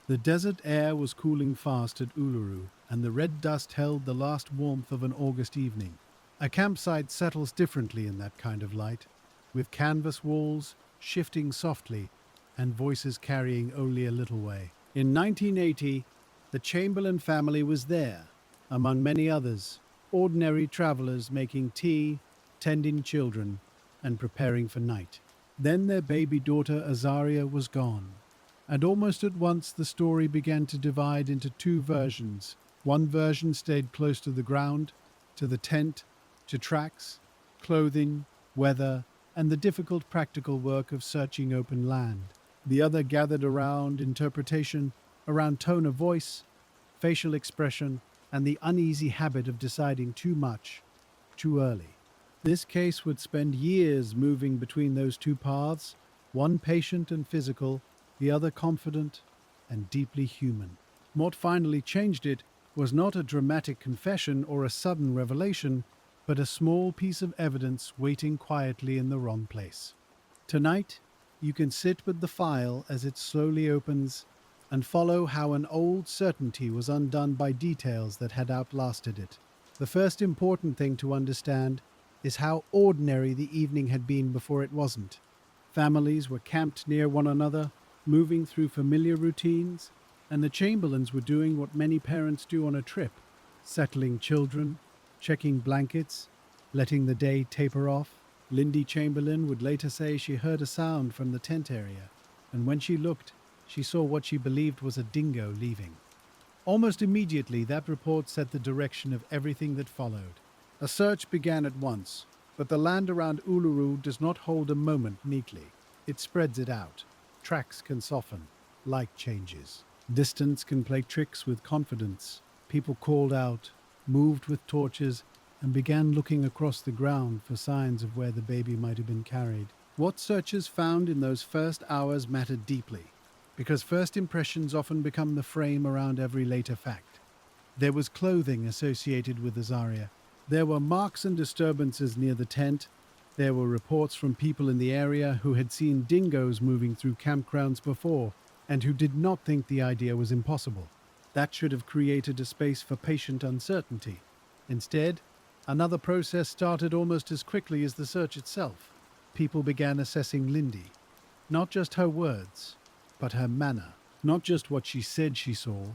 The desert air was cooling fast at Uluru, and the red dust held the last warmth of an August evening. A campsite settles differently in that kind of light, with canvas walls shifting softly and voices carrying only a little way. In 1980, the Chamberlain family was there, among many others, ordinary travelers making tea, tending children, and preparing for night. Then their baby daughter Azaria was gone, and almost at once the story began to divide into two versions. One version stayed close to the ground, to the tent, to tracks, clothing, weather, and the difficult practical work of searching open land. The other gathered around interpretation, around tone of voice, facial expression, and the uneasy habit of deciding too much, too early. This case would spend years moving between those two paths, one patient and physical, the other confident and deeply human. What finally changed it was not a dramatic confession or a sudden revelation, but a small piece of evidence waiting quietly in the wrong place. Tonight, you can sit with the file as it slowly opens and follow how an old certainty was undone by details that had outlasted it. The first important thing to understand is how ordinary the evening had been before it wasn't. Families were camped near one another, moving through familiar routines, and the Chamberlains were doing what many parents do on a trip, settling children, checking blankets, letting the day taper off. Lindy Chamberlain would later say she heard a sound from the tent area, and when she looked, she saw what she believed was a dingo leaving. Almost immediately, that report set the direction of everything that followed. A search began at once, but the land around Uluru does not hold a moment neatly. It spreads it out. Tracks can soften. Light changes. Distance can play tricks with confidence. People called out, moved with torches, and began looking across the ground for signs of where the baby might have been carried. What searchers found in those first hours mattered deeply, because first impressions often become the frame around every later fact. There was clothing associated with Azaria. There were marks and disturbances near the tent. There were reports from people in the area who had seen dingoes moving through campgrounds before and who did not think the idea was impossible. That should have created a space for patient uncertainty. Instead, another process started almost as quickly as the search itself. People began assessing Lindy. Not just her words, but her manner. Not just what she said she saw,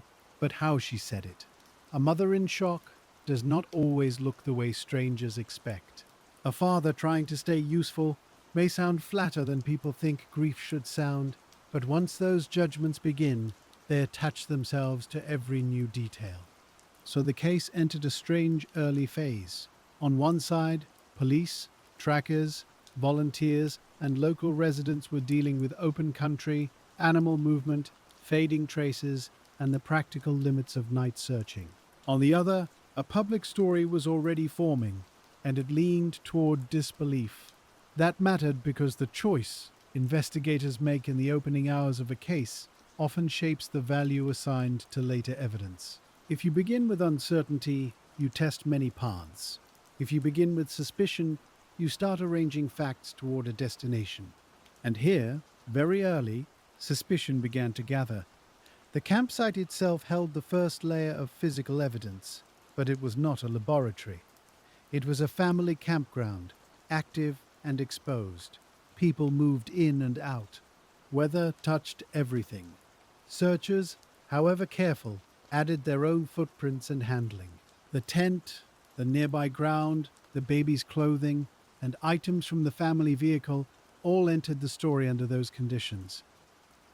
but how she said it. A mother in shock does not always look the way strangers expect. A father trying to stay useful may sound flatter than people think grief should sound, but once those judgments begin, they attach themselves to every new detail. So the case entered a strange early phase. On one side, police, trackers, volunteers, and local residents were dealing with open country, animal movement, fading traces, and the practical limits of night searching. On the other, a public story was already forming, and it leaned toward disbelief. That mattered because the choice investigators make in the opening hours of a case often shapes the value assigned to later evidence. If you begin with uncertainty, you test many paths. If you begin with suspicion, you start arranging facts toward a destination. And here, very early, suspicion began to gather. The campsite itself held the first layer of physical evidence, but it was not a laboratory. It was a family campground, active and exposed. People moved in and out. Weather touched everything. Searchers, however careful, added their own footprints and handling. The tent, the nearby ground, the baby's clothing, and items from the family vehicle all entered the story under those conditions.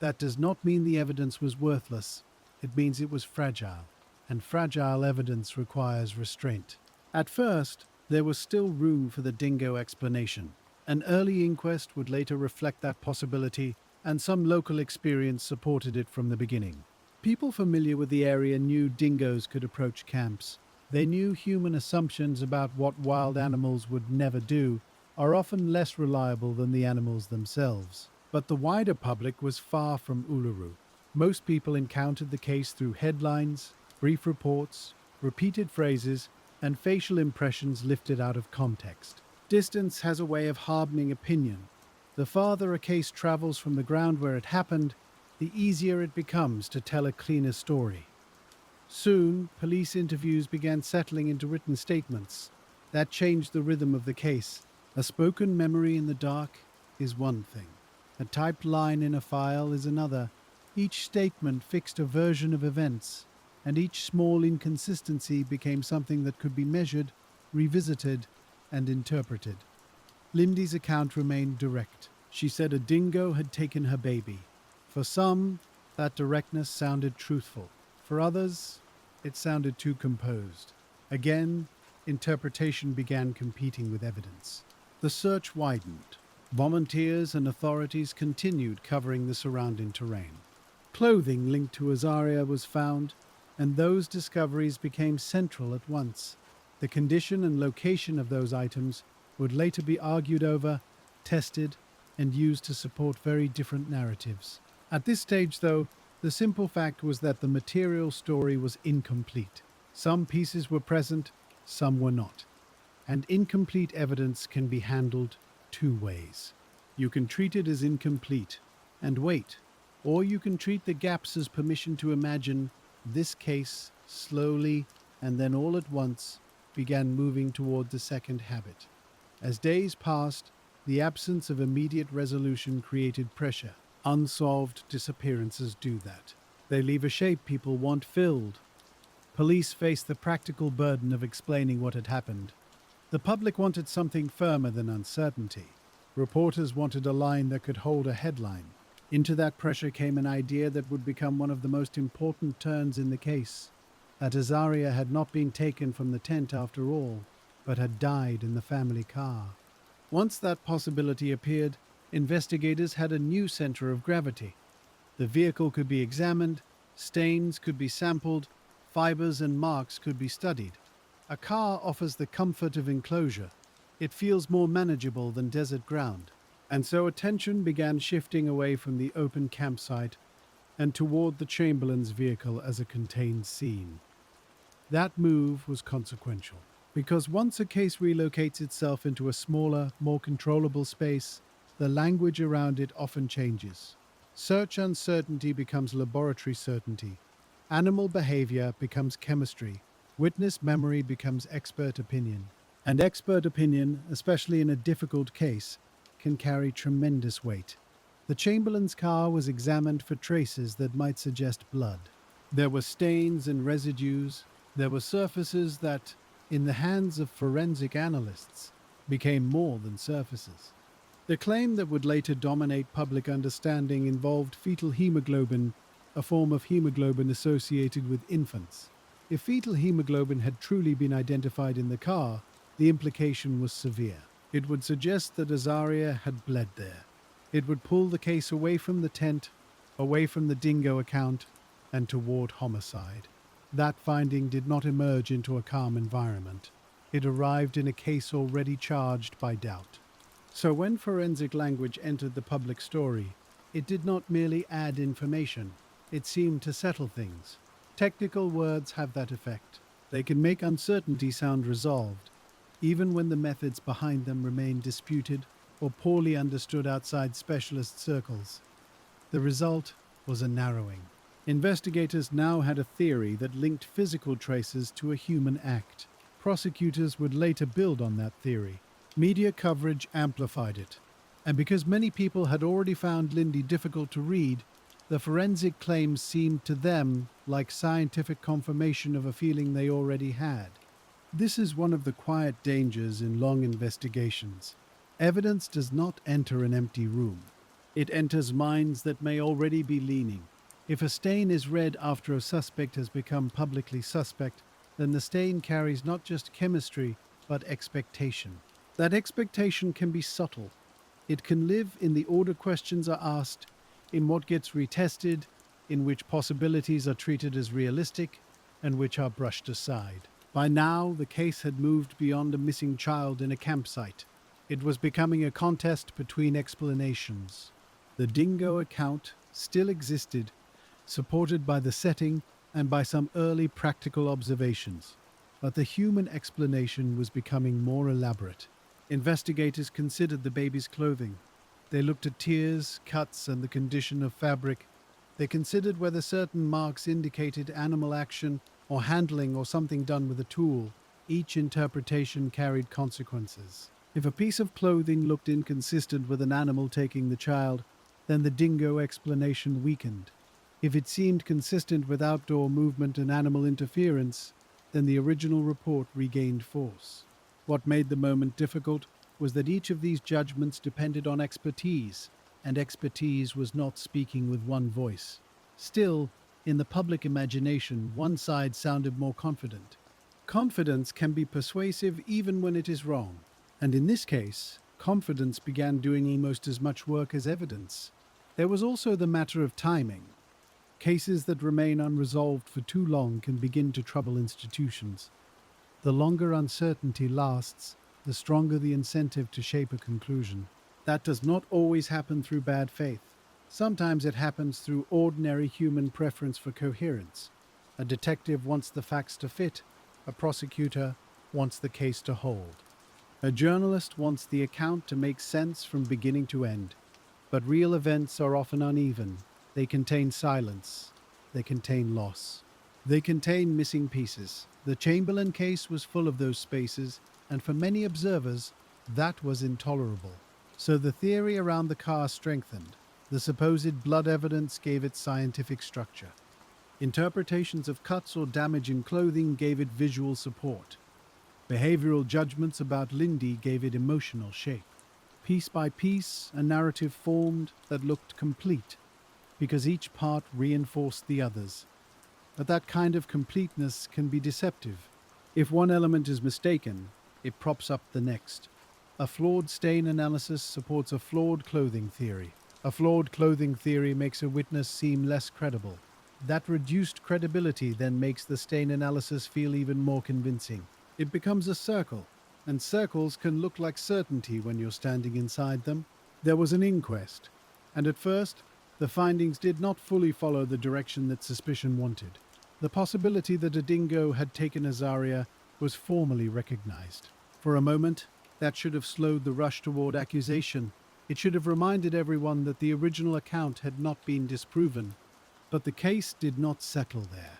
That does not mean the evidence was worthless. It means it was fragile, and fragile evidence requires restraint. At first, there was still room for the dingo explanation. An early inquest would later reflect that possibility, and some local experience supported it from the beginning. People familiar with the area knew dingoes could approach camps. They knew human assumptions about what wild animals would never do are often less reliable than the animals themselves. But the wider public was far from Uluru. Most people encountered the case through headlines, brief reports, repeated phrases, and facial impressions lifted out of context. Distance has a way of hardening opinion. The farther a case travels from the ground where it happened, the easier it becomes to tell a cleaner story. Soon, police interviews began settling into written statements. That changed the rhythm of the case. A spoken memory in the dark is one thing. A typed line in a file is another. Each statement fixed a version of events, and each small inconsistency became something that could be measured, revisited, and interpreted. Lindy's account remained direct. She said a dingo had taken her baby. For some, that directness sounded truthful. For others, it sounded too composed. Again, interpretation began competing with evidence. The search widened. Volunteers and authorities continued covering the surrounding terrain. Clothing linked to Azaria was found, and those discoveries became central at once. The condition and location of those items would later be argued over, tested, and used to support very different narratives. At this stage, though, the simple fact was that the material story was incomplete. Some pieces were present, some were not. And incomplete evidence can be handled two ways. You can treat it as incomplete and wait, or you can treat the gaps as permission to imagine this case slowly and then all at once began moving toward the second habit. As days passed, the absence of immediate resolution created pressure. Unsolved disappearances do that. They leave a shape people want filled. Police faced the practical burden of explaining what had happened. The public wanted something firmer than uncertainty. Reporters wanted a line that could hold a headline. Into that pressure came an idea that would become one of the most important turns in the case. That Azaria had not been taken from the tent after all, but had died in the family car. Once that possibility appeared, investigators had a new center of gravity. The vehicle could be examined, stains could be sampled, fibers and marks could be studied. A car offers the comfort of enclosure. It feels more manageable than desert ground. And so attention began shifting away from the open campsite and toward the Chamberlain's vehicle as a contained scene. That move was consequential, because once a case relocates itself into a smaller, more controllable space, the language around it often changes. Search uncertainty becomes laboratory certainty. Animal behavior becomes chemistry. Witness memory becomes expert opinion. And expert opinion, especially in a difficult case, can carry tremendous weight. The Chamberlain's car was examined for traces that might suggest blood. There were stains and residues. There were surfaces that, in the hands of forensic analysts, became more than surfaces. The claim that would later dominate public understanding involved fetal hemoglobin, a form of hemoglobin associated with infants. If fetal hemoglobin had truly been identified in the car, the implication was severe. It would suggest that Azaria had bled there. It would pull the case away from the tent, away from the dingo account, and toward homicide. That finding did not emerge into a calm environment. It arrived in a case already charged by doubt. So when forensic language entered the public story, it did not merely add information. It seemed to settle things. Technical words have that effect. They can make uncertainty sound resolved, even when the methods behind them remain disputed or poorly understood outside specialist circles. The result was a narrowing. Investigators now had a theory that linked physical traces to a human act. Prosecutors would later build on that theory. Media coverage amplified it. And because many people had already found Lindy difficult to read, the forensic claims seemed to them like scientific confirmation of a feeling they already had. This is one of the quiet dangers in long investigations. Evidence does not enter an empty room. It enters minds that may already be leaning. If a stain is read after a suspect has become publicly suspect, then the stain carries not just chemistry, but expectation. That expectation can be subtle. It can live in the order questions are asked, in what gets retested, in which possibilities are treated as realistic, and which are brushed aside. By now, the case had moved beyond a missing child in a campsite. It was becoming a contest between explanations. The dingo account still existed, supported by the setting and by some early practical observations. But the human explanation was becoming more elaborate. Investigators considered the baby's clothing. They looked at tears, cuts, and the condition of fabric, They considered whether certain marks indicated animal action or handling or something done with a tool. Each interpretation carried consequences. If a piece of clothing looked inconsistent with an animal taking the child, then the dingo explanation weakened. If it seemed consistent with outdoor movement and animal interference, then the original report regained force. What made the moment difficult was that each of these judgments depended on expertise, and expertise was not speaking with one voice. Still, in the public imagination, one side sounded more confident. Confidence can be persuasive even when it is wrong, and in this case, confidence began doing almost as much work as evidence. There was also the matter of timing. Cases that remain unresolved for too long can begin to trouble institutions. The longer uncertainty lasts, the stronger the incentive to shape a conclusion. That does not always happen through bad faith. Sometimes it happens through ordinary human preference for coherence. A detective wants the facts to fit, a prosecutor wants the case to hold. A journalist wants the account to make sense from beginning to end. But real events are often uneven. They contain silence. They contain loss. They contain missing pieces. The Chamberlain case was full of those spaces, and for many observers, that was intolerable. So the theory around the car strengthened. The supposed blood evidence gave it scientific structure. Interpretations of cuts or damage in clothing gave it visual support. Behavioral judgments about Lindy gave it emotional shape. Piece by piece, a narrative formed that looked complete, because each part reinforced the others. But that kind of completeness can be deceptive. If one element is mistaken, it props up the next. A flawed stain analysis supports a flawed clothing theory. A flawed clothing theory makes a witness seem less credible. That reduced credibility then makes the stain analysis feel even more convincing. It becomes a circle, and circles can look like certainty when you're standing inside them. There was an inquest, and at first, the findings did not fully follow the direction that suspicion wanted. The possibility that a dingo had taken Azaria was formally recognized. For a moment, that should have slowed the rush toward accusation. It should have reminded everyone that the original account had not been disproven. But the case did not settle there.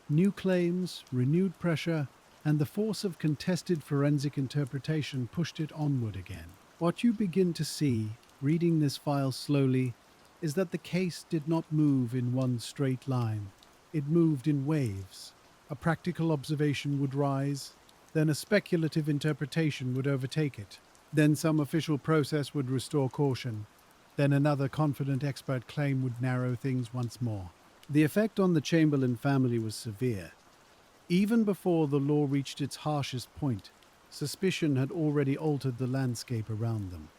New claims, renewed pressure, and the force of contested forensic interpretation pushed it onward again. What you begin to see, reading this file slowly, is that the case did not move in one straight line. It moved in waves. A practical observation would rise, then a speculative interpretation would overtake it. Then some official process would restore caution. Then another confident expert claim would narrow things once more. The effect on the Chamberlain family was severe. Even before the law reached its harshest point, suspicion had already altered the landscape around them.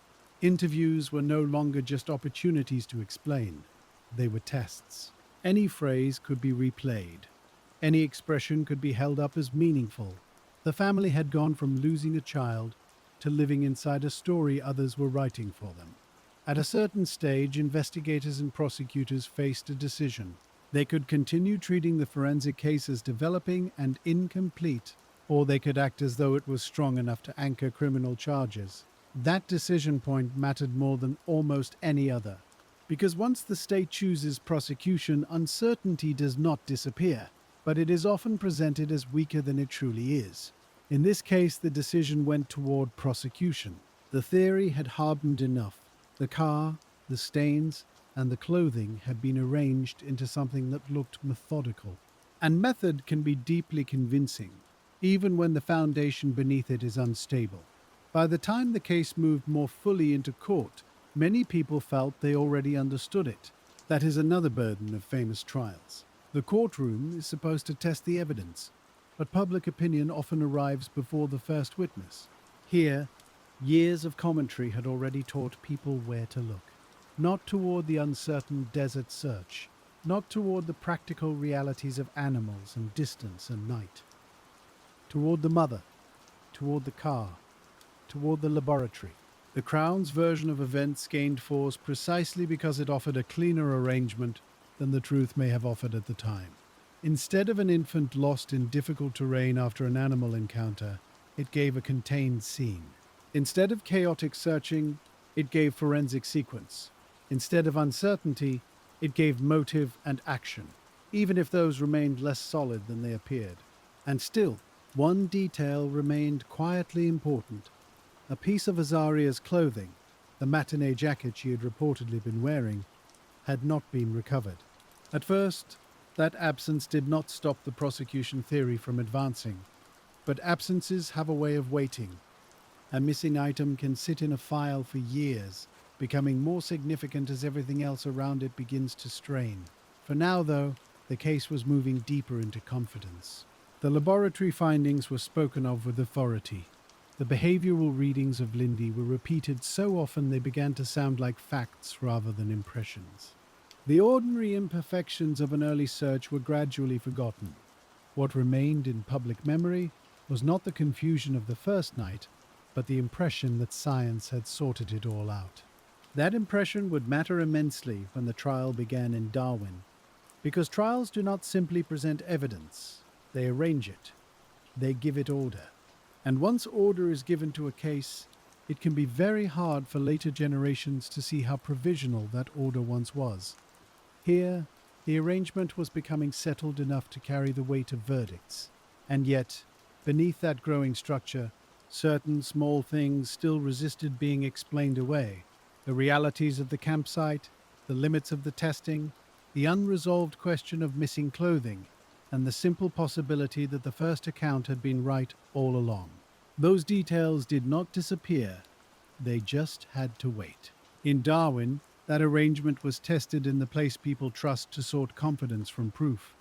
Interviews were no longer just opportunities to explain. They were tests. Any phrase could be replayed. Any expression could be held up as meaningful. The family had gone from losing a child to living inside a story others were writing for them. At a certain stage, investigators and prosecutors faced a decision. They could continue treating the forensic case as developing and incomplete, or they could act as though it was strong enough to anchor criminal charges. That decision point mattered more than almost any other. Because once the state chooses prosecution, uncertainty does not disappear, but it is often presented as weaker than it truly is. In this case, the decision went toward prosecution. The theory had hardened enough. The car, the stains, and the clothing had been arranged into something that looked methodical. And method can be deeply convincing, even when the foundation beneath it is unstable. By the time the case moved more fully into court, many people felt they already understood it. That is another burden of famous trials. The courtroom is supposed to test the evidence, but public opinion often arrives before the first witness. Here, years of commentary had already taught people where to look. Not toward the uncertain desert search, not toward the practical realities of animals and distance and night. Toward the mother, toward the car, toward the laboratory. The Crown's version of events gained force precisely because it offered a cleaner arrangement than the truth may have offered at the time. Instead of an infant lost in difficult terrain after an animal encounter, it gave a contained scene. Instead of chaotic searching, it gave forensic sequence. Instead of uncertainty, It gave motive and action, even if those remained less solid than they appeared. And still, one detail remained quietly important. A piece of Azaria's clothing, the matinee jacket she had reportedly been wearing, had not been recovered. At first, that absence did not stop the prosecution theory from advancing. But absences have a way of waiting. A missing item can sit in a file for years, becoming more significant as everything else around it begins to strain. For now, though, the case was moving deeper into confidence. The laboratory findings were spoken of with authority. The behavioral readings of Lindy were repeated so often they began to sound like facts rather than impressions. The ordinary imperfections of an early search were gradually forgotten. What remained in public memory was not the confusion of the first night, but the impression that science had sorted it all out. That impression would matter immensely when the trial began in Darwin, because trials do not simply present evidence, they arrange it, they give it order. And once order is given to a case, it can be very hard for later generations to see how provisional that order once was. Here, the arrangement was becoming settled enough to carry the weight of verdicts. And yet, beneath that growing structure, certain small things still resisted being explained away. The realities of the campsite, the limits of the testing, the unresolved question of missing clothing, and the simple possibility that the first account had been right all along. Those details did not disappear, they just had to wait. In Darwin, that arrangement was tested in the place people trust to sort confidence from proof.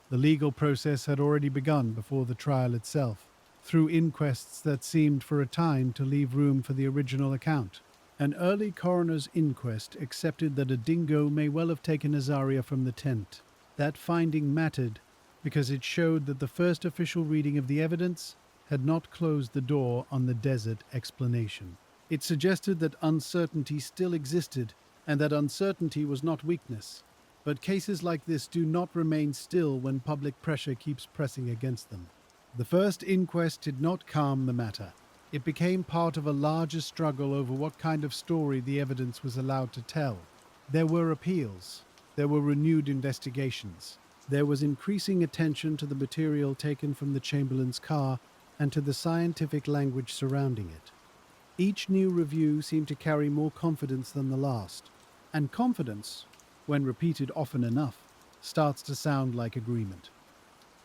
The legal process had already begun before the trial itself, through inquests that seemed for a time to leave room for the original account. An early coroner's inquest accepted that a dingo may well have taken Azaria from the tent. That finding mattered because it showed that the first official reading of the evidence had not closed the door on the desert explanation. It suggested that uncertainty still existed and that uncertainty was not weakness. But cases like this do not remain still when public pressure keeps pressing against them. The first inquest did not calm the matter. It became part of a larger struggle over what kind of story the evidence was allowed to tell. There were appeals. There were renewed investigations. There was increasing attention to the material taken from the Chamberlain's car and to the scientific language surrounding it. Each new review seemed to carry more confidence than the last. And confidence, when repeated often enough, starts to sound like agreement.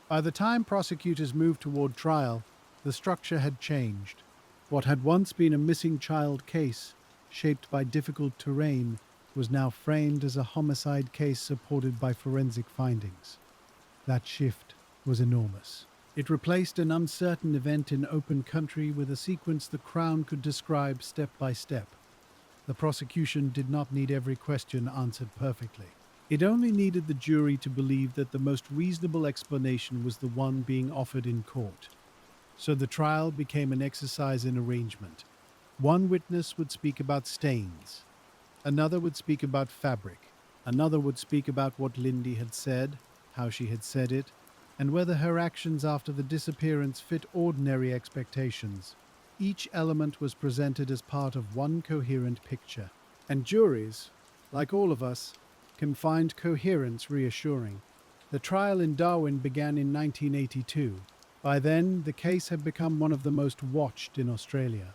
By the time prosecutors moved toward trial, the structure had changed. What had once been a missing child case, shaped by difficult terrain, was now framed as a homicide case supported by forensic findings. That shift was enormous. It replaced an uncertain event in open country with a sequence the Crown could describe step by step. The prosecution did not need every question answered perfectly. It only needed the jury to believe that the most reasonable explanation was the one being offered in court. So the trial became an exercise in arrangement. One witness would speak about stains. Another would speak about fabric. Another would speak about what Lindy had said, how she had said it, and whether her actions after the disappearance fit ordinary expectations. Each element was presented as part of one coherent picture. And juries, like all of us, can find coherence reassuring. The trial in Darwin began in 1982. By then, the case had become one of the most watched in Australia.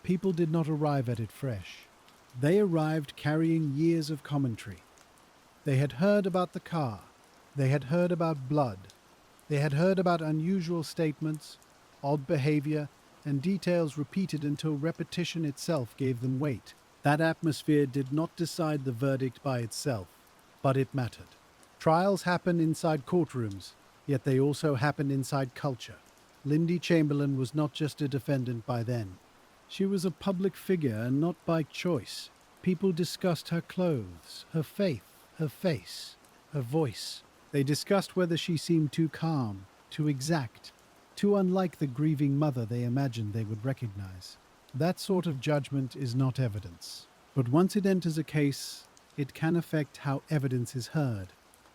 People did not arrive at it fresh. They arrived carrying years of commentary. They had heard about the car. They had heard about blood. They had heard about unusual statements, odd behavior, and details repeated until repetition itself gave them weight. That atmosphere did not decide the verdict by itself, but it mattered. Trials happen inside courtrooms, yet they also happen inside culture. Lindy Chamberlain was not just a defendant by then. She was a public figure, and not by choice. People discussed her clothes, her faith, her face, her voice. They discussed whether she seemed too calm, too exact, too unlike the grieving mother they imagined they would recognize. That sort of judgment is not evidence. But once it enters a case, it can affect how evidence is heard.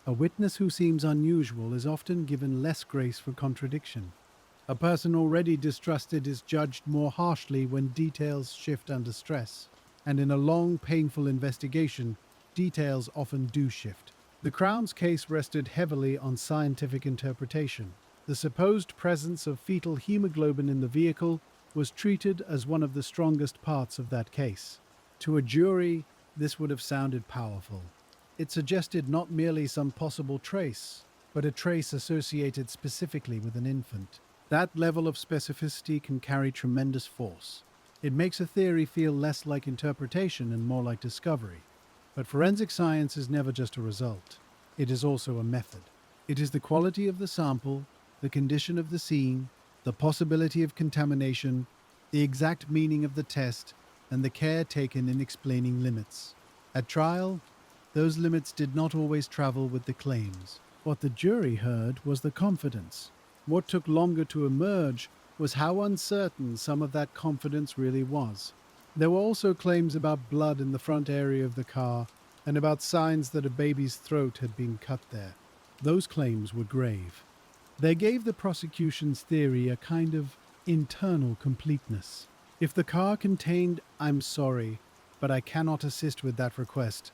A witness who seems unusual is often given less grace for contradiction. A person already distrusted is judged more harshly when details shift under stress. And in a long, painful investigation, details often do shift. The Crown's case rested heavily on scientific interpretation. The supposed presence of fetal hemoglobin in the vehicle was treated as one of the strongest parts of that case. To a jury, this would have sounded powerful. It suggested not merely some possible trace, but a trace associated specifically with an infant. That level of specificity can carry tremendous force. It makes a theory feel less like interpretation and more like discovery. But forensic science is never just a result. It is also a method. It is the quality of the sample, the condition of the scene, the possibility of contamination, the exact meaning of the test, and the care taken in explaining limits. At trial, those limits did not always travel with the claims. What the jury heard was the confidence. What took longer to emerge was how uncertain some of that confidence really was. There were also claims about blood in the front area of the car and about signs that a baby's throat had been cut there. Those claims were grave. They gave the prosecution's theory a kind of internal completeness. If the car contained "I'm sorry, but I cannot assist with that request,"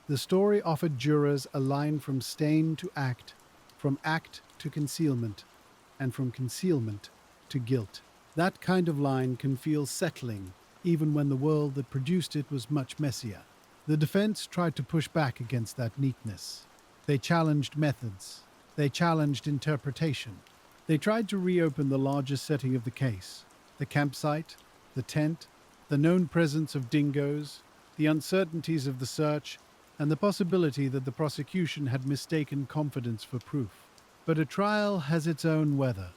the story offered jurors a line from stain to act, from act to concealment, and from concealment to guilt. That kind of line can feel settling, even when the world that produced it was much messier. The defense tried to push back against that neatness. They challenged methods. They challenged interpretation. They tried to reopen the larger setting of the case: the campsite, the tent, the known presence of dingoes, the uncertainties of the search, and the possibility that the prosecution had mistaken confidence for proof. But a trial has its own weather.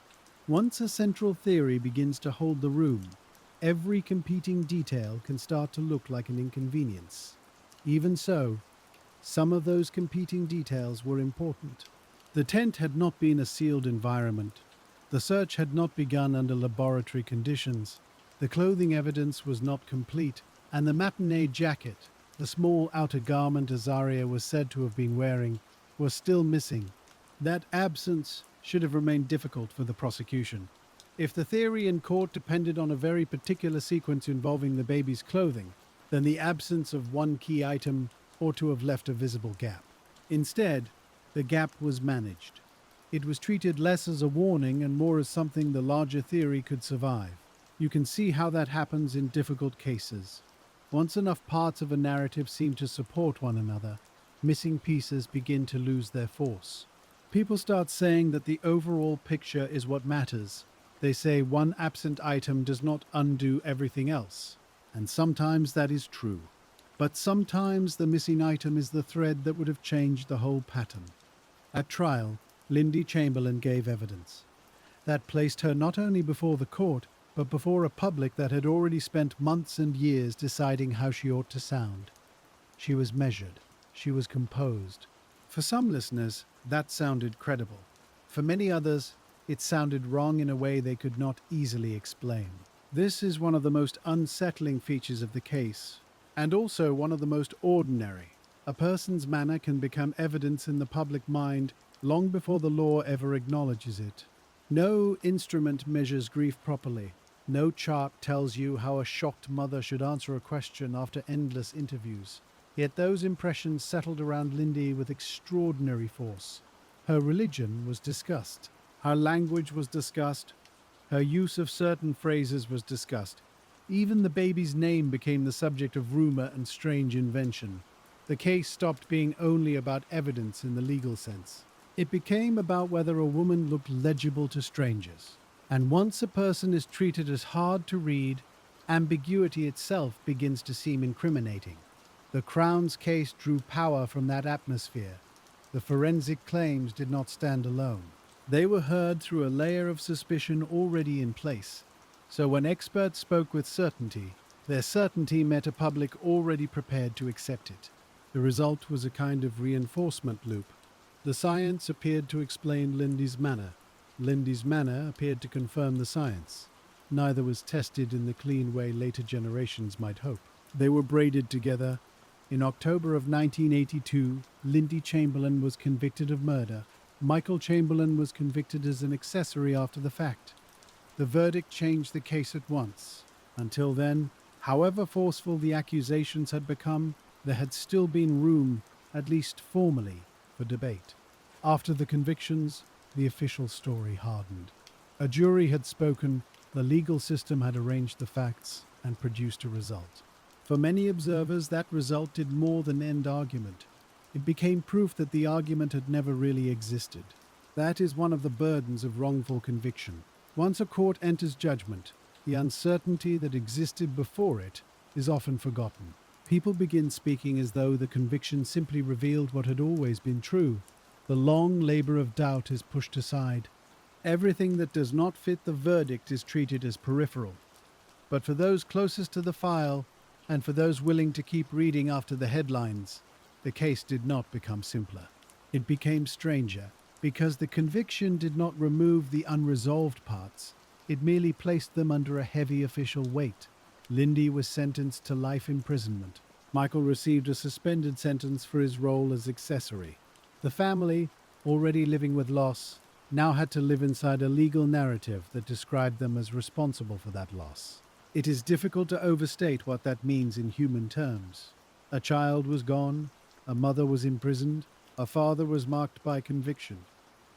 Once a central theory begins to hold the room, every competing detail can start to look like an inconvenience. Even so, some of those competing details were important. The tent had not been a sealed environment. The search had not begun under laboratory conditions. The clothing evidence was not complete, and the matinee jacket, the small outer garment Azaria was said to have been wearing, was still missing. That absence should have remained difficult for the prosecution. If the theory in court depended on a very particular sequence involving the baby's clothing, then the absence of one key item ought to have left a visible gap. Instead, the gap was managed. It was treated less as a warning and more as something the larger theory could survive. You can see how that happens in difficult cases. Once enough parts of a narrative seem to support one another, missing pieces begin to lose their force. People start saying that the overall picture is what matters. They say one absent item does not undo everything else. And sometimes that is true. But sometimes the missing item is the thread that would have changed the whole pattern. At trial, Lindy Chamberlain gave evidence. That placed her not only before the court, but before a public that had already spent months and years deciding how she ought to sound. She was measured. She was composed. For some listeners, that sounded credible. For many others, it sounded wrong in a way they could not easily explain. This is one of the most unsettling features of the case, and also one of the most ordinary. A person's manner can become evidence in the public mind long before the law ever acknowledges it. No instrument measures grief properly. No chart tells you how a shocked mother should answer a question after endless interviews. Yet those impressions settled around Lindy with extraordinary force. Her religion was discussed. Her language was discussed. Her use of certain phrases was discussed. Even the baby's name became the subject of rumor and strange invention. The case stopped being only about evidence in the legal sense. It became about whether a woman looked legible to strangers. And once a person is treated as hard to read, ambiguity itself begins to seem incriminating. The Crown's case drew power from that atmosphere. The forensic claims did not stand alone. They were heard through a layer of suspicion already in place. So when experts spoke with certainty, their certainty met a public already prepared to accept it. The result was a kind of reinforcement loop. The science appeared to explain Lindy's manner. Lindy's manner appeared to confirm the science. Neither was tested in the clean way later generations might hope. They were braided together. In October of 1982, Lindy Chamberlain was convicted of murder. Michael Chamberlain was convicted as an accessory after the fact. The verdict changed the case at once. Until then, however forceful the accusations had become, there had still been room, at least formally, for debate. After the convictions, the official story hardened. A jury had spoken, the legal system had arranged the facts, and produced a result. For many observers, that result did more than end argument. It became proof that the argument had never really existed. That is one of the burdens of wrongful conviction. Once a court enters judgment, the uncertainty that existed before it is often forgotten. People begin speaking as though the conviction simply revealed what had always been true. The long labor of doubt is pushed aside. Everything that does not fit the verdict is treated as peripheral. But for those closest to the file, and for those willing to keep reading after the headlines, the case did not become simpler. It became stranger, because the conviction did not remove the unresolved parts. It merely placed them under a heavy official weight. Lindy was sentenced to life imprisonment. Michael received a suspended sentence for his role as accessory. The family, already living with loss, now had to live inside a legal narrative that described them as responsible for that loss. It is difficult to overstate what that means in human terms. A child was gone, a mother was imprisoned, a father was marked by conviction,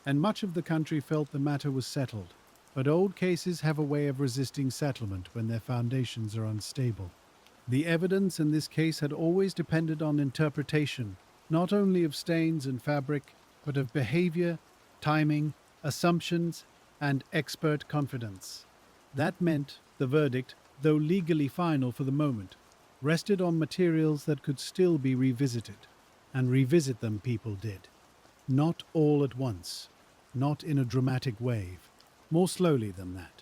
and much of the country felt the matter was settled. But old cases have a way of resisting settlement when their foundations are unstable. The evidence in this case had always depended on interpretation, not only of stains and fabric, but of behavior, timing, assumptions, and expert confidence. That meant the verdict, though legally final for the moment, rested on materials that could still be revisited. And revisit them people did. Not all at once, not in a dramatic wave, more slowly than that.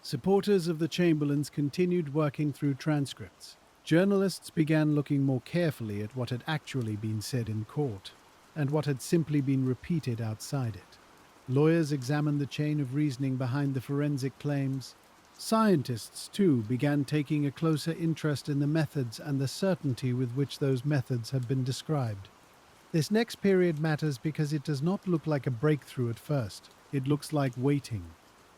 Supporters of the Chamberlains continued working through transcripts. Journalists began looking more carefully at what had actually been said in court, and what had simply been repeated outside it. Lawyers examined the chain of reasoning behind the forensic claims. Scientists, too, began taking a closer interest in the methods and the certainty with which those methods had been described. This next period matters because it does not look like a breakthrough at first. It looks like waiting.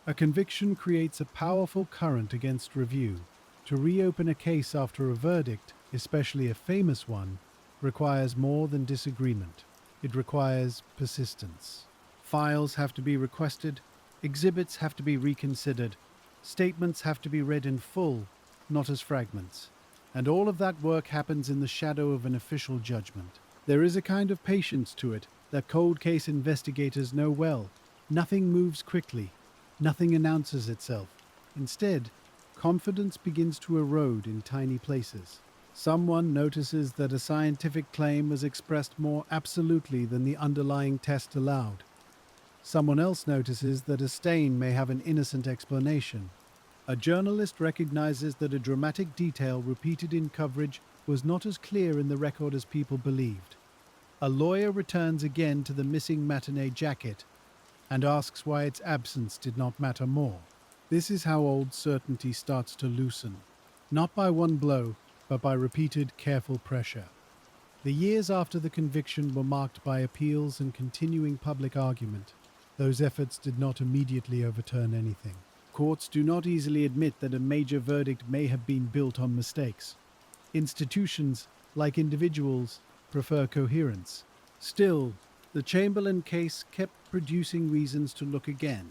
A conviction creates a powerful current against review. To reopen a case after a verdict, especially a famous one, requires more than disagreement. It requires persistence. Files have to be requested, exhibits have to be reconsidered, statements have to be read in full, not as fragments. And all of that work happens in the shadow of an official judgment. There is a kind of patience to it that cold case investigators know well. Nothing moves quickly. Nothing announces itself. Instead, confidence begins to erode in tiny places. Someone notices that a scientific claim was expressed more absolutely than the underlying test allowed. Someone else notices that a stain may have an innocent explanation. A journalist recognizes that a dramatic detail repeated in coverage was not as clear in the record as people believed. A lawyer returns again to the missing matinee jacket and asks why its absence did not matter more. This is how old certainty starts to loosen, not by one blow, but by repeated, careful pressure. The years after the conviction were marked by appeals and continuing public argument. Those efforts did not immediately overturn anything. Courts do not easily admit that a major verdict may have been built on mistakes. Institutions, like individuals, prefer coherence. Still, the Chamberlain case kept producing reasons to look again.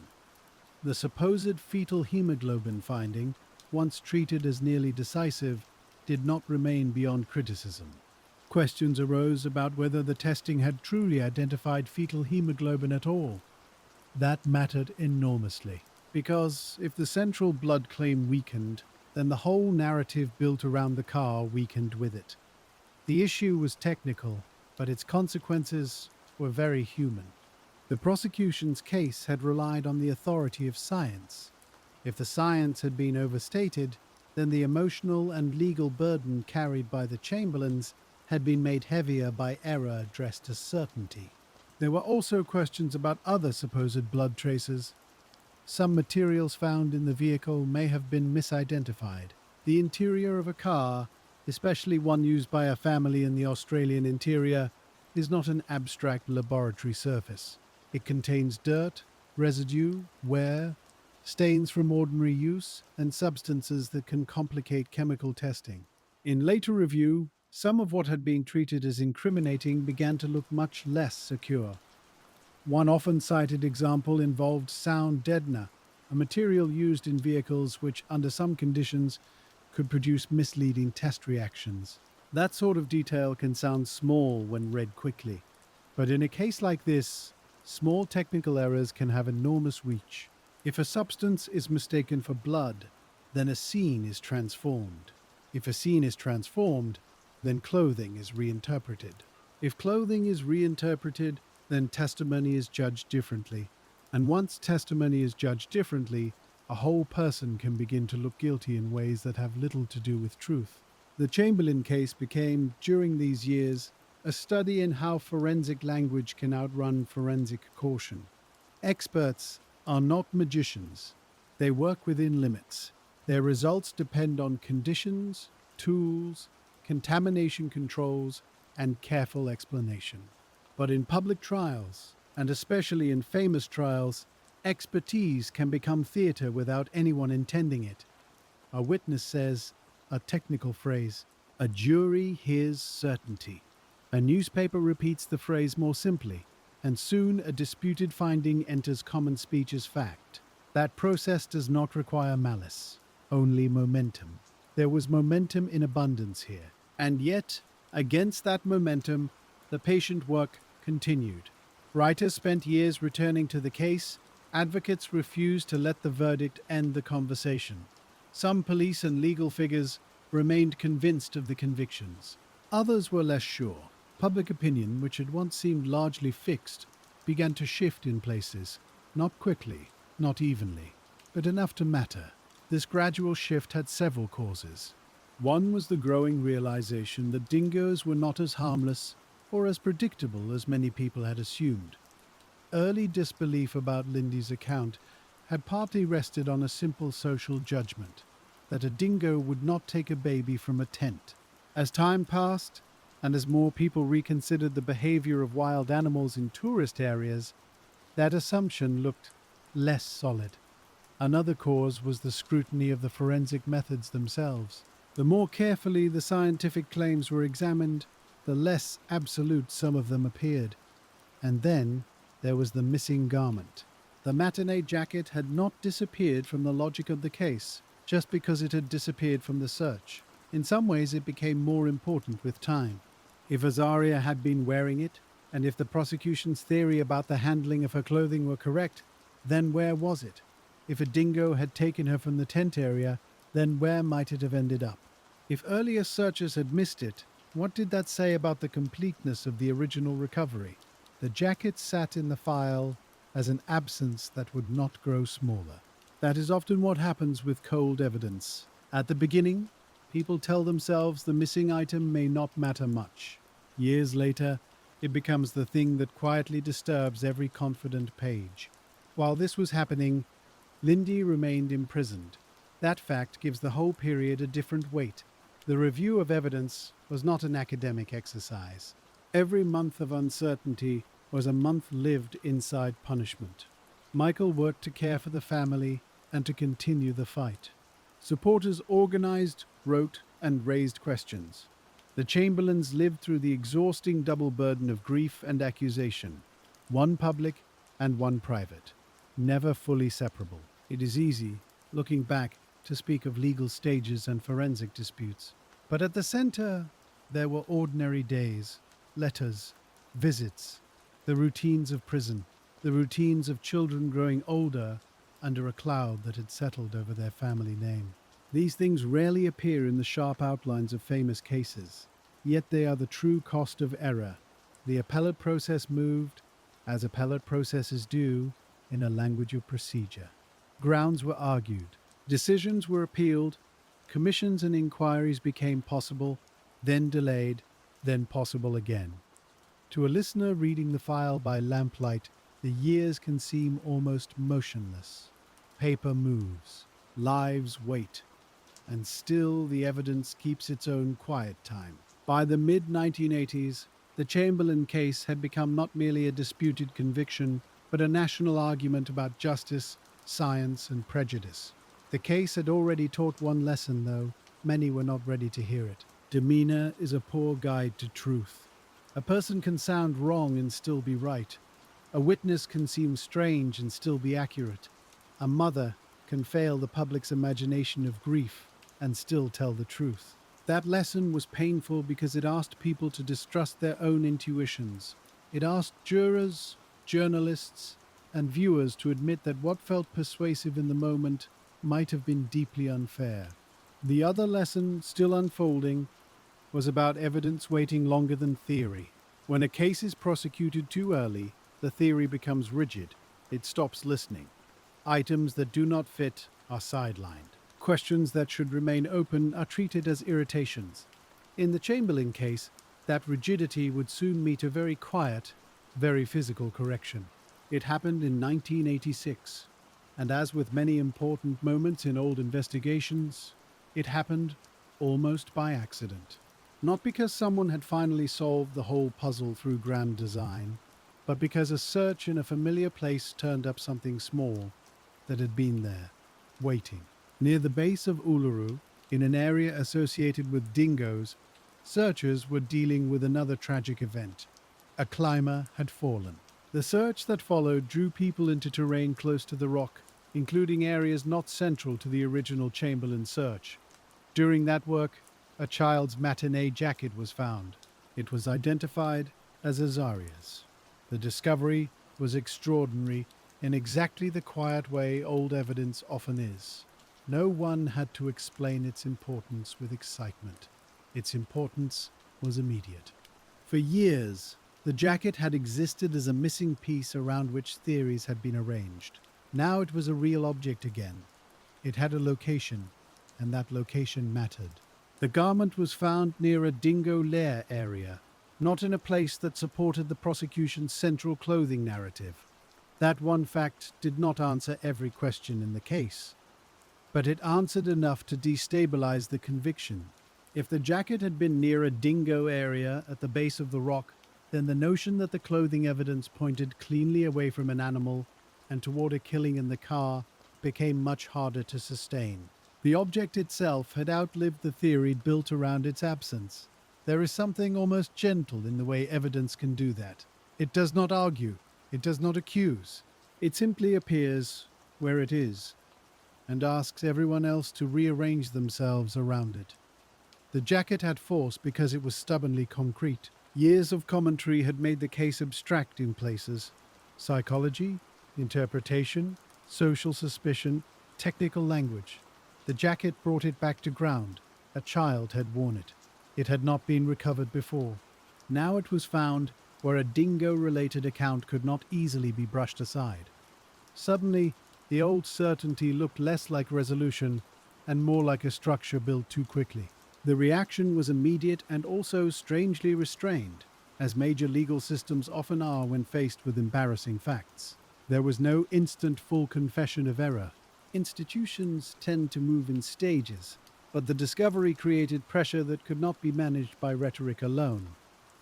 The supposed fetal hemoglobin finding, once treated as nearly decisive, did not remain beyond criticism. Questions arose about whether the testing had truly identified fetal hemoglobin at all. That mattered enormously, because if the central blood claim weakened, then the whole narrative built around the car weakened with it. The issue was technical, but its consequences were very human. The prosecution's case had relied on the authority of science. If the science had been overstated, then the emotional and legal burden carried by the Chamberlains had been made heavier by error dressed as certainty. There were also questions about other supposed blood traces. Some materials found in the vehicle may have been misidentified. The interior of a car, especially one used by a family in the Australian interior, is not an abstract laboratory surface. It contains dirt, residue, wear, stains from ordinary use, and substances that can complicate chemical testing. In later review, Some of what had been treated as incriminating began to look much less secure. One often cited example involved sound deadener, a material used in vehicles which, under some conditions, could produce misleading test reactions. That sort of detail can sound small when read quickly, but in a case like this, small technical errors can have enormous reach. If a substance is mistaken for blood, then a scene is transformed. If a scene is transformed, then clothing is reinterpreted. If clothing is reinterpreted, then testimony is judged differently. And once testimony is judged differently, a whole person can begin to look guilty in ways that have little to do with truth. The Chamberlain case became, during these years, a study in how forensic language can outrun forensic caution. Experts are not magicians. They work within limits. Their results depend on conditions, tools, contamination controls, and careful explanation. But in public trials, and especially in famous trials, expertise can become theater without anyone intending it. A witness says, a technical phrase, a jury hears certainty. A newspaper repeats the phrase more simply, and soon a disputed finding enters common speech as fact. That process does not require malice, only momentum. There was momentum in abundance here, and yet, against that momentum, the patient work continued. Writers spent years returning to the case. Advocates refused to let the verdict end the conversation. Some police and legal figures remained convinced of the convictions. Others were less sure. Public opinion, which had once seemed largely fixed, began to shift in places, not quickly, not evenly, but enough to matter. This gradual shift had several causes. One was the growing realization that dingoes were not as harmless or as predictable as many people had assumed. Early disbelief about Lindy's account had partly rested on a simple social judgment, that a dingo would not take a baby from a tent. As time passed, and as more people reconsidered the behavior of wild animals in tourist areas, that assumption looked less solid. Another cause was the scrutiny of the forensic methods themselves. The more carefully the scientific claims were examined, the less absolute some of them appeared. And then there was the missing garment. The matinee jacket had not disappeared from the logic of the case, just because it had disappeared from the search. In some ways it became more important with time. If Azaria had been wearing it, and if the prosecution's theory about the handling of her clothing were correct, then where was it? If a dingo had taken her from the tent area, then where might it have ended up? If earlier searchers had missed it, what did that say about the completeness of the original recovery? The jacket sat in the file as an absence that would not grow smaller. That is often what happens with cold evidence. At the beginning, people tell themselves the missing item may not matter much. Years later, it becomes the thing that quietly disturbs every confident page. While this was happening, Lindy remained imprisoned. That fact gives the whole period a different weight. The review of evidence was not an academic exercise. Every month of uncertainty was a month lived inside punishment. Michael worked to care for the family and to continue the fight. Supporters organized, wrote, and raised questions. The Chamberlains lived through the exhausting double burden of grief and accusation, one public and one private, never fully separable. It is easy, looking back, to speak of legal stages and forensic disputes. But at the center, there were ordinary days, letters, visits, the routines of prison, the routines of children growing older under a cloud that had settled over their family name. These things rarely appear in the sharp outlines of famous cases, yet they are the true cost of error. The appellate process moved, as appellate processes do, in a language of procedure. Grounds were argued, decisions were appealed, commissions and inquiries became possible, then delayed, then possible again. To a listener reading the file by lamplight, the years can seem almost motionless. Paper moves, lives wait, and still the evidence keeps its own quiet time. By the mid-1980s, the Chamberlain case had become not merely a disputed conviction, but a national argument about justice, science, and prejudice. The case had already taught one lesson, though many were not ready to hear it. Demeanor is a poor guide to truth. A person can sound wrong and still be right. A witness can seem strange and still be accurate. A mother can fail the public's imagination of grief and still tell the truth. That lesson was painful because it asked people to distrust their own intuitions. It asked jurors, journalists, and viewers to admit that what felt persuasive in the moment might have been deeply unfair. The other lesson, still unfolding, was about evidence waiting longer than theory. When a case is prosecuted too early, the theory becomes rigid. It stops listening. Items that do not fit are sidelined. Questions that should remain open are treated as irritations. In the Chamberlain case, that rigidity would soon meet a very quiet, very physical correction. It happened in 1986, and as with many important moments in old investigations, it happened almost by accident. Not because someone had finally solved the whole puzzle through grand design, but because a search in a familiar place turned up something small that had been there, waiting. Near the base of Uluru, in an area associated with dingoes, searchers were dealing with another tragic event. A climber had fallen. The search that followed drew people into terrain close to the rock, including areas not central to the original Chamberlain search. During that work, a child's matinee jacket was found. It was identified as Azaria's. The discovery was extraordinary in exactly the quiet way old evidence often is. No one had to explain its importance with excitement. Its importance was immediate. For years, the jacket had existed as a missing piece around which theories had been arranged. Now it was a real object again. It had a location, and that location mattered. The garment was found near a dingo lair area, not in a place that supported the prosecution's central clothing narrative. That one fact did not answer every question in the case, but it answered enough to destabilize the conviction. If the jacket had been near a dingo area at the base of the rock, then the notion that the clothing evidence pointed cleanly away from an animal and toward a killing in the car became much harder to sustain. The object itself had outlived the theory built around its absence. There is something almost gentle in the way evidence can do that. It does not argue, it does not accuse. It simply appears where it is and asks everyone else to rearrange themselves around it. The jacket had force because it was stubbornly concrete. Years of commentary had made the case abstract in places. Psychology, interpretation, social suspicion, technical language. The jacket brought it back to ground. A child had worn it. It had not been recovered before. Now it was found where a dingo-related account could not easily be brushed aside. Suddenly, the old certainty looked less like resolution and more like a structure built too quickly. The reaction was immediate and also strangely restrained, as major legal systems often are when faced with embarrassing facts. There was no instant full confession of error. Institutions tend to move in stages, but the discovery created pressure that could not be managed by rhetoric alone.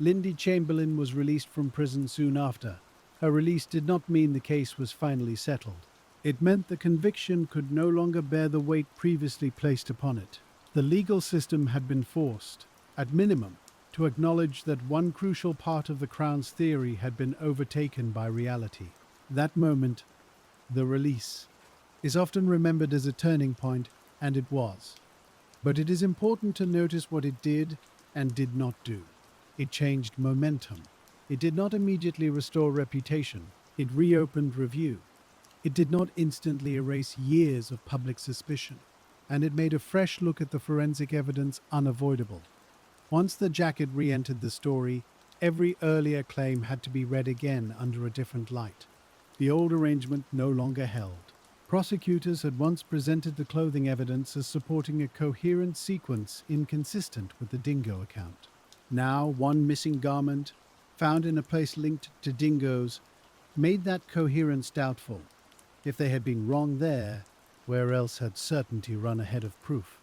Lindy Chamberlain was released from prison soon after. Her release did not mean the case was finally settled. It meant the conviction could no longer bear the weight previously placed upon it. The legal system had been forced, at minimum, to acknowledge that one crucial part of the Crown's theory had been overtaken by reality. That moment, the release, is often remembered as a turning point, and it was. But it is important to notice what it did and did not do. It changed momentum. It did not immediately restore reputation. It reopened review. It did not instantly erase years of public suspicion. And it made a fresh look at the forensic evidence unavoidable. Once the jacket re-entered the story, every earlier claim had to be read again under a different light. The old arrangement no longer held. Prosecutors had once presented the clothing evidence as supporting a coherent sequence inconsistent with the dingo account. Now, one missing garment, found in a place linked to dingoes, made that coherence doubtful. If they had been wrong there, where else had certainty run ahead of proof?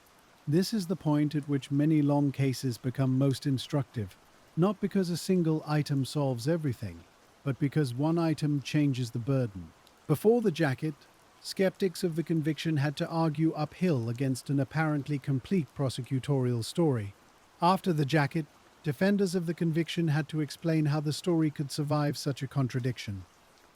This is the point at which many long cases become most instructive, not because a single item solves everything, but because one item changes the burden. Before the jacket, skeptics of the conviction had to argue uphill against an apparently complete prosecutorial story. After the jacket, defenders of the conviction had to explain how the story could survive such a contradiction.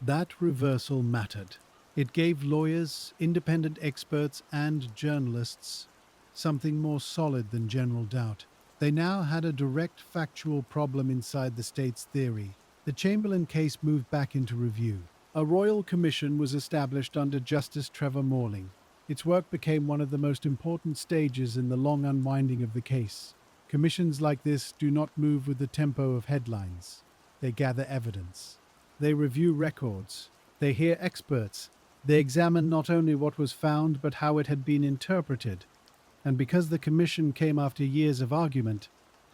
That reversal mattered. It gave lawyers, independent experts, and journalists something more solid than general doubt. They now had a direct factual problem inside the state's theory. The Chamberlain case moved back into review. A royal commission was established under Justice Trevor Morling. Its work became one of the most important stages in the long unwinding of the case. Commissions like this do not move with the tempo of headlines. They gather evidence. They review records. They hear experts. They examine not only what was found, but how it had been interpreted. And because the commission came after years of argument,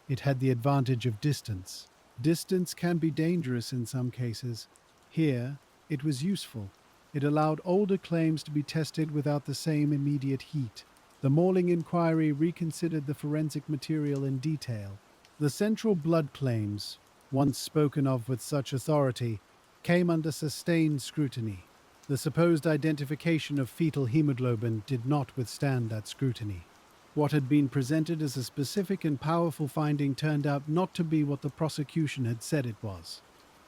it had the advantage of distance. Distance can be dangerous in some cases. Here, it was useful. It allowed older claims to be tested without the same immediate heat. The Morling inquiry reconsidered the forensic material in detail. The central blood claims, once spoken of with such authority, came under sustained scrutiny. The supposed identification of fetal hemoglobin did not withstand that scrutiny. What had been presented as a specific and powerful finding turned out not to be what the prosecution had said it was.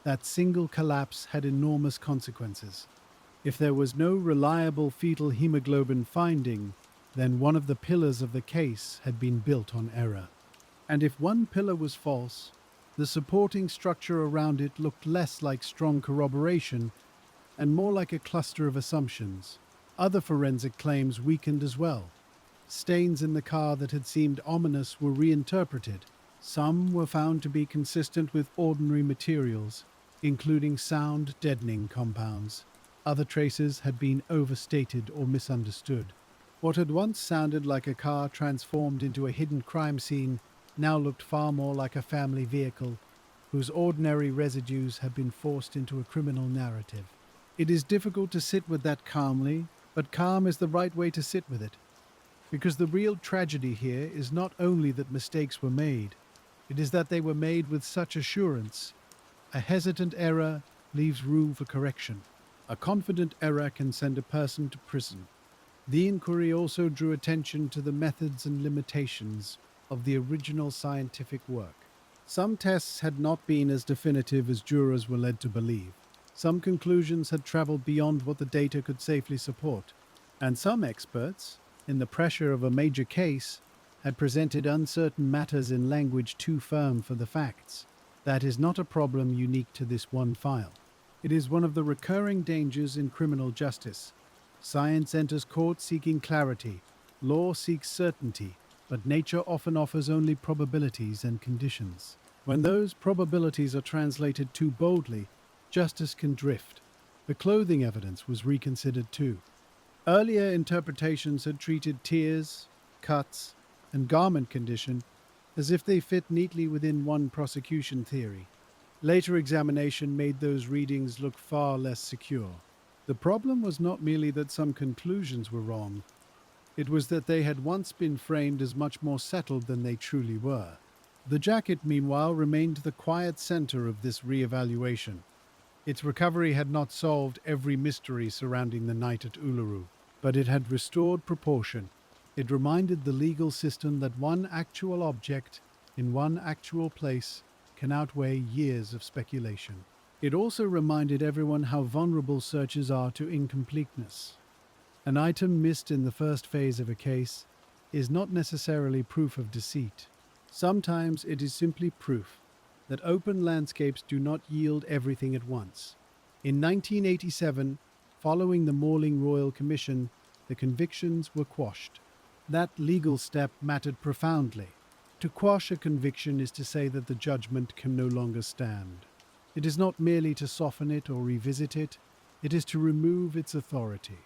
That single collapse had enormous consequences. If there was no reliable fetal hemoglobin finding, then one of the pillars of the case had been built on error. And if one pillar was false, the supporting structure around it looked less like strong corroboration and more like a cluster of assumptions. Other forensic claims weakened as well. Stains in the car that had seemed ominous were reinterpreted. Some were found to be consistent with ordinary materials, including sound deadening compounds. Other traces had been overstated or misunderstood. What had once sounded like a car transformed into a hidden crime scene now looked far more like a family vehicle, whose ordinary residues had been forced into a criminal narrative. It is difficult to sit with that calmly, but calm is the right way to sit with it. Because the real tragedy here is not only that mistakes were made, it is that they were made with such assurance. A hesitant error leaves room for correction. A confident error can send a person to prison. The inquiry also drew attention to the methods and limitations of the original scientific work. Some tests had not been as definitive as jurors were led to believe. Some conclusions had traveled beyond what the data could safely support. And some experts, in the pressure of a major case, had presented uncertain matters in language too firm for the facts. That is not a problem unique to this one file. It is one of the recurring dangers in criminal justice. Science enters court seeking clarity. Law seeks certainty, but nature often offers only probabilities and conditions. When those probabilities are translated too boldly, justice can drift. The clothing evidence was reconsidered too. Earlier interpretations had treated tears, cuts, and garment condition as if they fit neatly within one prosecution theory. Later examination made those readings look far less secure. The problem was not merely that some conclusions were wrong, it was that they had once been framed as much more settled than they truly were. The jacket, meanwhile, remained the quiet center of this re-evaluation. Its recovery had not solved every mystery surrounding the night at Uluru, but it had restored proportion. It reminded the legal system that one actual object in one actual place can outweigh years of speculation. It also reminded everyone how vulnerable searches are to incompleteness. An item missed in the first phase of a case is not necessarily proof of deceit. Sometimes it is simply proof that open landscapes do not yield everything at once. In 1987, following the Morling Royal Commission, the convictions were quashed. That legal step mattered profoundly. To quash a conviction is to say that the judgment can no longer stand. It is not merely to soften it or revisit it, it is to remove its authority.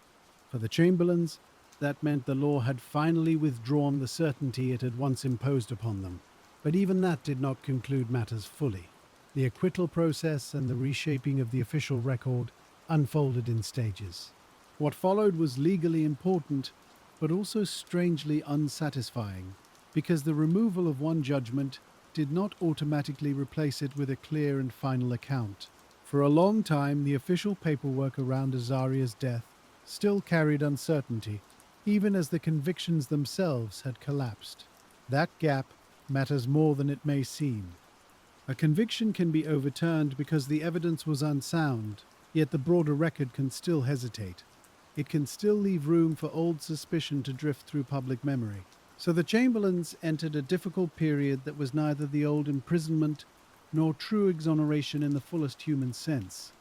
For the Chamberlains, that meant the law had finally withdrawn the certainty it had once imposed upon them. But even that did not conclude matters fully. The acquittal process and the reshaping of the official record unfolded in stages. What followed was legally important, but also strangely unsatisfying, because the removal of one judgment did not automatically replace it with a clear and final account. For a long time, the official paperwork around Azaria's death still carried uncertainty, even as the convictions themselves had collapsed. That gap matters more than it may seem. A conviction can be overturned because the evidence was unsound, yet the broader record can still hesitate. It can still leave room for old suspicion to drift through public memory. So the Chamberlains entered a difficult period that was neither the old imprisonment nor true exoneration in the fullest human sense.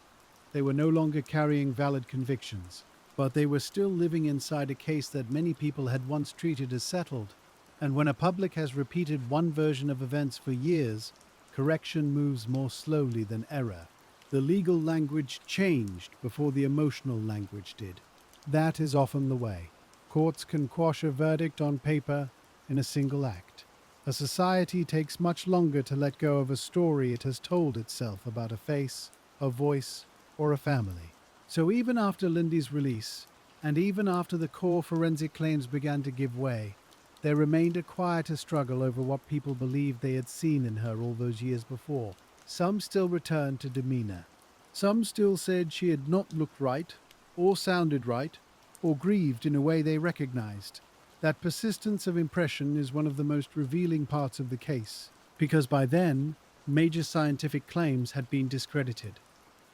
They were no longer carrying valid convictions, but they were still living inside a case that many people had once treated as settled. And when a public has repeated one version of events for years, correction moves more slowly than error. The legal language changed before the emotional language did. That is often the way. Courts can quash a verdict on paper in a single act. A society takes much longer to let go of a story it has told itself about a face, a voice, or a family. So even after Lindy's release, and even after the core forensic claims began to give way, there remained a quieter struggle over what people believed they had seen in her all those years before. Some still returned to demeanor. Some still said she had not looked right, or sounded right, or grieved in a way they recognized. That persistence of impression is one of the most revealing parts of the case, because by then, major scientific claims had been discredited.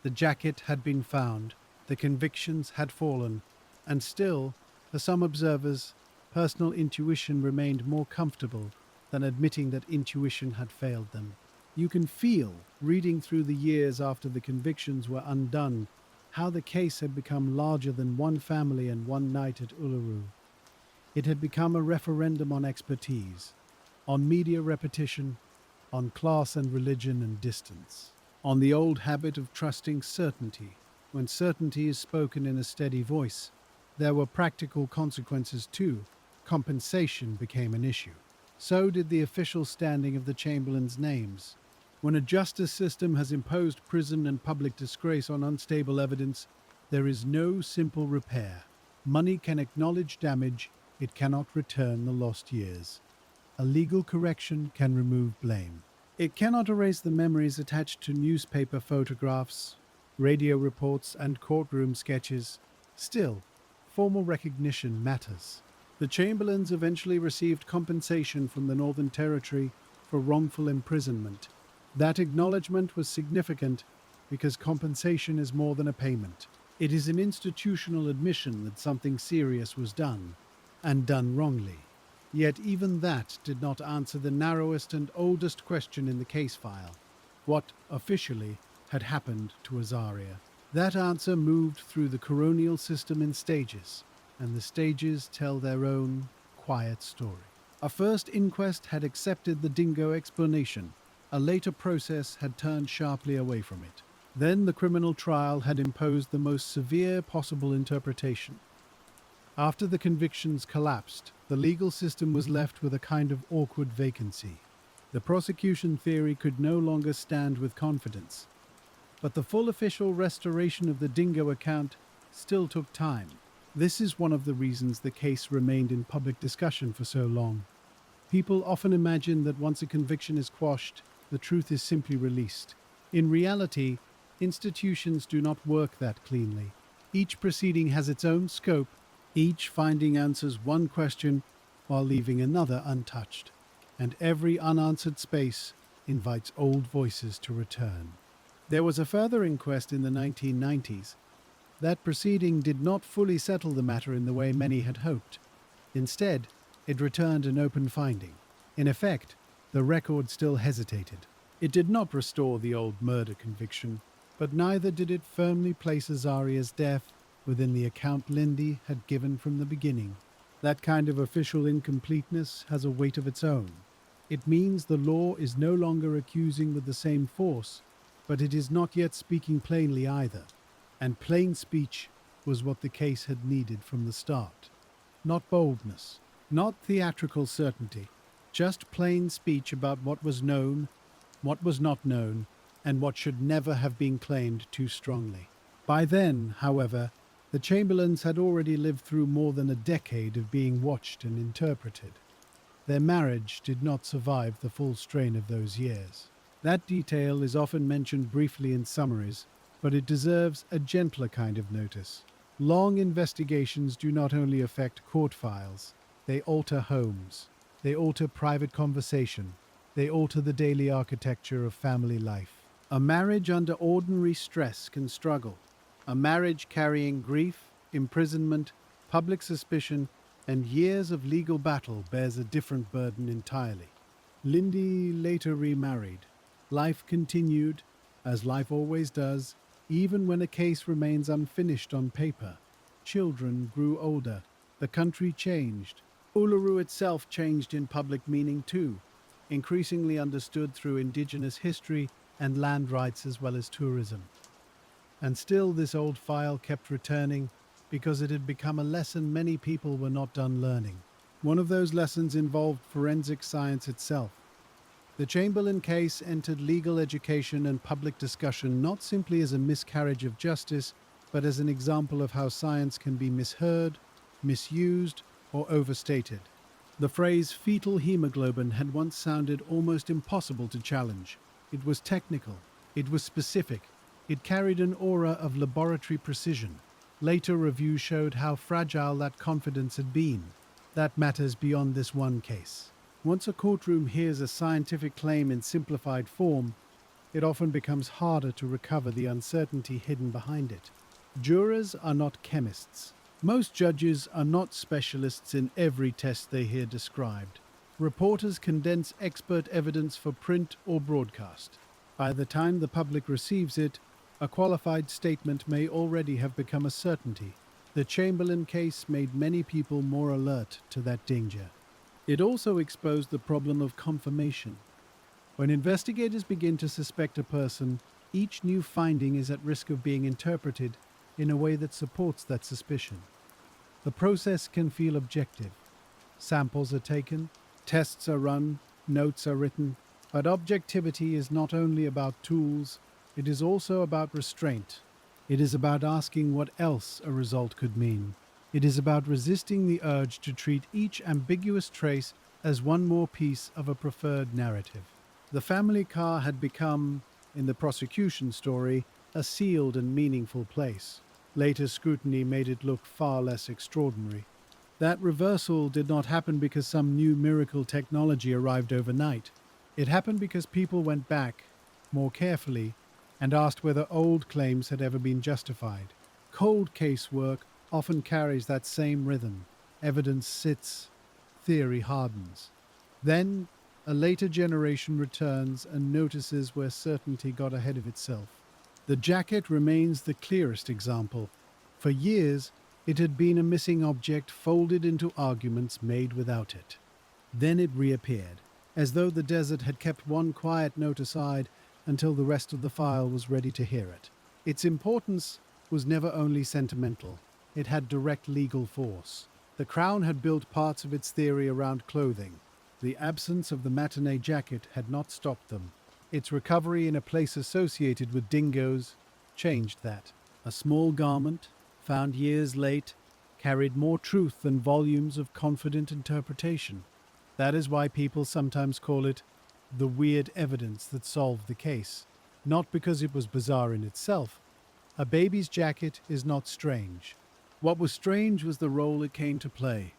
The jacket had been found, the convictions had fallen, and still, for some observers, personal intuition remained more comfortable than admitting that intuition had failed them. You can feel, reading through the years after the convictions were undone, how the case had become larger than one family and one night at Uluru. It had become a referendum on expertise, on media repetition, on class and religion and distance, on the old habit of trusting certainty. When certainty is spoken in a steady voice, there were practical consequences too. Compensation became an issue. So did the official standing of the Chamberlains' names. When a justice system has imposed prison and public disgrace on unstable evidence, there is no simple repair. Money can acknowledge damage, it cannot return the lost years. A legal correction can remove blame. It cannot erase the memories attached to newspaper photographs, radio reports, and courtroom sketches. Still, formal recognition matters. The Chamberlains eventually received compensation from the Northern Territory for wrongful imprisonment. That acknowledgement was significant because compensation is more than a payment. It is an institutional admission that something serious was done, and done wrongly. Yet even that did not answer the narrowest and oldest question in the case file: what, officially, had happened to Azaria. That answer moved through the coronial system in stages, and the stages tell their own quiet story. A first inquest had accepted the dingo explanation. A later process had turned sharply away from it. Then the criminal trial had imposed the most severe possible interpretation. After the convictions collapsed, the legal system was left with a kind of awkward vacancy. The prosecution theory could no longer stand with confidence. But the full official restoration of the dingo account still took time. This is one of the reasons the case remained in public discussion for so long. People often imagine that once a conviction is quashed, the truth is simply released. In reality, institutions do not work that cleanly. Each proceeding has its own scope. Each finding answers one question while leaving another untouched. And every unanswered space invites old voices to return. There was a further inquest in the 1990s. That proceeding did not fully settle the matter in the way many had hoped. Instead, it returned an open finding. In effect, the record still hesitated. It did not restore the old murder conviction, but neither did it firmly place Azaria's death within the account Lindy had given from the beginning. That kind of official incompleteness has a weight of its own. It means the law is no longer accusing with the same force, but it is not yet speaking plainly either. And plain speech was what the case had needed from the start. Not boldness, not theatrical certainty, just plain speech about what was known, what was not known, and what should never have been claimed too strongly. By then, however, the Chamberlains had already lived through more than a decade of being watched and interpreted. Their marriage did not survive the full strain of those years. That detail is often mentioned briefly in summaries, but it deserves a gentler kind of notice. Long investigations do not only affect court files, they alter homes, they alter private conversation, They alter the daily architecture of family life. A marriage under ordinary stress can struggle. A marriage carrying grief, imprisonment, public suspicion, and years of legal battle bears a different burden entirely. Lindy later remarried. Life continued, as life always does, even when a case remains unfinished on paper. Children grew older. The country changed. Uluru itself changed in public meaning too, increasingly understood through indigenous history and land rights as well as tourism. And still this old file kept returning because it had become a lesson many people were not done learning. One of those lessons involved forensic science itself. The Chamberlain case entered legal education and public discussion not simply as a miscarriage of justice, but as an example of how science can be misheard, misused, or overstated. The phrase fetal hemoglobin had once sounded almost impossible to challenge. It was technical, it was specific, it carried an aura of laboratory precision. Later reviews showed how fragile that confidence had been. That matters beyond this one case. Once a courtroom hears a scientific claim in simplified form, it often becomes harder to recover the uncertainty hidden behind it. Jurors are not chemists. Most judges are not specialists in every test they hear described. Reporters condense expert evidence for print or broadcast. By the time the public receives it, a qualified statement may already have become a certainty. The Chamberlain case made many people more alert to that danger. It also exposed the problem of confirmation. When investigators begin to suspect a person, each new finding is at risk of being interpreted in a way that supports that suspicion. The process can feel objective. Samples are taken, tests are run, notes are written, but objectivity is not only about tools, it is also about restraint. It is about asking what else a result could mean. It is about resisting the urge to treat each ambiguous trace as one more piece of a preferred narrative. The family car had become, in the prosecution story, a sealed and meaningful place. Later scrutiny made it look far less extraordinary. That reversal did not happen because some new miracle technology arrived overnight. It happened because people went back, more carefully, and asked whether old claims had ever been justified. Cold case work often carries that same rhythm. Evidence sits, theory hardens. Then, a later generation returns and notices where certainty got ahead of itself. The jacket remains the clearest example. For years, it had been a missing object folded into arguments made without it. Then it reappeared, as though the desert had kept one quiet note aside until the rest of the file was ready to hear it. Its importance was never only sentimental. It had direct legal force. The Crown had built parts of its theory around clothing. The absence of the matinee jacket had not stopped them. Its recovery in a place associated with dingoes changed that. A small garment, found years late, carried more truth than volumes of confident interpretation. That is why people sometimes call it the weird evidence that solved the case. Not because it was bizarre in itself. A baby's jacket is not strange. What was strange was the role it came to play.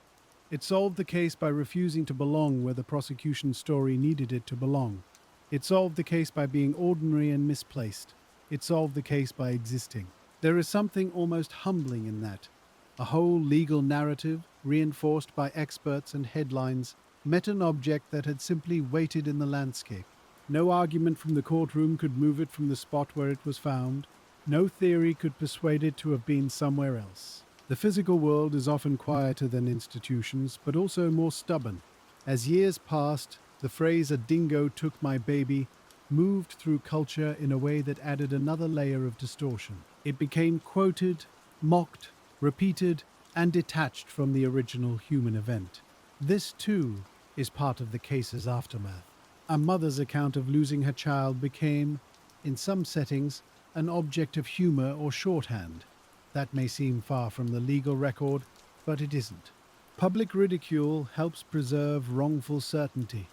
It solved the case by refusing to belong where the prosecution story needed it to belong. It solved the case by being ordinary and misplaced. It solved the case by existing. There is something almost humbling in that. A whole legal narrative, reinforced by experts and headlines, met an object that had simply waited in the landscape. No argument from the courtroom could move it from the spot where it was found. No theory could persuade it to have been somewhere else. The physical world is often quieter than institutions, but also more stubborn. As years passed, the phrase "a dingo took my baby" moved through culture in a way that added another layer of distortion. It became quoted, mocked, repeated, and detached from the original human event. This, too, is part of the case's aftermath. A mother's account of losing her child became, in some settings, an object of humor or shorthand. That may seem far from the legal record, but it isn't. Public ridicule helps preserve wrongful certainty.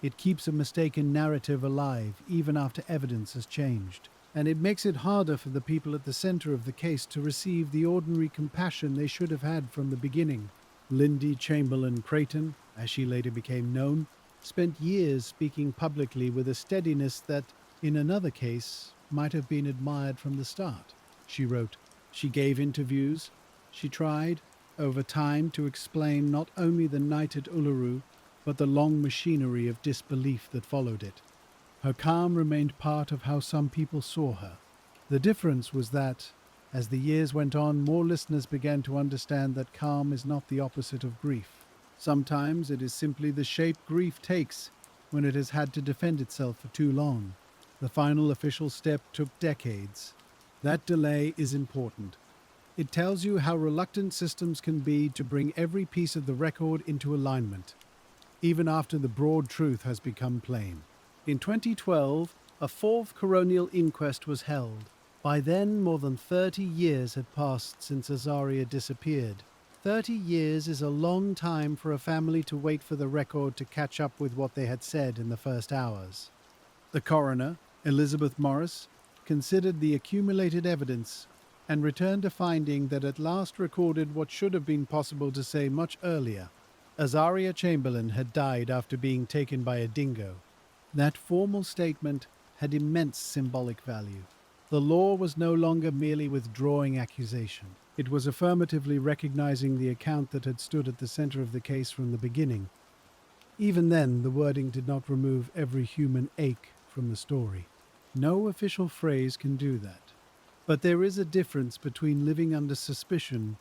It keeps a mistaken narrative alive even after evidence has changed. And it makes it harder for the people at the center of the case to receive the ordinary compassion they should have had from the beginning. Lindy Chamberlain Creighton, as she later became known, spent years speaking publicly with a steadiness that, in another case, might have been admired from the start. She wrote, she gave interviews, she tried, over time, to explain not only the night at Uluru, but the long machinery of disbelief that followed it. Her calm remained part of how some people saw her. The difference was that, as the years went on, more listeners began to understand that calm is not the opposite of grief. Sometimes it is simply the shape grief takes when it has had to defend itself for too long. The final official step took decades. That delay is important. It tells you how reluctant systems can be to bring every piece of the record into alignment, even after the broad truth has become plain. In 2012, a fourth coronial inquest was held. By then, more than 30 years had passed since Azaria disappeared. 30 years is a long time for a family to wait for the record to catch up with what they had said in the first hours. The coroner, Elizabeth Morris, considered the accumulated evidence and returned a finding that at last recorded what should have been possible to say much earlier. Azaria Chamberlain had died after being taken by a dingo. That formal statement had immense symbolic value. The law was no longer merely withdrawing accusation. It was affirmatively recognizing the account that had stood at the center of the case from the beginning. Even then, the wording did not remove every human ache from the story. No official phrase can do that. But there is a difference between living under suspicion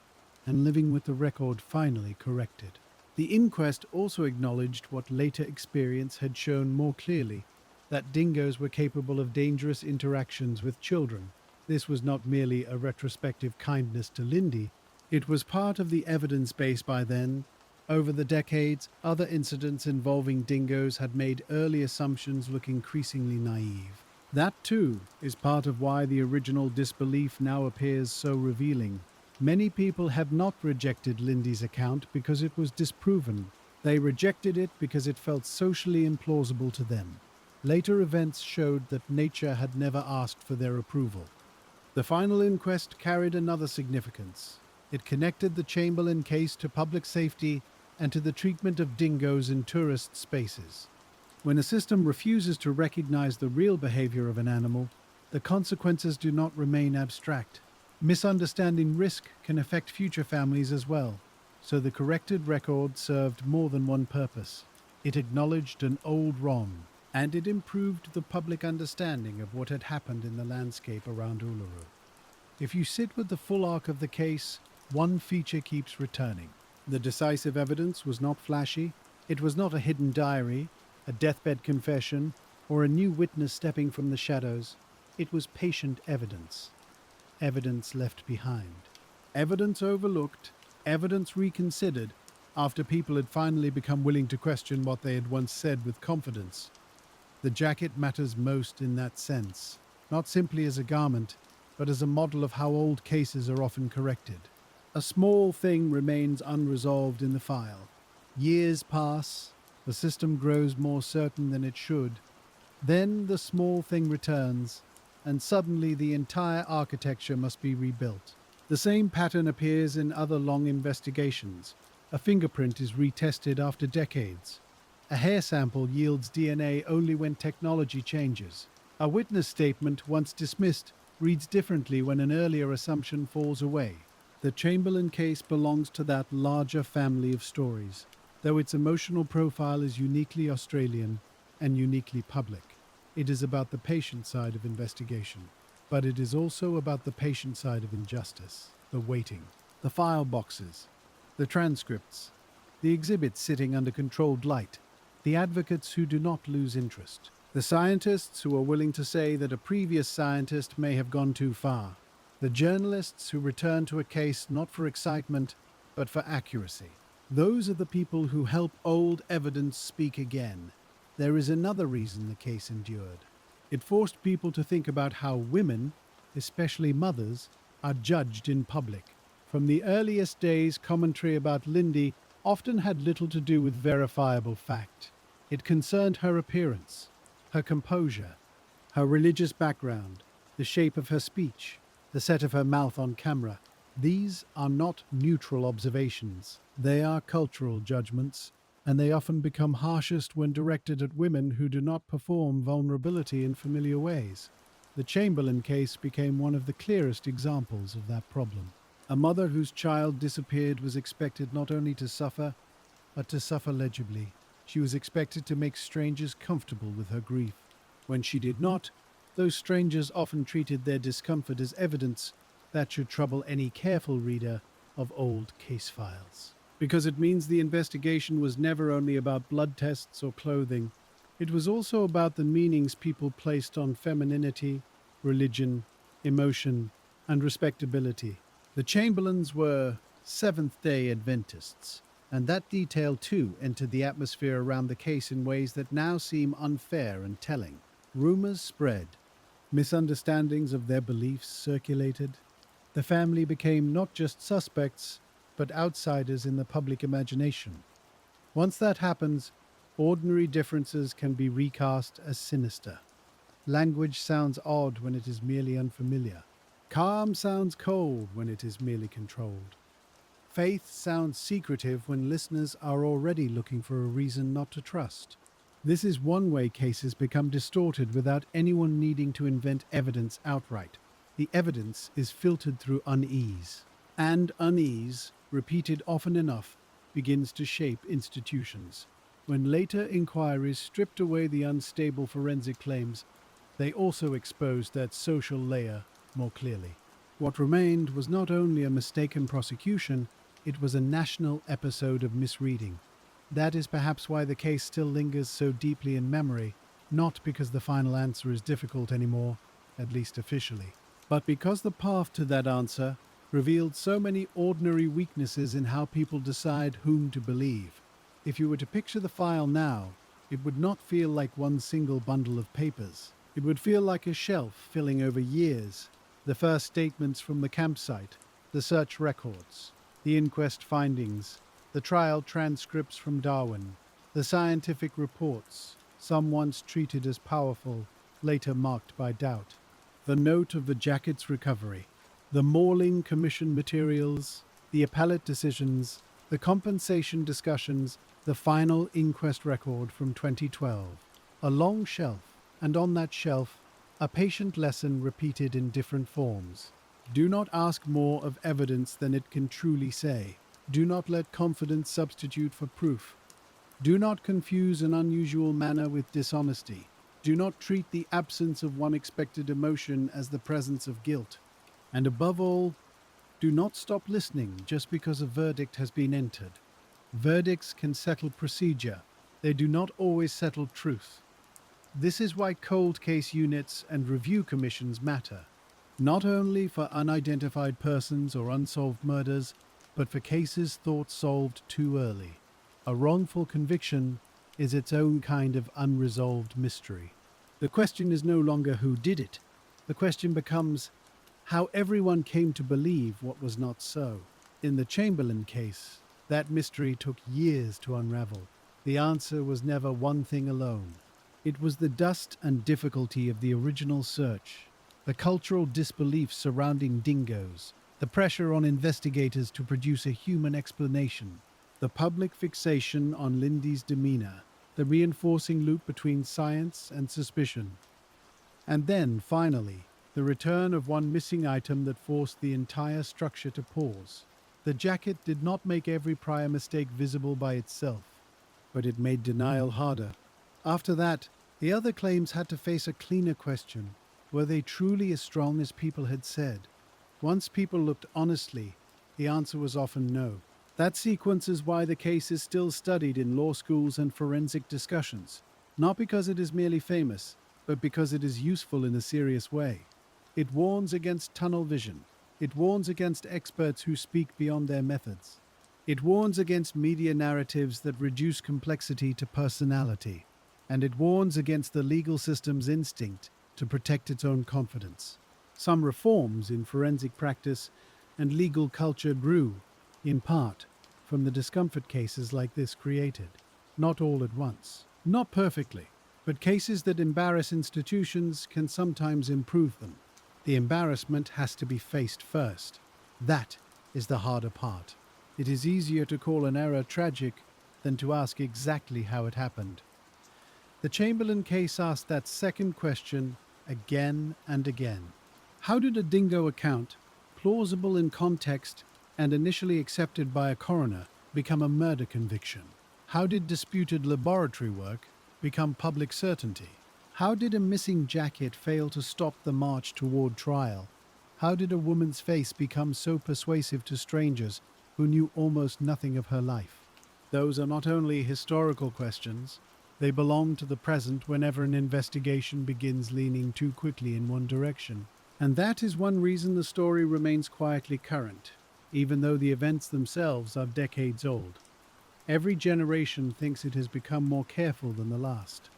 and living with the record finally corrected. The inquest also acknowledged what later experience had shown more clearly, that dingoes were capable of dangerous interactions with children. This was not merely a retrospective kindness to Lindy, it was part of the evidence base by then. Over the decades, other incidents involving dingoes had made early assumptions look increasingly naive. That, too, is part of why the original disbelief now appears so revealing. Many people have not rejected Lindy's account because it was disproven. They rejected it because it felt socially implausible to them. Later events showed that nature had never asked for their approval. The final inquest carried another significance. It connected the Chamberlain case to public safety and to the treatment of dingoes in tourist spaces. When a system refuses to recognize the real behavior of an animal, the consequences do not remain abstract. Misunderstanding risk can affect future families as well, so the corrected record served more than one purpose. It acknowledged an old wrong, and it improved the public understanding of what had happened in the landscape around Uluru. If you sit with the full arc of the case, one feature keeps returning. The decisive evidence was not flashy. It was not a hidden diary, a deathbed confession, or a new witness stepping from the shadows. It was patient evidence. Evidence left behind. Evidence overlooked. Evidence reconsidered after people had finally become willing to question what they had once said with confidence. The jacket matters most in that sense, not simply as a garment, but as a model of how old cases are often corrected. A small thing remains unresolved in the file. Years pass, the system grows more certain than it should. Then the small thing returns, and suddenly the entire architecture must be rebuilt. The same pattern appears in other long investigations. A fingerprint is retested after decades. A hair sample yields DNA only when technology changes. A witness statement, once dismissed, reads differently when an earlier assumption falls away. The Chamberlain case belongs to that larger family of stories, though its emotional profile is uniquely Australian and uniquely public. It is about the patient side of investigation, but it is also about the patient side of injustice, the waiting, the file boxes, the transcripts, the exhibits sitting under controlled light, the advocates who do not lose interest, the scientists who are willing to say that a previous scientist may have gone too far, the journalists who return to a case not for excitement, but for accuracy. Those are the people who help old evidence speak again. There is another reason the case endured. It forced people to think about how women, especially mothers, are judged in public. From the earliest days, commentary about Lindy often had little to do with verifiable fact. It concerned her appearance, her composure, her religious background, the shape of her speech, the set of her mouth on camera. These are not neutral observations. They are cultural judgments. and they often become harshest when directed at women who do not perform vulnerability in familiar ways. The Chamberlain case became one of the clearest examples of that problem. A mother whose child disappeared was expected not only to suffer, but to suffer legibly. She was expected to make strangers comfortable with her grief. When she did not, those strangers often treated their discomfort as evidence that should trouble any careful reader of old case files. Because it means the investigation was never only about blood tests or clothing, it was also about the meanings people placed on femininity, religion, emotion, and respectability. The Chamberlains were Seventh-day Adventists, and that detail too entered the atmosphere around the case in ways that now seem unfair and telling. Rumors spread, misunderstandings of their beliefs circulated. The family became not just suspects, but outsiders in the public imagination. Once that happens, ordinary differences can be recast as sinister. Language sounds odd when it is merely unfamiliar. Calm sounds cold when it is merely controlled. Faith sounds secretive when listeners are already looking for a reason not to trust. This is one way cases become distorted without anyone needing to invent evidence outright. The evidence is filtered through unease. And unease, repeated often enough, begins to shape institutions. When later inquiries stripped away the unstable forensic claims, they also exposed that social layer more clearly. What remained was not only a mistaken prosecution, it was a national episode of misreading. That is perhaps why the case still lingers so deeply in memory, not because the final answer is difficult anymore, at least officially, but because the path to that answer revealed so many ordinary weaknesses in how people decide whom to believe. If you were to picture the file now, it would not feel like one single bundle of papers. It would feel like a shelf filling over years. The first statements from the campsite, the search records, the inquest findings, the trial transcripts from Darwin, the scientific reports, some once treated as powerful, later marked by doubt, the note of the jacket's recovery, the Morling Commission materials, the appellate decisions, the compensation discussions, the final inquest record from 2012. A long shelf, and on that shelf, a patient lesson repeated in different forms. Do not ask more of evidence than it can truly say. Do not let confidence substitute for proof. Do not confuse an unusual manner with dishonesty. Do not treat the absence of one expected emotion as the presence of guilt. And above all, do not stop listening just because a verdict has been entered. Verdicts can settle procedure. They do not always settle truth. This is why cold case units and review commissions matter, not only for unidentified persons or unsolved murders, but for cases thought solved too early. A wrongful conviction is its own kind of unresolved mystery. The question is no longer who did it. The question becomes how everyone came to believe what was not so. In the Chamberlain case, that mystery took years to unravel. The answer was never one thing alone. It was the dust and difficulty of the original search, the cultural disbelief surrounding dingoes, the pressure on investigators to produce a human explanation, the public fixation on Lindy's demeanor, the reinforcing loop between science and suspicion. And then, finally, the return of one missing item that forced the entire structure to pause. The jacket did not make every prior mistake visible by itself, but it made denial harder. After that, the other claims had to face a cleaner question. Were they truly as strong as people had said? Once people looked honestly, the answer was often no. That sequence is why the case is still studied in law schools and forensic discussions, not because it is merely famous, but because it is useful in a serious way. It warns against tunnel vision. It warns against experts who speak beyond their methods. It warns against media narratives that reduce complexity to personality. And it warns against the legal system's instinct to protect its own confidence. Some reforms in forensic practice and legal culture grew, in part, from the discomfort cases like this created. Not all at once. Not perfectly, but cases that embarrass institutions can sometimes improve them. The embarrassment has to be faced first. That is the harder part. It is easier to call an error tragic than to ask exactly how it happened. The Chamberlain case asked that second question again and again. How did a dingo account, plausible in context and initially accepted by a coroner, become a murder conviction? How did disputed laboratory work become public certainty? How did a missing jacket fail to stop the march toward trial? How did a woman's face become so persuasive to strangers who knew almost nothing of her life? Those are not only historical questions, they belong to the present whenever an investigation begins leaning too quickly in one direction. And that is one reason the story remains quietly current, even though the events themselves are decades old. Every generation thinks it has become more careful than the last.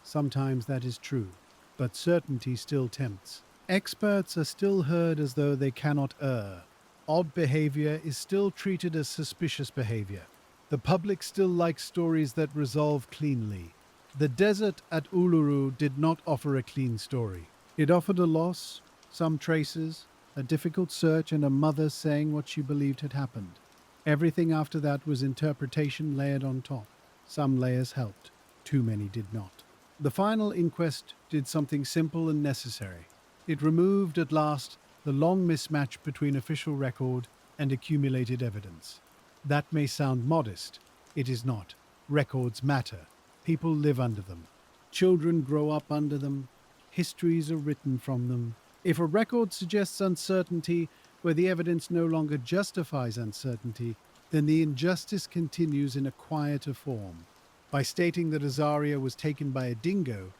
Sometimes that is true, but certainty still tempts. Experts are still heard as though they cannot err. Odd behavior is still treated as suspicious behavior. The public still likes stories that resolve cleanly. The desert at Uluru did not offer a clean story. It offered a loss, some traces, a difficult search, and a mother saying what she believed had happened. Everything after that was interpretation layered on top. Some layers helped, too many did not. The final inquest did something simple and necessary. It removed at last the long mismatch between official record and accumulated evidence. That may sound modest. It is not. Records matter. People live under them. Children grow up under them. Histories are written from them. If a record suggests uncertainty where the evidence no longer justifies uncertainty, then the injustice continues in a quieter form. By stating that Azaria was taken by a dingo,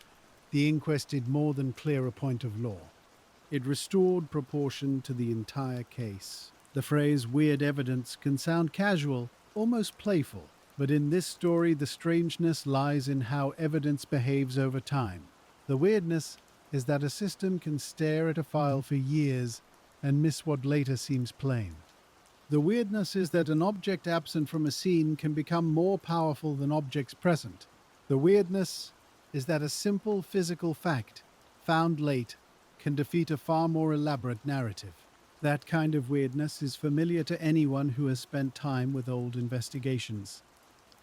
the inquest did more than clear a point of law. It restored proportion to the entire case. The phrase weird evidence can sound casual, almost playful, but in this story the strangeness lies in how evidence behaves over time. The weirdness is that a system can stare at a file for years and miss what later seems plain. The weirdness is that an object absent from a scene can become more powerful than objects present. The weirdness is that a simple physical fact, found late, can defeat a far more elaborate narrative. That kind of weirdness is familiar to anyone who has spent time with old investigations.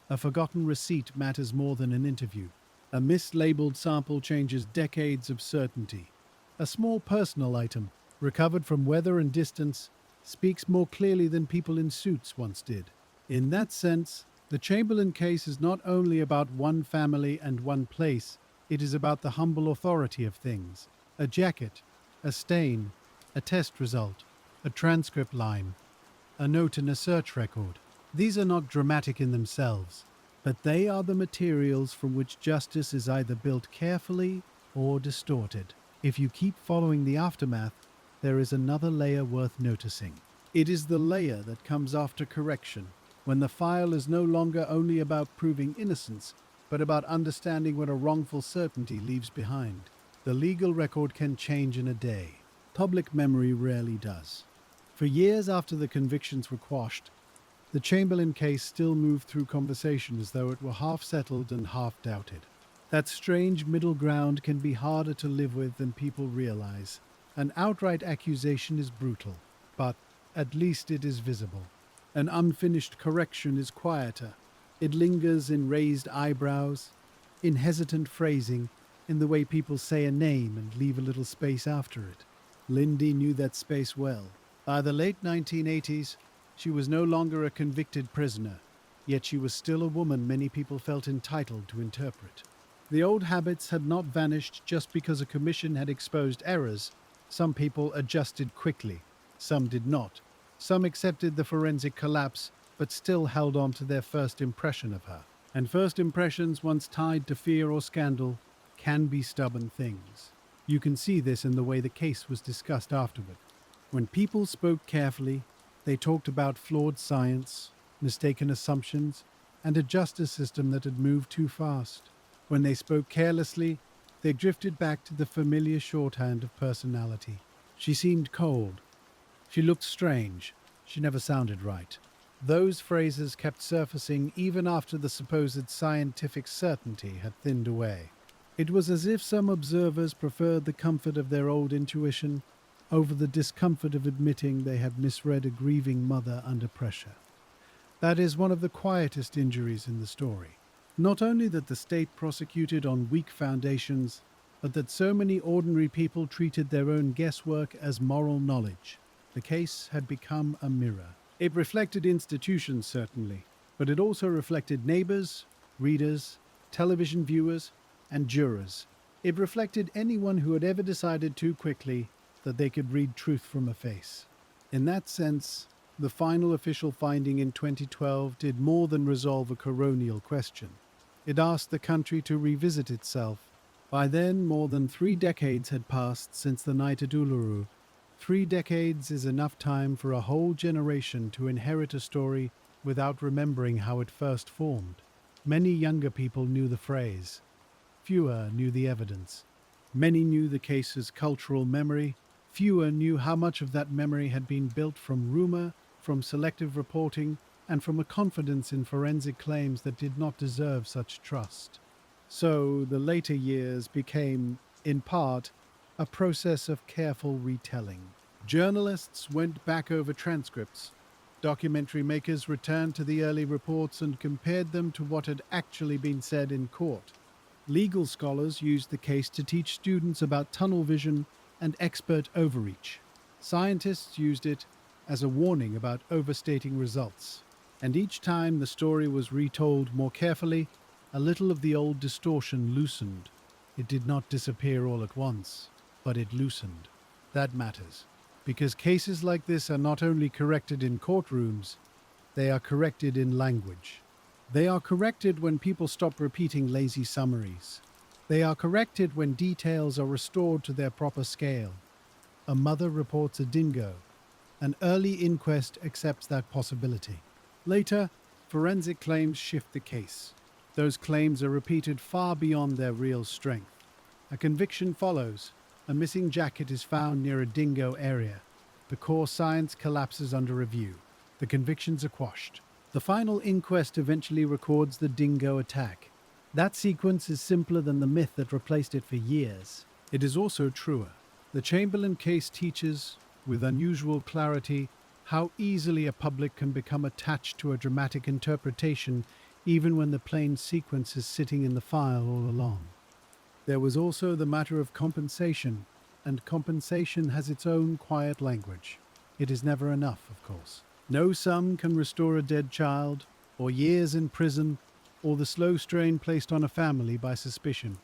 A forgotten receipt matters more than an interview. A mislabeled sample changes decades of certainty. A small personal item, recovered from weather and distance, speaks more clearly than people in suits once did. In that sense, the Chamberlain case is not only about one family and one place, it is about the humble authority of things. A jacket, a stain, a test result, a transcript line, a note in a search record. These are not dramatic in themselves, but they are the materials from which justice is either built carefully or distorted. If you keep following the aftermath, there is another layer worth noticing. It is the layer that comes after correction, when the file is no longer only about proving innocence, but about understanding what a wrongful certainty leaves behind. The legal record can change in a day. Public memory rarely does. For years after the convictions were quashed, the Chamberlain case still moved through conversation as though it were half settled and half doubted. That strange middle ground can be harder to live with than people realize. An outright accusation is brutal, but at least it is visible. An unfinished correction is quieter. It lingers in raised eyebrows, in hesitant phrasing, in the way people say a name and leave a little space after it. Lindy knew that space well. By the late 1980s, she was no longer a convicted prisoner, yet she was still a woman many people felt entitled to interpret. The old habits had not vanished just because a commission had exposed errors. Some people adjusted quickly, some did not. Some accepted the forensic collapse, but still held on to their first impression of her. And first impressions, once tied to fear or scandal, can be stubborn things. You can see this in the way the case was discussed afterward. When people spoke carefully, they talked about flawed science, mistaken assumptions, and a justice system that had moved too fast. When they spoke carelessly, they drifted back to the familiar shorthand of personality. She seemed cold. She looked strange. She never sounded right. Those phrases kept surfacing even after the supposed scientific certainty had thinned away. It was as if some observers preferred the comfort of their old intuition over the discomfort of admitting they had misread a grieving mother under pressure. That is one of the quietest injuries in the story. Not only that the state prosecuted on weak foundations, but that so many ordinary people treated their own guesswork as moral knowledge. The case had become a mirror. It reflected institutions, certainly, but it also reflected neighbors, readers, television viewers, and jurors. It reflected anyone who had ever decided too quickly that they could read truth from a face. In that sense, the final official finding in 2012 did more than resolve a coronial question. It asked the country to revisit itself. By then, more than 3 decades had passed since the night at Uluru. 3 decades is enough time for a whole generation to inherit a story without remembering how it first formed. Many younger people knew the phrase. Fewer knew the evidence. Many knew the case's cultural memory. Fewer knew how much of that memory had been built from rumor, from selective reporting, and from a confidence in forensic claims that did not deserve such trust. So the later years became, in part, a process of careful retelling. Journalists went back over transcripts. Documentary makers returned to the early reports and compared them to what had actually been said in court. Legal scholars used the case to teach students about tunnel vision and expert overreach. Scientists used it as a warning about overstating results. And each time the story was retold more carefully, a little of the old distortion loosened. It did not disappear all at once, but it loosened. That matters, because cases like this are not only corrected in courtrooms, they are corrected in language. They are corrected when people stop repeating lazy summaries. They are corrected when details are restored to their proper scale. A mother reports a dingo. An early inquest accepts that possibility. Later, forensic claims shift the case. Those claims are repeated far beyond their real strength. A conviction follows. A missing jacket is found near a dingo area. The core science collapses under review. The convictions are quashed. The final inquest eventually records the dingo attack. That sequence is simpler than the myth that replaced it for years. It is also truer. The Chamberlain case teaches, with unusual clarity, how easily a public can become attached to a dramatic interpretation even when the plain sequence is sitting in the file all along. There was also the matter of compensation, and compensation has its own quiet language. It is never enough, of course. No sum can restore a dead child, or years in prison, or the slow strain placed on a family by suspicion.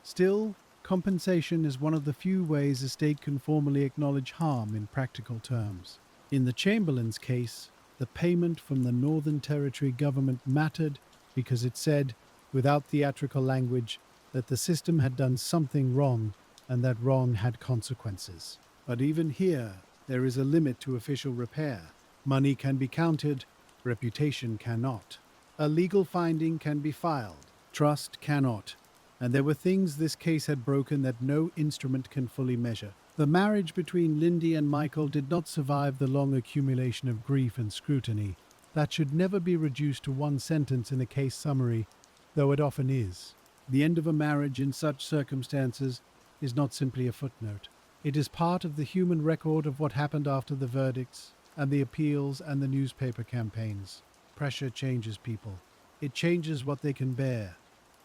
Still, compensation is one of the few ways a state can formally acknowledge harm in practical terms. In the Chamberlain's case, the payment from the Northern Territory government mattered because it said, without theatrical language, that the system had done something wrong and that wrong had consequences. But even here, there is a limit to official repair. Money can be counted, reputation cannot. A legal finding can be filed, trust cannot. And there were things this case had broken that no instrument can fully measure. The marriage between Lindy and Michael did not survive the long accumulation of grief and scrutiny. That should never be reduced to one sentence in a case summary, though it often is. The end of a marriage in such circumstances is not simply a footnote. It is part of the human record of what happened after the verdicts and the appeals and the newspaper campaigns. Pressure changes people. It changes what they can bear.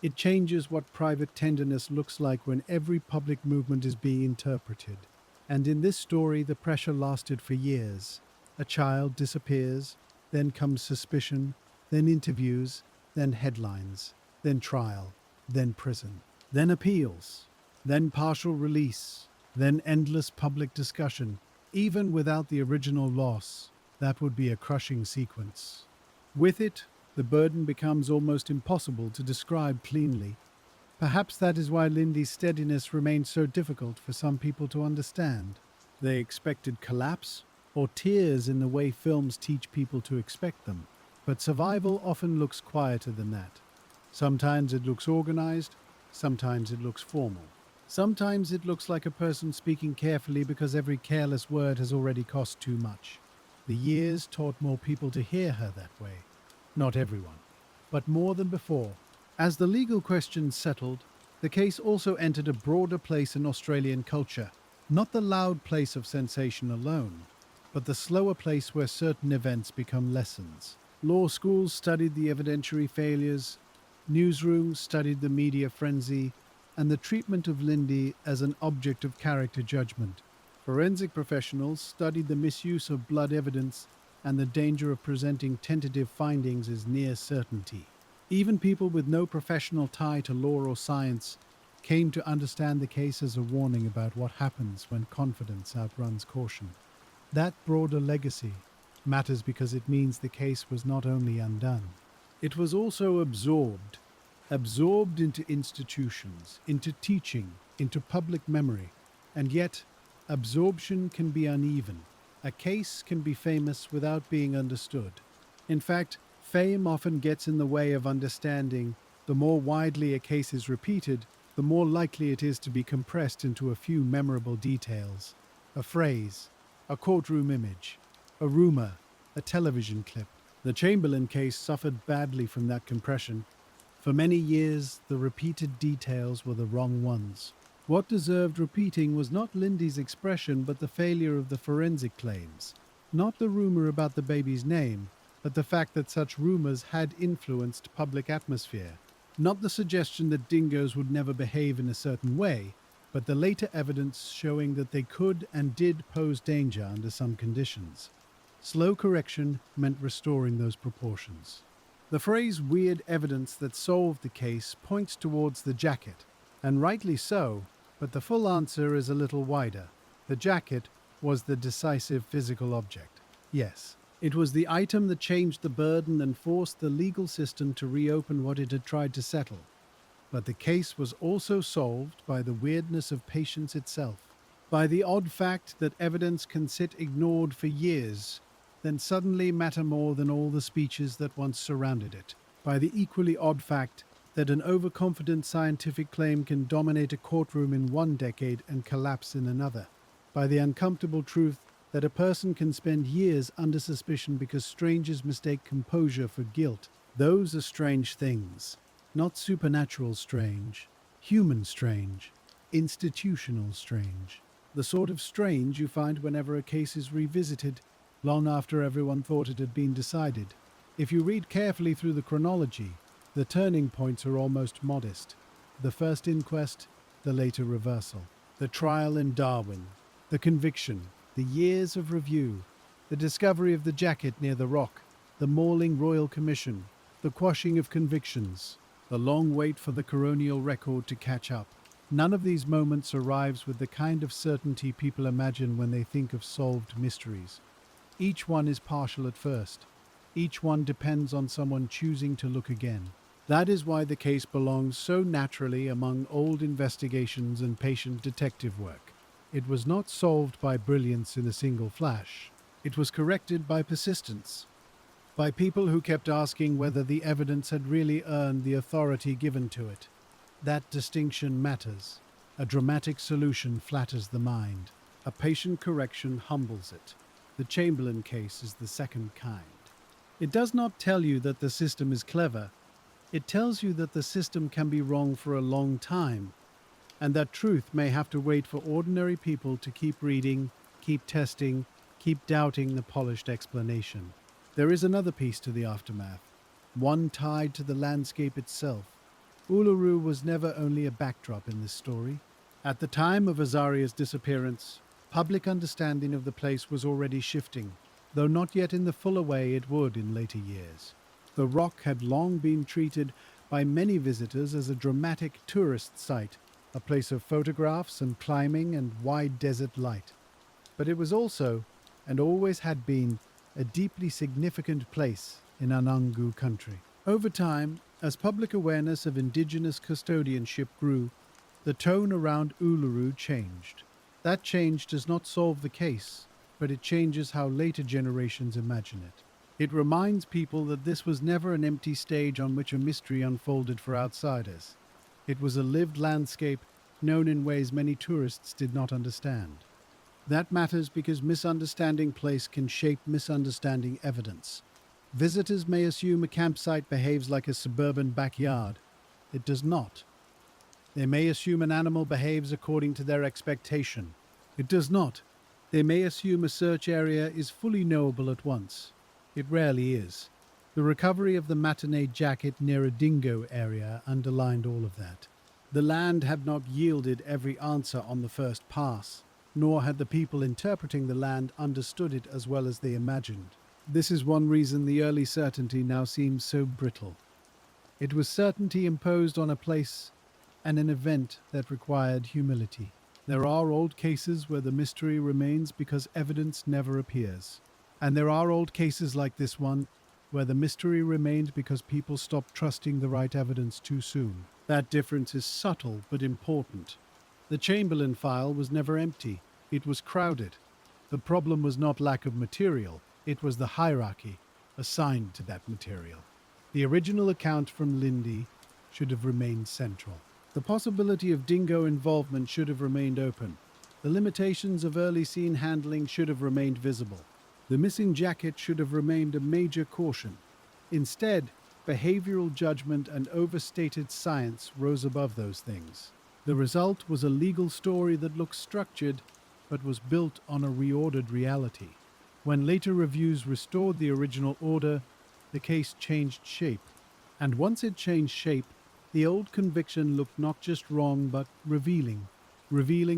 It changes what private tenderness looks like when every public movement is being interpreted. And in this story, the pressure lasted for years. A child disappears, then comes suspicion, then interviews, then headlines, then trial, then prison, then appeals, then partial release, then endless public discussion. Even without the original loss, that would be a crushing sequence. With it, the burden becomes almost impossible to describe cleanly. Perhaps that is why Lindy's steadiness remained so difficult for some people to understand. They expected collapse or tears in the way films teach people to expect them. But survival often looks quieter than that. Sometimes it looks organized, sometimes it looks formal. Sometimes it looks like a person speaking carefully because every careless word has already cost too much. The years taught more people to hear her that way. Not everyone, but more than before. As the legal questions settled, the case also entered a broader place in Australian culture. Not the loud place of sensation alone, but the slower place where certain events become lessons. Law schools studied the evidentiary failures, newsrooms studied the media frenzy, and the treatment of Lindy as an object of character judgment. Forensic professionals studied the misuse of blood evidence and the danger of presenting tentative findings as near certainty. Even people with no professional tie to law or science came to understand the case as a warning about what happens when confidence outruns caution. That broader legacy matters because it means the case was not only undone, it was also absorbed into institutions, into teaching, into public memory. And yet, absorption can be uneven. A case can be famous without being understood. In fact, fame often gets in the way of understanding. The more widely a case is repeated, the more likely it is to be compressed into a few memorable details. A phrase, a courtroom image, a rumor, a television clip. The Chamberlain case suffered badly from that compression. For many years, the repeated details were the wrong ones. What deserved repeating was not Lindy's expression, but the failure of the forensic claims. Not the rumor about the baby's name, but the fact that such rumors had influenced public atmosphere. Not the suggestion that dingoes would never behave in a certain way, but the later evidence showing that they could and did pose danger under some conditions. Slow correction meant restoring those proportions. The phrase weird evidence that solved the case points towards the jacket, and rightly so, but the full answer is a little wider. The jacket was the decisive physical object. Yes, it was the item that changed the burden and forced the legal system to reopen what it had tried to settle. But the case was also solved by the weirdness of patience itself, by the odd fact that evidence can sit ignored for years, then suddenly matter more than all the speeches that once surrounded it, by the equally odd fact that an overconfident scientific claim can dominate a courtroom in one decade and collapse in another, by the uncomfortable truth that a person can spend years under suspicion because strangers mistake composure for guilt. Those are strange things. Not supernatural strange, human strange, institutional strange. The sort of strange you find whenever a case is revisited, long after everyone thought it had been decided. If you read carefully through the chronology, the turning points are almost modest. The first inquest, the later reversal. The trial in Darwin, the conviction, the years of review, the discovery of the jacket near the rock, the mauling royal commission, the quashing of convictions, the long wait for the coronial record to catch up. None of these moments arrives with the kind of certainty people imagine when they think of solved mysteries. Each one is partial at first. Each one depends on someone choosing to look again. That is why the case belongs so naturally among old investigations and patient detective work. It was not solved by brilliance in a single flash. It was corrected by persistence, by people who kept asking whether the evidence had really earned the authority given to it. That distinction matters. A dramatic solution flatters the mind. A patient correction humbles it. The Chamberlain case is the second kind. It does not tell you that the system is clever. It tells you that the system can be wrong for a long time, and that truth may have to wait for ordinary people to keep reading, keep testing, keep doubting the polished explanation. There is another piece to the aftermath, one tied to the landscape itself. Uluru was never only a backdrop in this story. At the time of Azaria's disappearance, public understanding of the place was already shifting, though not yet in the fuller way it would in later years. The rock had long been treated by many visitors as a dramatic tourist site, a place of photographs and climbing and wide desert light. But it was also, and always had been, a deeply significant place in Anangu country. Over time, as public awareness of indigenous custodianship grew, the tone around Uluru changed. That change does not solve the case, but it changes how later generations imagine it. It reminds people that this was never an empty stage on which a mystery unfolded for outsiders. It was a lived landscape known in ways many tourists did not understand. That matters because misunderstanding place can shape misunderstanding evidence. Visitors may assume a campsite behaves like a suburban backyard. It does not. They may assume an animal behaves according to their expectation. It does not. They may assume a search area is fully knowable at once. It rarely is. The recovery of the matinee jacket near a dingo area underlined all of that. The land had not yielded every answer on the first pass, nor had the people interpreting the land understood it as well as they imagined. This is one reason the early certainty now seems so brittle. It was certainty imposed on a place and an event that required humility. There are old cases where the mystery remains because evidence never appears. And there are old cases like this one where the mystery remained because people stopped trusting the right evidence too soon. That difference is subtle but important. The Chamberlain file was never empty. It was crowded. The problem was not lack of material. It was the hierarchy assigned to that material. The original account from Lindy should have remained central. The possibility of dingo involvement should have remained open. The limitations of early scene handling should have remained visible. The missing jacket should have remained a major caution. Instead, behavioral judgment and overstated science rose above those things. The result was a legal story that looked structured, but was built on a reordered reality. When later reviews restored the original order, the case changed shape. And once it changed shape, the old conviction looked not just wrong, but revealing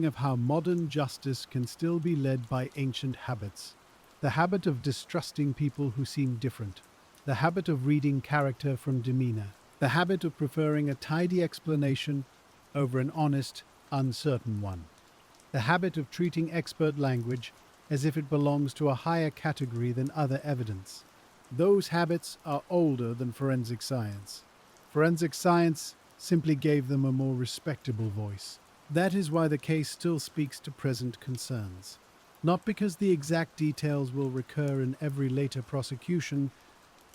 of how modern justice can still be led by ancient habits. The habit of distrusting people who seem different. The habit of reading character from demeanor. The habit of preferring a tidy explanation over an honest, uncertain one. The habit of treating expert language as if it belongs to a higher category than other evidence. Those habits are older than forensic science. Forensic science simply gave them a more respectable voice. That is why the case still speaks to present concerns. Not because the exact details will recur in every later prosecution,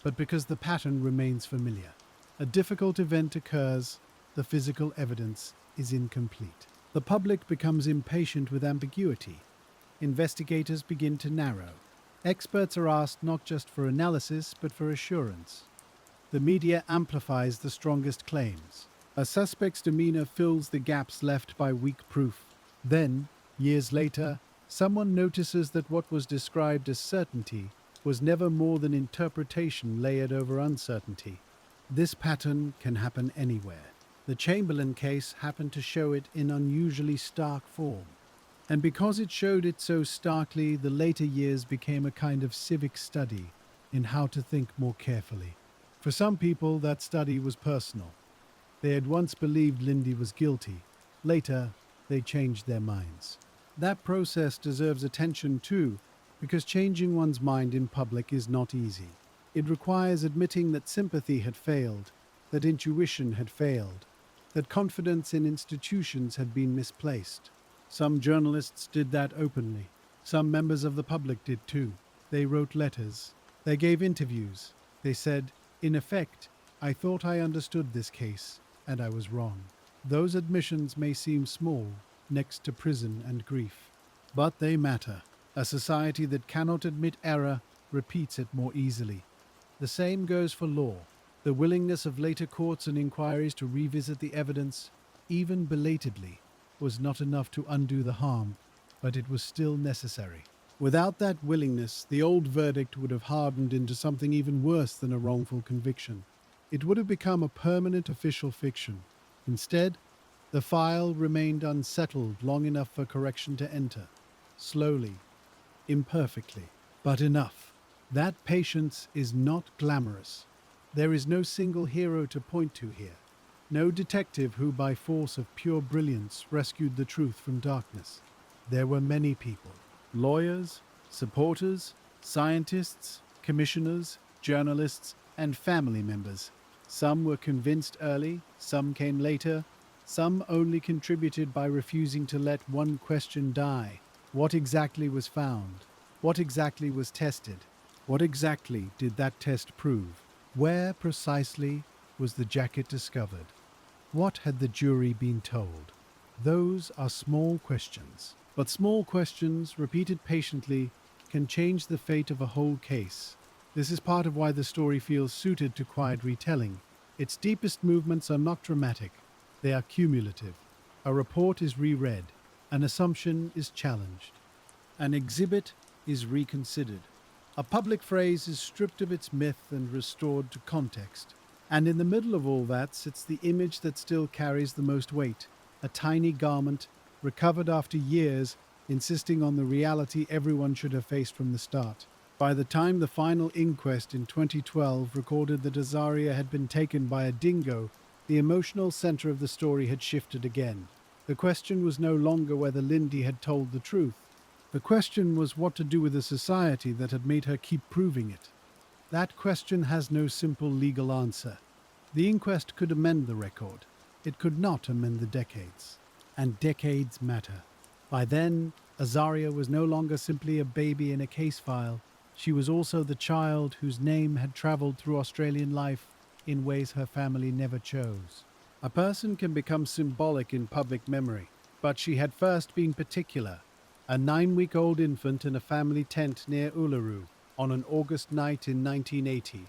but because the pattern remains familiar. A difficult event occurs, the physical evidence is incomplete. The public becomes impatient with ambiguity. Investigators begin to narrow. Experts are asked not just for analysis, but for assurance. The media amplifies the strongest claims. A suspect's demeanor fills the gaps left by weak proof. Then, years later, someone notices that what was described as certainty was never more than interpretation layered over uncertainty. This pattern can happen anywhere. The Chamberlain case happened to show it in unusually stark form. And because it showed it so starkly, the later years became a kind of civic study in how to think more carefully. For some people, that study was personal. They had once believed Lindy was guilty. Later, they changed their minds. That process deserves attention too, because changing one's mind in public is not easy. It requires admitting that sympathy had failed, that intuition had failed, that confidence in institutions had been misplaced. Some journalists did that openly. Some members of the public did too. They wrote letters. They gave interviews. They said, in effect, I thought I understood this case, and I was wrong. Those admissions may seem small, next to prison and grief. But they matter. A society that cannot admit error repeats it more easily. The same goes for law. The willingness of later courts and inquiries to revisit the evidence, even belatedly, was not enough to undo the harm, but it was still necessary. Without that willingness, the old verdict would have hardened into something even worse than a wrongful conviction. It would have become a permanent official fiction. Instead, the file remained unsettled long enough for correction to enter. Slowly, imperfectly, but enough. That patience is not glamorous. There is no single hero to point to here. No detective who by force of pure brilliance rescued the truth from darkness. There were many people. Lawyers, supporters, scientists, commissioners, journalists, and family members. Some were convinced early, some came later, some only contributed by refusing to let one question die. What exactly was found? What exactly was tested? What exactly did that test prove? Where precisely was the jacket discovered? What had the jury been told? Those are small questions. But small questions, repeated patiently, can change the fate of a whole case. This is part of why the story feels suited to quiet retelling. Its deepest movements are not dramatic. They are cumulative. A report is reread. An assumption is challenged. An exhibit is reconsidered. A public phrase is stripped of its myth and restored to context. And in the middle of all that sits the image that still carries the most weight, a tiny garment, recovered after years, insisting on the reality everyone should have faced from the start. By the time the final inquest in 2012 recorded that Azaria had been taken by a dingo, the emotional center of the story had shifted again. The question was no longer whether Lindy had told the truth. The question was what to do with a society that had made her keep proving it. That question has no simple legal answer. The inquest could amend the record. It could not amend the decades. And decades matter. By then, Azaria was no longer simply a baby in a case file. She was also the child whose name had traveled through Australian life in ways her family never chose. A person can become symbolic in public memory, but she had first been particular. A 9-week-old infant in a family tent near Uluru on an August night in 1980.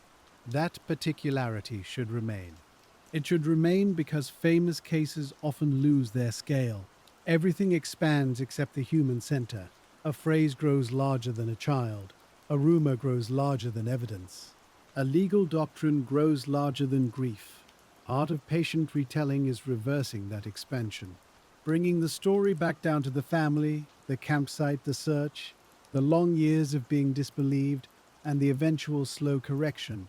That particularity should remain. It should remain because famous cases often lose their scale. Everything expands except the human center. A phrase grows larger than a child. A rumor grows larger than evidence. A legal doctrine grows larger than grief. Art of patient retelling is reversing that expansion, bringing the story back down to the family, the campsite, the search, the long years of being disbelieved, and the eventual slow correction.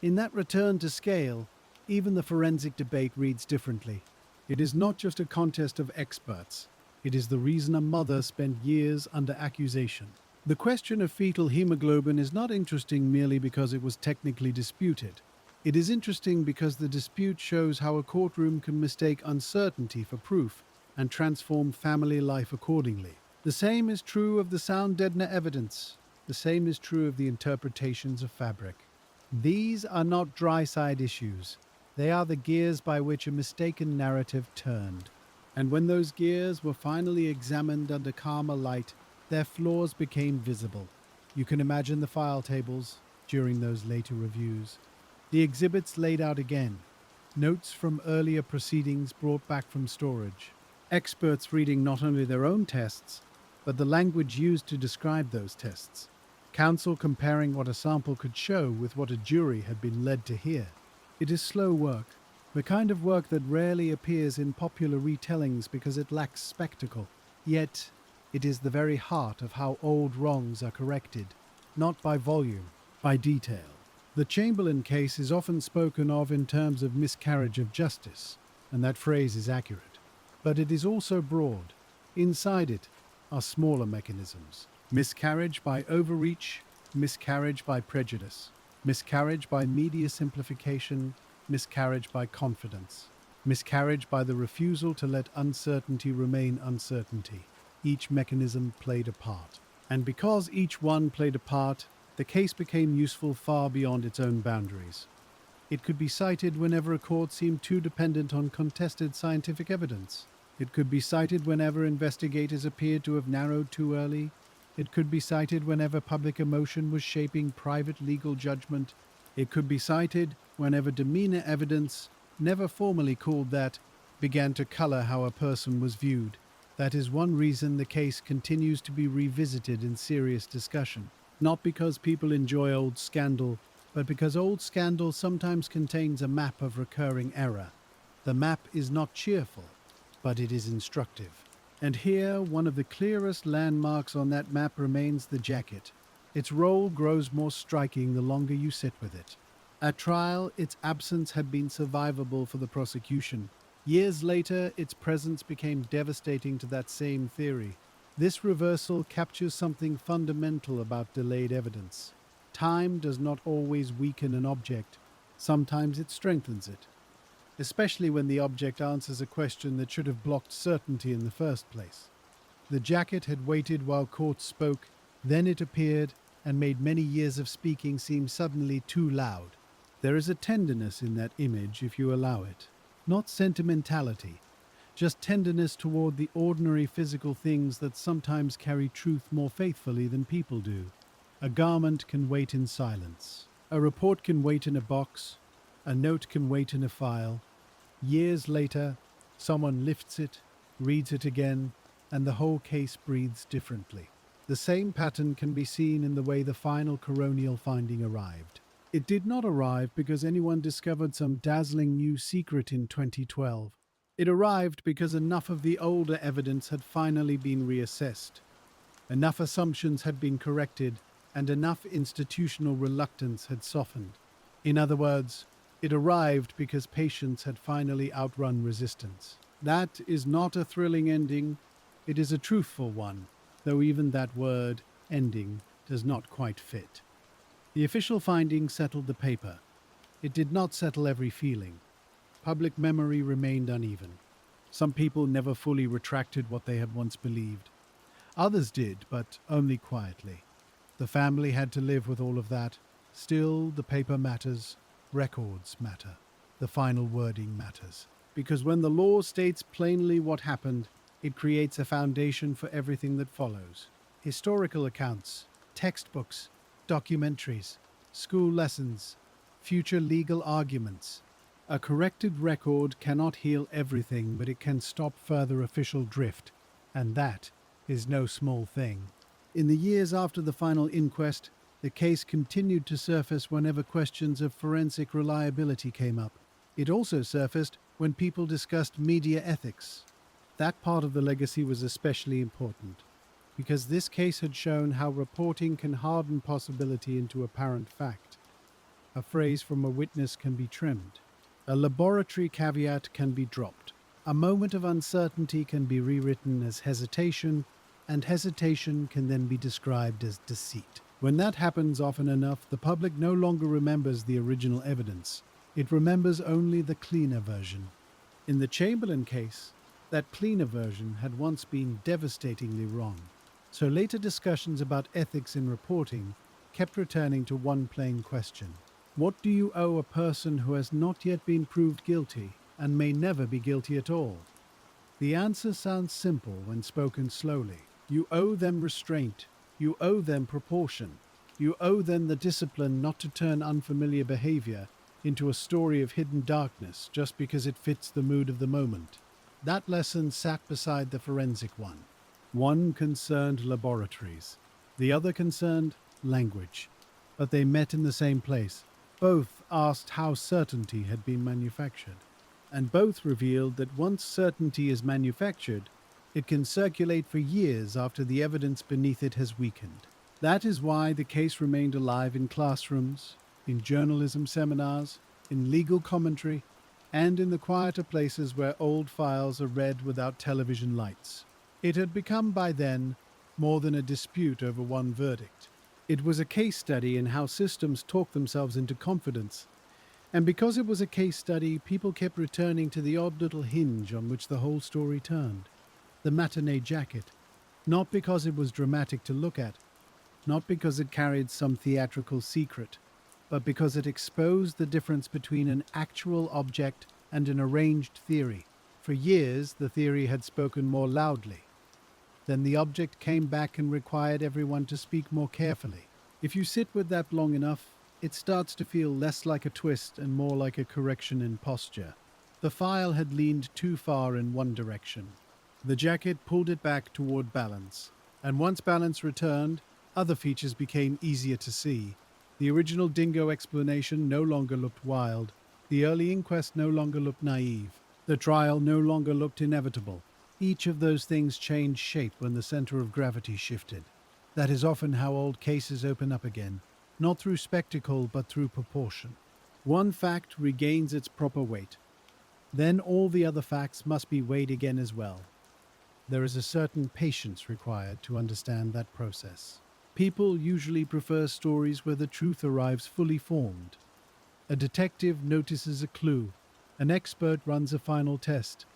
In that return to scale, even the forensic debate reads differently. It is not just a contest of experts. It is the reason a mother spent years under accusation. The question of fetal hemoglobin is not interesting merely because it was technically disputed. It is interesting because the dispute shows how a courtroom can mistake uncertainty for proof and transform family life accordingly. The same is true of the sound deadener evidence. The same is true of the interpretations of fabric. These are not dry-side issues. They are the gears by which a mistaken narrative turned. And when those gears were finally examined under calmer light, their flaws became visible. You can imagine the file tables during those later reviews. The exhibits laid out again. Notes from earlier proceedings brought back from storage. Experts reading not only their own tests, but the language used to describe those tests. Counsel comparing what a sample could show with what a jury had been led to hear. It is slow work, the kind of work that rarely appears in popular retellings because it lacks spectacle. Yet, it is the very heart of how old wrongs are corrected, not by volume, by detail. The Chamberlain case is often spoken of in terms of miscarriage of justice, and that phrase is accurate. But it is also broad. Inside it are smaller mechanisms. Miscarriage by overreach, miscarriage by prejudice, miscarriage by media simplification, miscarriage by confidence, miscarriage by the refusal to let uncertainty remain uncertainty. Each mechanism played a part. And because each one played a part, the case became useful far beyond its own boundaries. It could be cited whenever a court seemed too dependent on contested scientific evidence. It could be cited whenever investigators appeared to have narrowed too early. It could be cited whenever public emotion was shaping private legal judgment. It could be cited whenever demeanor evidence, never formally called that, began to color how a person was viewed. That is one reason the case continues to be revisited in serious discussion. Not because people enjoy old scandal, but because old scandal sometimes contains a map of recurring error. The map is not cheerful, but it is instructive. And here, one of the clearest landmarks on that map remains the jacket. Its role grows more striking the longer you sit with it. At trial, its absence had been survivable for the prosecution. Years later, its presence became devastating to that same theory. This reversal captures something fundamental about delayed evidence. Time does not always weaken an object. Sometimes it strengthens it, especially when the object answers a question that should have blocked certainty in the first place. The jacket had waited while court spoke, then it appeared and made many years of speaking seem suddenly too loud. There is a tenderness in that image if you allow it. Not sentimentality, just tenderness toward the ordinary physical things that sometimes carry truth more faithfully than people do. A garment can wait in silence. A report can wait in a box. A note can wait in a file. Years later, someone lifts it, reads it again, and the whole case breathes differently. The same pattern can be seen in the way the final coronial finding arrived. It did not arrive because anyone discovered some dazzling new secret in 2012. It arrived because enough of the older evidence had finally been reassessed. Enough assumptions had been corrected, and enough institutional reluctance had softened. In other words, it arrived because patience had finally outrun resistance. That is not a thrilling ending, it is a truthful one, though even that word, ending, does not quite fit. The official finding settled the paper. It did not settle every feeling. Public memory remained uneven. Some people never fully retracted what they had once believed. Others did, but only quietly. The family had to live with all of that. Still, the paper matters. Records matter. The final wording matters. Because when the law states plainly what happened, it creates a foundation for everything that follows. Historical accounts, textbooks, documentaries, school lessons, future legal arguments. A corrected record cannot heal everything, but it can stop further official drift, and that is no small thing. In the years after the final inquest, the case continued to surface whenever questions of forensic reliability came up. It also surfaced when people discussed media ethics. That part of the legacy was especially important, because this case had shown how reporting can harden possibility into apparent fact. A phrase from a witness can be trimmed. A laboratory caveat can be dropped. A moment of uncertainty can be rewritten as hesitation, and hesitation can then be described as deceit. When that happens often enough, the public no longer remembers the original evidence. It remembers only the cleaner version. In the Chamberlain case, that cleaner version had once been devastatingly wrong. So later discussions about ethics in reporting kept returning to one plain question. What do you owe a person who has not yet been proved guilty and may never be guilty at all? The answer sounds simple when spoken slowly. You owe them restraint. You owe them proportion. You owe them the discipline not to turn unfamiliar behavior into a story of hidden darkness just because it fits the mood of the moment. That lesson sat beside the forensic one. One concerned laboratories. The other concerned language. But they met in the same place. Both asked how certainty had been manufactured. And both revealed that once certainty is manufactured, it can circulate for years after the evidence beneath it has weakened. That is why the case remained alive in classrooms, in journalism seminars, in legal commentary, and in the quieter places where old files are read without television lights. It had become by then more than a dispute over one verdict. It was a case study in how systems talk themselves into confidence. And because it was a case study, people kept returning to the odd little hinge on which the whole story turned. The matinee jacket. Not because it was dramatic to look at, not because it carried some theatrical secret, but because it exposed the difference between an actual object and an arranged theory. For years, the theory had spoken more loudly. Then the object came back and required everyone to speak more carefully. If you sit with that long enough, it starts to feel less like a twist and more like a correction in posture. The file had leaned too far in one direction. The jacket pulled it back toward balance, and once balance returned, other features became easier to see. The original dingo explanation no longer looked wild. The early inquest no longer looked naive. The trial no longer looked inevitable. Each of those things changed shape when the center of gravity shifted. That is often how old cases open up again, not through spectacle but through proportion. One fact regains its proper weight. Then all the other facts must be weighed again as well. There is a certain patience required to understand that process. People usually prefer stories where the truth arrives fully formed. A detective notices a clue. An expert runs a final test.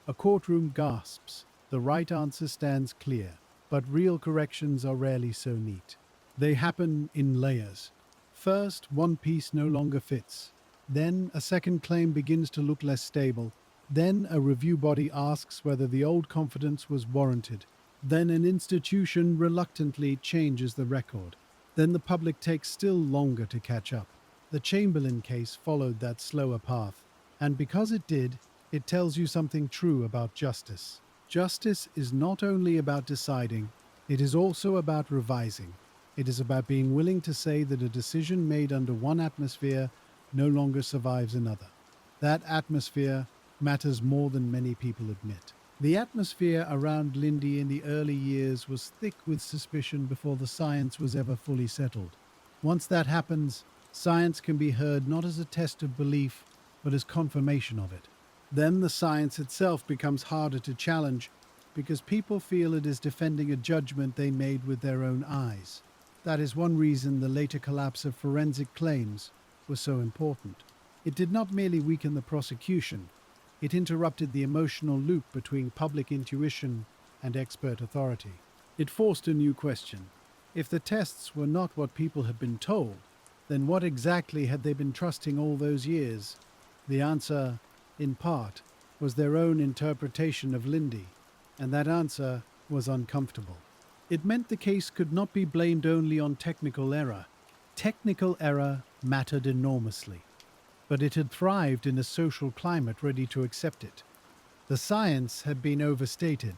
A courtroom gasps. The right answer stands clear. But real corrections are rarely so neat. They happen in layers. First, one piece no longer fits. Then, a second claim begins to look less stable. Then, a review body asks whether the old confidence was warranted. Then, an institution reluctantly changes the record. Then, the public takes still longer to catch up. The Chamberlain case followed that slower path. And because it did, it tells you something true about justice. Justice is not only about deciding, It is also about revising. It is about being willing to say that a decision made under one atmosphere no longer survives another. That atmosphere matters more than many people admit. The atmosphere around Lindy in the early years was thick with suspicion before the science was ever fully settled. Once that happens, science can be heard not as a test of belief, but as confirmation of it. Then the science itself becomes harder to challenge because people feel it is defending a judgment they made with their own eyes. That is one reason the later collapse of forensic claims was so important. It did not merely weaken the prosecution, it interrupted the emotional loop between public intuition and expert authority. It forced a new question. If the tests were not what people had been told, then what exactly had they been trusting all those years? The answer, in part, was their own interpretation of Lindy, and that answer was uncomfortable. It meant the case could not be blamed only on technical error. Technical error mattered enormously, but it had thrived in a social climate ready to accept it. The science had been overstated.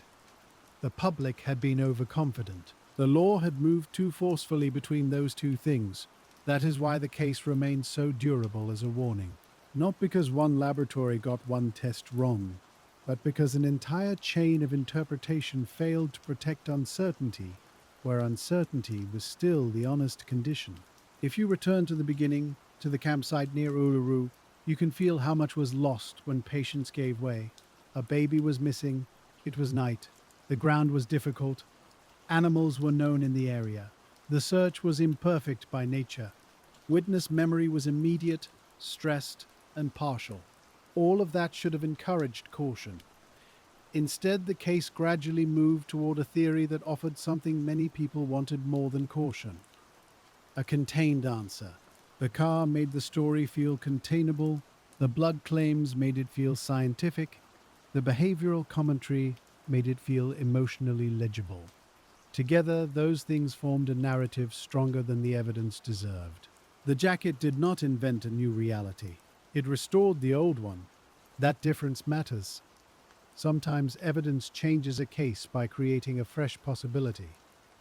The public had been overconfident. The law had moved too forcefully between those two things. That is why the case remained so durable as a warning. Not because one laboratory got one test wrong, but because an entire chain of interpretation failed to protect uncertainty, where uncertainty was still the honest condition. If you return to the beginning, to the campsite near Uluru, you can feel how much was lost when patience gave way. A baby was missing, it was night, the ground was difficult, animals were known in the area. The search was imperfect by nature. Witness memory was immediate, stressed, and partial. All of that should have encouraged caution. Instead, the case gradually moved toward a theory that offered something many people wanted more than caution: a contained answer. The car made the story feel containable, the blood claims made it feel scientific, the behavioral commentary made it feel emotionally legible. Together, those things formed a narrative stronger than the evidence deserved. The jacket did not invent a new reality. It restored the old one. That difference matters. Sometimes evidence changes a case by creating a fresh possibility.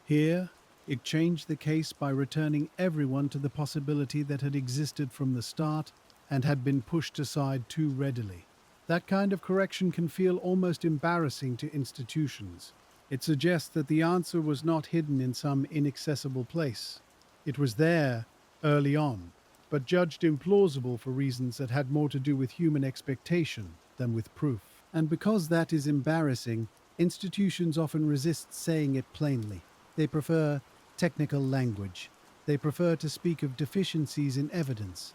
Here, it changed the case by returning everyone to the possibility that had existed from the start and had been pushed aside too readily. That kind of correction can feel almost embarrassing to institutions. It suggests that the answer was not hidden in some inaccessible place. It was there, early on, but judged implausible for reasons that had more to do with human expectation than with proof. And because that is embarrassing, institutions often resist saying it plainly. They prefer technical language. They prefer to speak of deficiencies in evidence,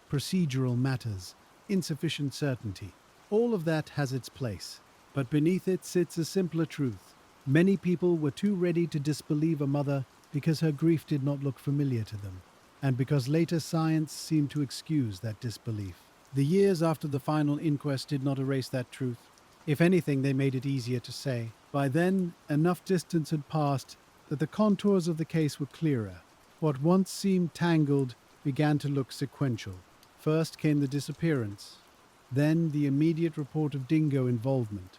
procedural matters, insufficient certainty. All of that has its place, but beneath it sits a simpler truth. Many people were too ready to disbelieve a mother because her grief did not look familiar to them, and because later science seemed to excuse that disbelief. The years after the final inquest did not erase that truth. If anything, they made it easier to say. By then, enough distance had passed that the contours of the case were clearer. What once seemed tangled began to look sequential. First came the disappearance, then the immediate report of dingo involvement,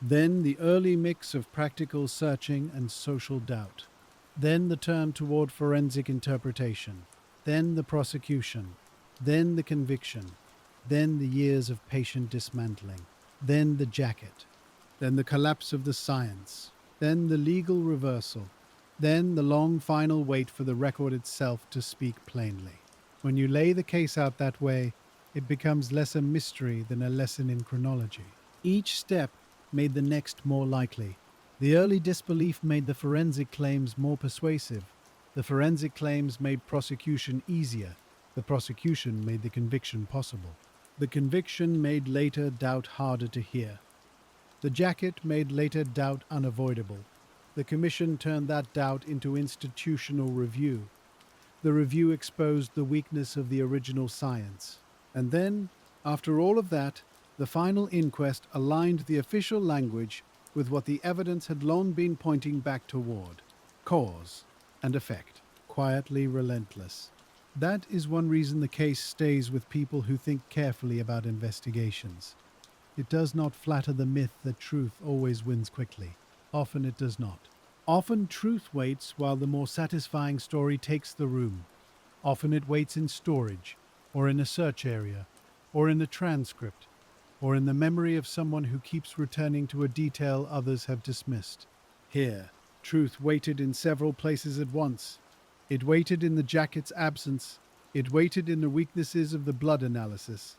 then the early mix of practical searching and social doubt, then the turn toward forensic interpretation, then the prosecution, then the conviction, then the years of patient dismantling, then the jacket, then the collapse of the science, then the legal reversal, then the long final wait for the record itself to speak plainly. When you lay the case out that way, it becomes less a mystery than a lesson in chronology. Each step made the next more likely. The early disbelief made the forensic claims more persuasive. The forensic claims made prosecution easier. The prosecution made the conviction possible. The conviction made later doubt harder to hear. The jacket made later doubt unavoidable. The commission turned that doubt into institutional review. The review exposed the weakness of the original science. And then, after all of that, the final inquest aligned the official language with what the evidence had long been pointing back toward: cause and effect, quietly relentless. That is one reason the case stays with people who think carefully about investigations. It does not flatter the myth that truth always wins quickly. Often it does not. Often truth waits while the more satisfying story takes the room. Often it waits in storage, or in a search area, or in a transcript, or in the memory of someone who keeps returning to a detail others have dismissed. Here, truth waited in several places at once. It waited in the jacket's absence. It waited in the weaknesses of the blood analysis.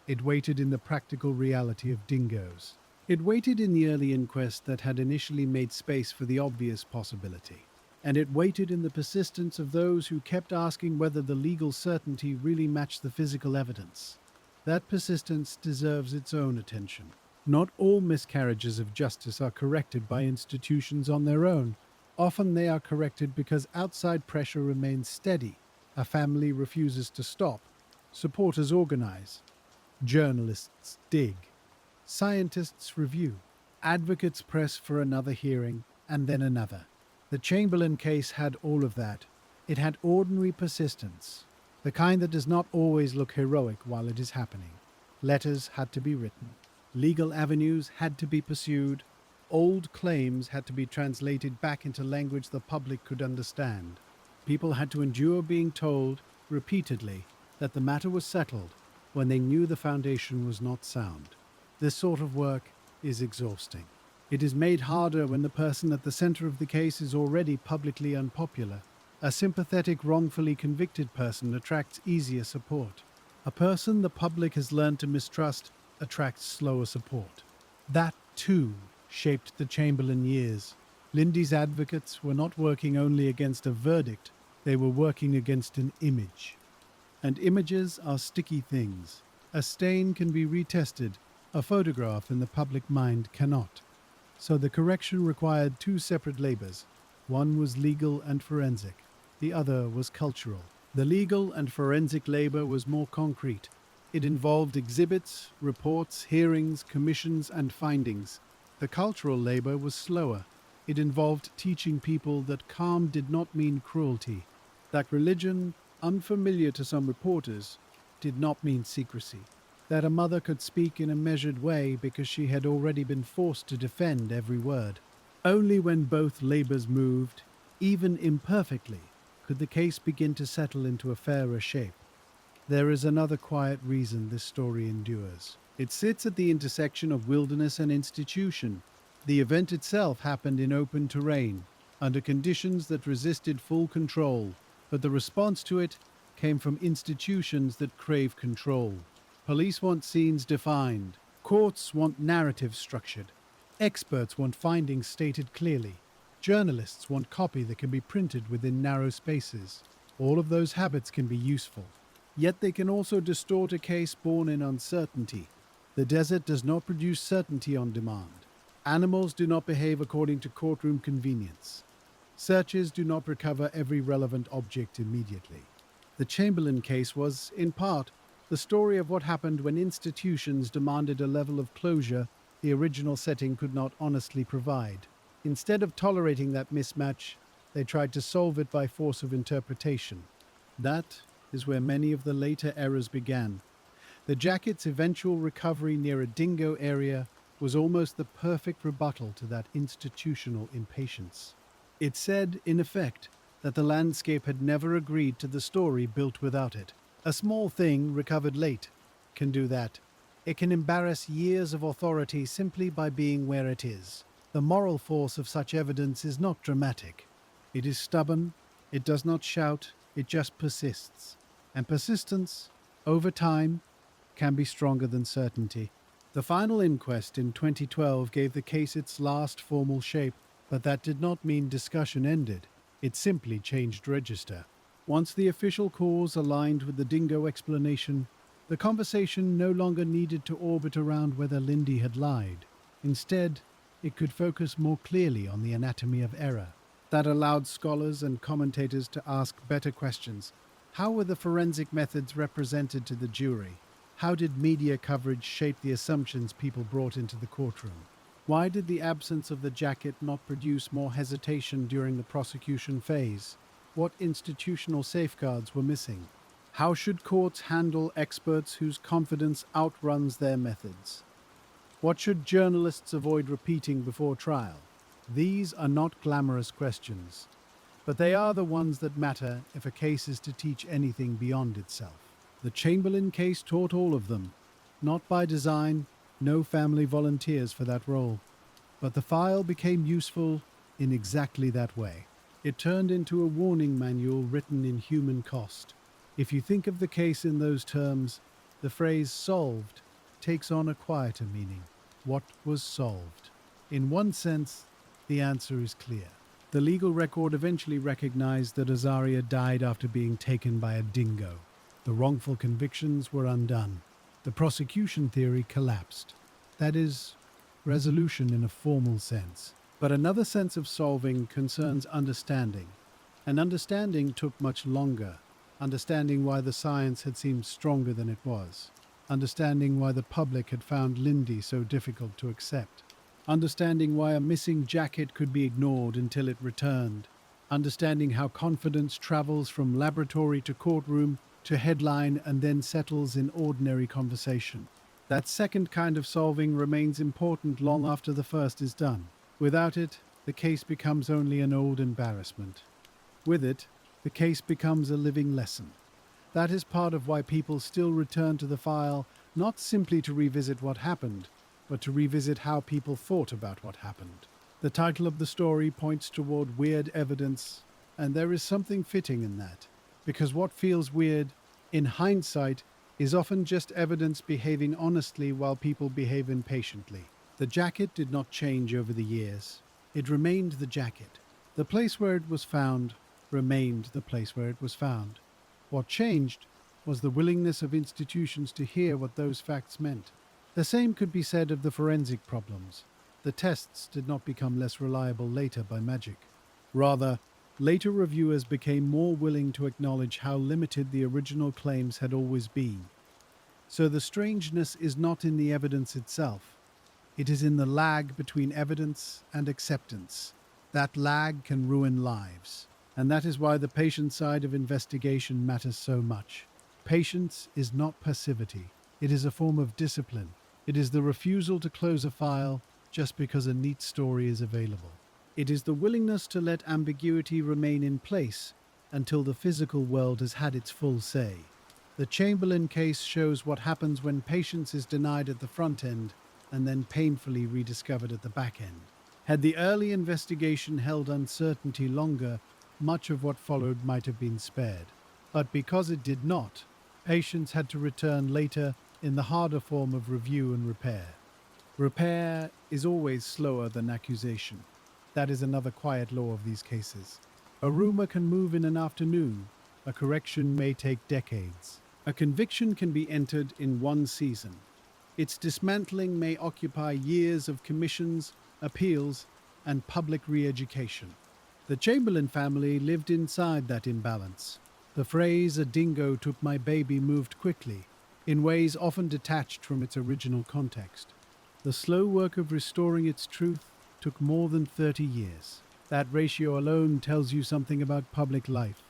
It waited in the practical reality of dingoes. It waited in the early inquest that had initially made space for the obvious possibility. And it waited in the persistence of those who kept asking whether the legal certainty really matched the physical evidence. That persistence deserves its own attention. Not all miscarriages of justice are corrected by institutions on their own. Often they are corrected because outside pressure remains steady. A family refuses to stop. Supporters organize. Journalists dig. Scientists review. Advocates press for another hearing, and then another. The Chamberlain case had all of that. It had ordinary persistence, the kind that does not always look heroic while it is happening. Letters had to be written. Legal avenues had to be pursued. Old claims had to be translated back into language the public could understand. People had to endure being told, repeatedly, that the matter was settled when they knew the foundation was not sound. This sort of work is exhausting. It is made harder when the person at the center of the case is already publicly unpopular. A sympathetic, wrongfully convicted person attracts easier support. A person the public has learned to mistrust attracts slower support. That, too, shaped the Chamberlain years. Lindy's advocates were not working only against a verdict, they were working against an image. And images are sticky things. A stain can be retested, a photograph in the public mind cannot. So the correction required two separate labors. One was legal and forensic. The other was cultural. The legal and forensic labor was more concrete. It involved exhibits, reports, hearings, commissions, and findings. The cultural labor was slower. It involved teaching people that calm did not mean cruelty, that religion, unfamiliar to some reporters, did not mean secrecy, that a mother could speak in a measured way because she had already been forced to defend every word. Only when both labors moved, even imperfectly, could the case begin to settle into a fairer shape. There is another quiet reason this story endures. It sits at the intersection of wilderness and institution. The event itself happened in open terrain, under conditions that resisted full control, but the response to it came from institutions that crave control. Police want scenes defined. Courts want narratives structured. Experts want findings stated clearly. Journalists want copy that can be printed within narrow spaces. All of those habits can be useful. Yet they can also distort a case born in uncertainty. The desert does not produce certainty on demand. Animals do not behave according to courtroom convenience. Searches do not recover every relevant object immediately. The Chamberlain case was, in part, the story of what happened when institutions demanded a level of closure the original setting could not honestly provide. Instead of tolerating that mismatch, they tried to solve it by force of interpretation. That is where many of the later errors began. The jacket's eventual recovery near a dingo area was almost the perfect rebuttal to that institutional impatience. It said, in effect, that the landscape had never agreed to the story built without it. A small thing recovered late can do that. It can embarrass years of authority simply by being where it is. The moral force of such evidence is not dramatic. It is stubborn, it does not shout, it just persists. And persistence, over time, can be stronger than certainty. The final inquest in 2012 gave the case its last formal shape, but that did not mean discussion ended. It simply changed register. Once the official cause aligned with the dingo explanation, the conversation no longer needed to orbit around whether Lindy had lied. Instead, it could focus more clearly on the anatomy of error. That allowed scholars and commentators to ask better questions. How were the forensic methods represented to the jury? How did media coverage shape the assumptions people brought into the courtroom? Why did the absence of the jacket not produce more hesitation during the prosecution phase? What institutional safeguards were missing? How should courts handle experts whose confidence outruns their methods? What should journalists avoid repeating before trial? These are not glamorous questions, but they are the ones that matter if a case is to teach anything beyond itself. The Chamberlain case taught all of them, not by design, no family volunteers for that role, but the file became useful in exactly that way. It turned into a warning manual written in human cost. If you think of the case in those terms, the phrase solved takes on a quieter meaning. What was solved? In one sense, the answer is clear. The legal record eventually recognized that Azaria died after being taken by a dingo. The wrongful convictions were undone. The prosecution theory collapsed. That is, resolution in a formal sense. But another sense of solving concerns understanding. And understanding took much longer. Understanding why the science had seemed stronger than it was. Understanding why the public had found Lindy so difficult to accept. Understanding why a missing jacket could be ignored until it returned. Understanding how confidence travels from laboratory to courtroom to headline and then settles in ordinary conversation. That second kind of solving remains important long after the first is done. Without it, the case becomes only an old embarrassment. With it, the case becomes a living lesson. That is part of why people still return to the file, not simply to revisit what happened, but to revisit how people thought about what happened. The title of the story points toward weird evidence, and there is something fitting in that, because what feels weird, in hindsight, is often just evidence behaving honestly while people behave impatiently. The jacket did not change over the years. It remained the jacket. The place where it was found remained the place where it was found. What changed was the willingness of institutions to hear what those facts meant. The same could be said of the forensic problems. The tests did not become less reliable later by magic. Rather, later reviewers became more willing to acknowledge how limited the original claims had always been. So the strangeness is not in the evidence itself. It is in the lag between evidence and acceptance. That lag can ruin lives. And that is why the patient side of investigation matters so much. Patience is not passivity. It is a form of discipline. It is the refusal to close a file just because a neat story is available. It is the willingness to let ambiguity remain in place until the physical world has had its full say. The Chamberlain case shows what happens when patience is denied at the front end and then painfully rediscovered at the back end. Had the early investigation held uncertainty longer, much of what followed might have been spared. But because it did not, patience had to return later in the harder form of review and repair. Repair is always slower than accusation. That is another quiet law of these cases. A rumor can move in an afternoon. A correction may take decades. A conviction can be entered in one season. Its dismantling may occupy years of commissions, appeals, and public re-education. The Chamberlain family lived inside that imbalance. The phrase, "a dingo took my baby," moved quickly, in ways often detached from its original context. The slow work of restoring its truth took more than 30 years. That ratio alone tells you something about public life.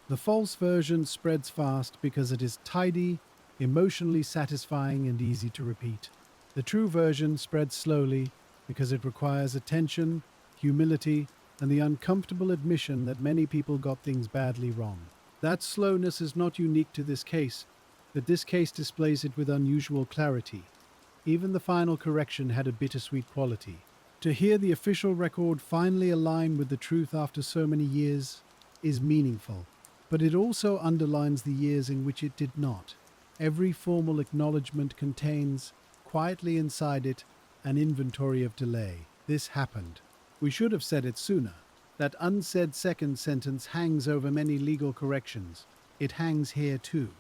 The false version spreads fast because it is tidy, emotionally satisfying, and easy to repeat. The true version spreads slowly because it requires attention, humility, and the uncomfortable admission that many people got things badly wrong. That slowness is not unique to this case, but this case displays it with unusual clarity. Even the final correction had a bittersweet quality. To hear the official record finally align with the truth after so many years is meaningful, but it also underlines the years in which it did not. Every formal acknowledgement contains, quietly inside it, an inventory of delay. This happened. We should have said it sooner. That unsaid second sentence hangs over many legal corrections. It hangs here too.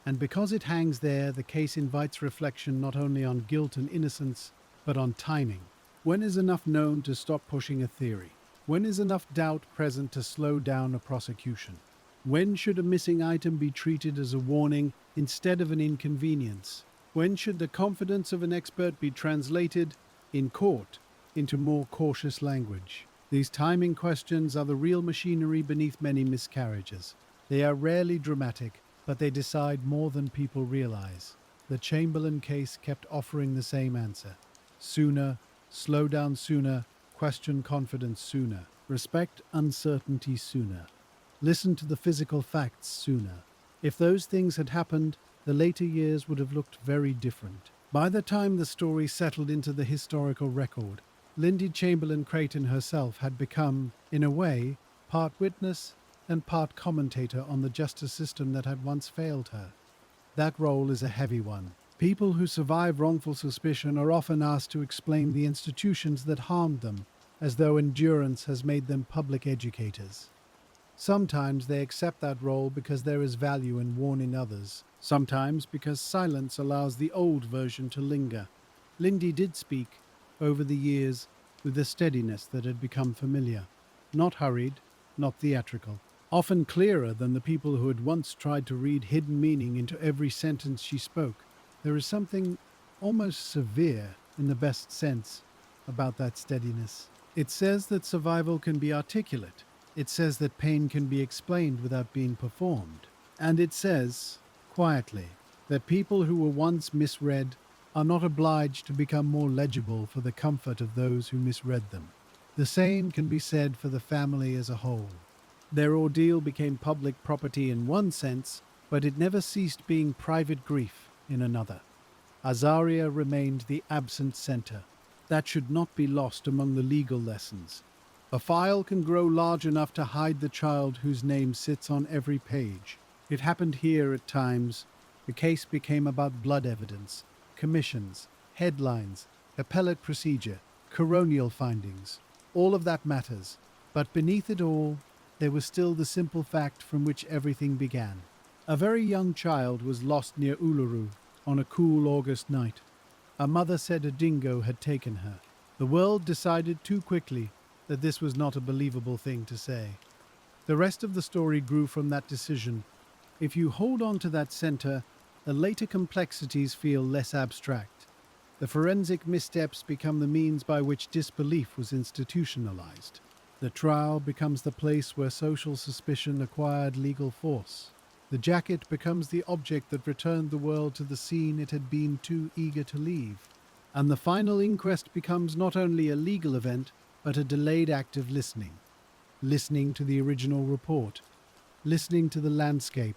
And because it hangs there, the case invites reflection not only on guilt and innocence, but on timing. When is enough known to stop pushing a theory? When is enough doubt present to slow down a prosecution? When should a missing item be treated as a warning instead of an inconvenience? When should the confidence of an expert be translated, in court, into more cautious language? These timing questions are the real machinery beneath many miscarriages. They are rarely dramatic, but they decide more than people realize. The Chamberlain case kept offering the same answer. Sooner, slow down sooner, Question confidence sooner. Respect uncertainty sooner. Listen to the physical facts sooner. If those things had happened, the later years would have looked very different. By the time the story settled into the historical record, Lindy Chamberlain Creighton herself had become, in a way, part witness and part commentator on the justice system that had once failed her. That role is a heavy one. People who survive wrongful suspicion are often asked to explain the institutions that harmed them, as though endurance has made them public educators. Sometimes they accept that role because there is value in warning others. Sometimes because silence allows the old version to linger. Lindy did speak, over the years, with a steadiness that had become familiar. Not hurried, not theatrical. Often clearer than the people who had once tried to read hidden meaning into every sentence she spoke. There is something almost severe, in the best sense, about that steadiness. It says that survival can be articulate. It says that pain can be explained without being performed. And it says, quietly, that people who were once misread are not obliged to become more legible for the comfort of those who misread them. The same can be said for the family as a whole. Their ordeal became public property in one sense, but it never ceased being private grief in another. Azaria remained the absent center. That should not be lost among the legal lessons. A file can grow large enough to hide the child whose name sits on every page. It happened here at times. The case became about blood evidence, commissions, headlines, appellate procedure, coronial findings. All of that matters. But beneath it all, there was still the simple fact from which everything began. A very young child was lost near Uluru on a cool August night. A mother said a dingo had taken her. The world decided too quickly that this was not a believable thing to say. The rest of the story grew from that decision. If you hold on to that center, the later complexities feel less abstract. The forensic missteps become the means by which disbelief was institutionalized. The trial becomes the place where social suspicion acquired legal force. The jacket becomes the object that returned the world to the scene it had been too eager to leave. And the final inquest becomes not only a legal event, but a delayed act of listening. Listening to the original report. Listening to the landscape.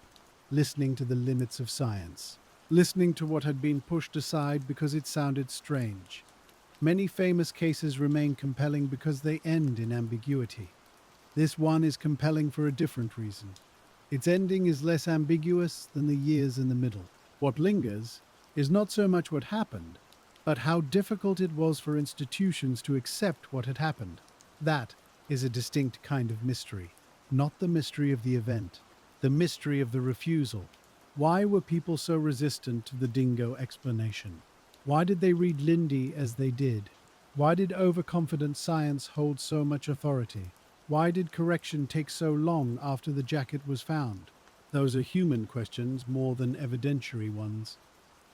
Listening to the limits of science. Listening to what had been pushed aside because it sounded strange. Many famous cases remain compelling because they end in ambiguity. This one is compelling for a different reason. Its ending is less ambiguous than the years in the middle. What lingers is not so much what happened, but how difficult it was for institutions to accept what had happened. That is a distinct kind of mystery. Not the mystery of the event, the mystery of the refusal. Why were people so resistant to the dingo explanation? Why did they read Lindy as they did? Why did overconfident science hold so much authority? Why did correction take so long after the jacket was found? Those are human questions more than evidentiary ones.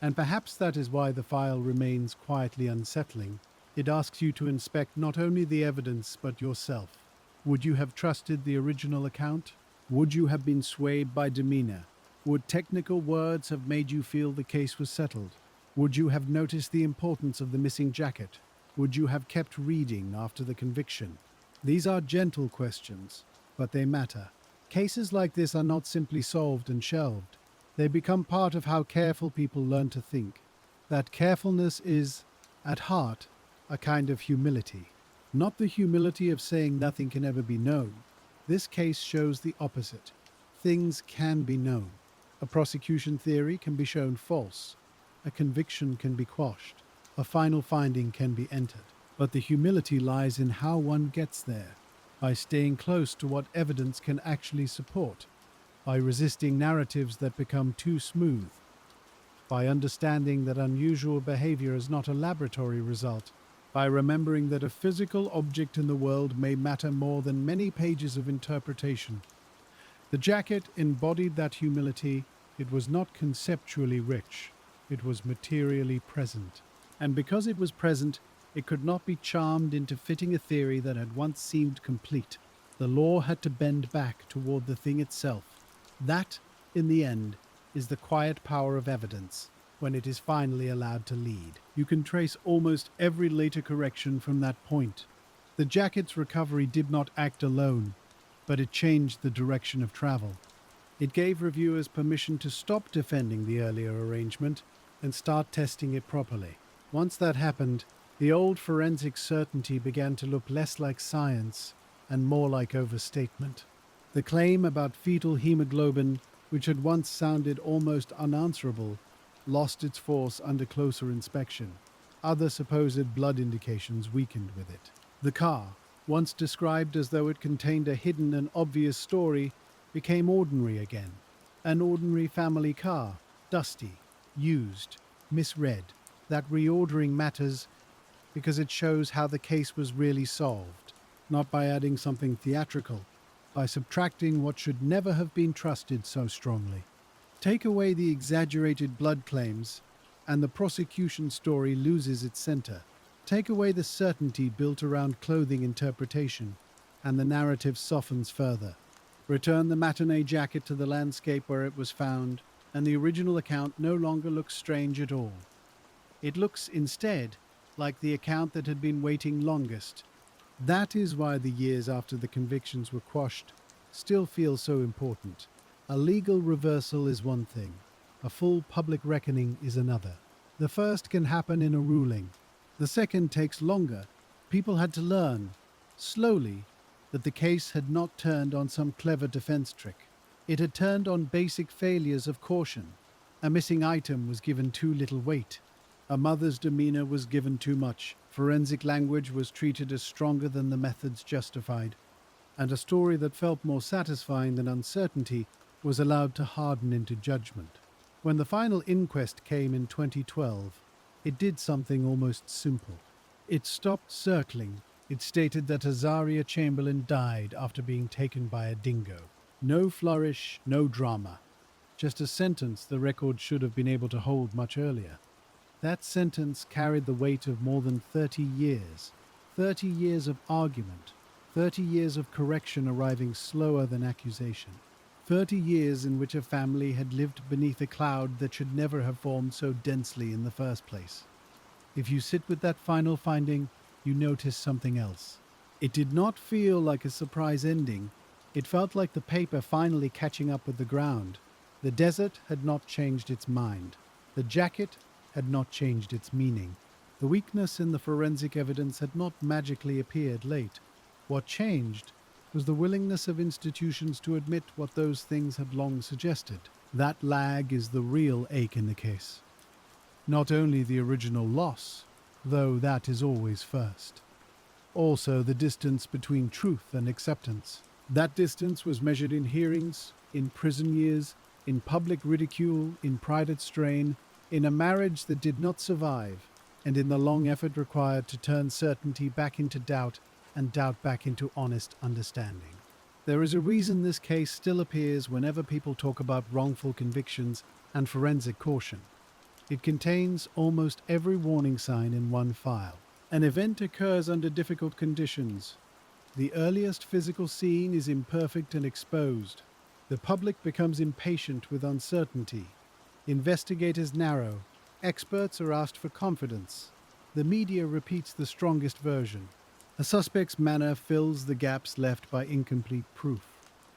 And perhaps that is why the file remains quietly unsettling. It asks you to inspect not only the evidence but yourself. Would you have trusted the original account? Would you have been swayed by demeanor? Would technical words have made you feel the case was settled? Would you have noticed the importance of the missing jacket? Would you have kept reading after the conviction? These are gentle questions, but they matter. Cases like this are not simply solved and shelved. They become part of how careful people learn to think. That carefulness is, at heart, a kind of humility. Not the humility of saying nothing can ever be known. This case shows the opposite. Things can be known. A prosecution theory can be shown false. A conviction can be quashed. A final finding can be entered. But the humility lies in how one gets there, by staying close to what evidence can actually support, by resisting narratives that become too smooth, by understanding that unusual behavior is not a laboratory result, by remembering that a physical object in the world may matter more than many pages of interpretation. The jacket embodied that humility. It was not conceptually rich. It was materially present. And because it was present, it could not be charmed into fitting a theory that had once seemed complete. The law had to bend back toward the thing itself. That, in the end, is the quiet power of evidence, when it is finally allowed to lead. You can trace almost every later correction from that point. The jacket's recovery did not act alone, but it changed the direction of travel. It gave reviewers permission to stop defending the earlier arrangement and start testing it properly. Once that happened, the old forensic certainty began to look less like science and more like overstatement. The claim about fetal hemoglobin, which had once sounded almost unanswerable, lost its force under closer inspection. Other supposed blood indications weakened with it. The car, once described as though it contained a hidden and obvious story, became ordinary again. An ordinary family car, dusty, used, misread. That reordering matters because it shows how the case was really solved, not by adding something theatrical, by subtracting what should never have been trusted so strongly. Take away the exaggerated blood claims, and the prosecution story loses its center. Take away the certainty built around clothing interpretation, and the narrative softens further. Return the matinee jacket to the landscape where it was found, and the original account no longer looks strange at all. It looks, instead, like the account that had been waiting longest. That is why the years after the convictions were quashed still feel so important. A legal reversal is one thing. A full public reckoning is another. The first can happen in a ruling. The second takes longer. People had to learn, slowly, that the case had not turned on some clever defense trick. It had turned on basic failures of caution. A missing item was given too little weight. A mother's demeanor was given too much. Forensic language was treated as stronger than the methods justified. And a story that felt more satisfying than uncertainty was allowed to harden into judgment. When the final inquest came in 2012, it did something almost simple. It stopped circling. It stated that Azaria Chamberlain died after being taken by a dingo. No flourish, no drama. Just a sentence the record should have been able to hold much earlier. That sentence carried the weight of more than 30 years. 30 years of argument. 30 years of correction arriving slower than accusation. 30 years in which a family had lived beneath a cloud that should never have formed so densely in the first place. If you sit with that final finding, you notice something else. It did not feel like a surprise ending. It felt like the paper finally catching up with the ground. The desert had not changed its mind. The jacket had not changed its meaning. The weakness in the forensic evidence had not magically appeared late. What changed was the willingness of institutions to admit what those things had long suggested. That lag is the real ache in the case. Not only the original loss, though that is always first. Also the distance between truth and acceptance. That distance was measured in hearings, in prison years, in public ridicule, in private strain, in a marriage that did not survive, and in the long effort required to turn certainty back into doubt and doubt back into honest understanding. There is a reason this case still appears whenever people talk about wrongful convictions and forensic caution. It contains almost every warning sign in one file. An event occurs under difficult conditions. The earliest physical scene is imperfect and exposed. The public becomes impatient with uncertainty. Investigators narrow. Experts are asked for confidence. The media repeats the strongest version. A suspect's manner fills the gaps left by incomplete proof.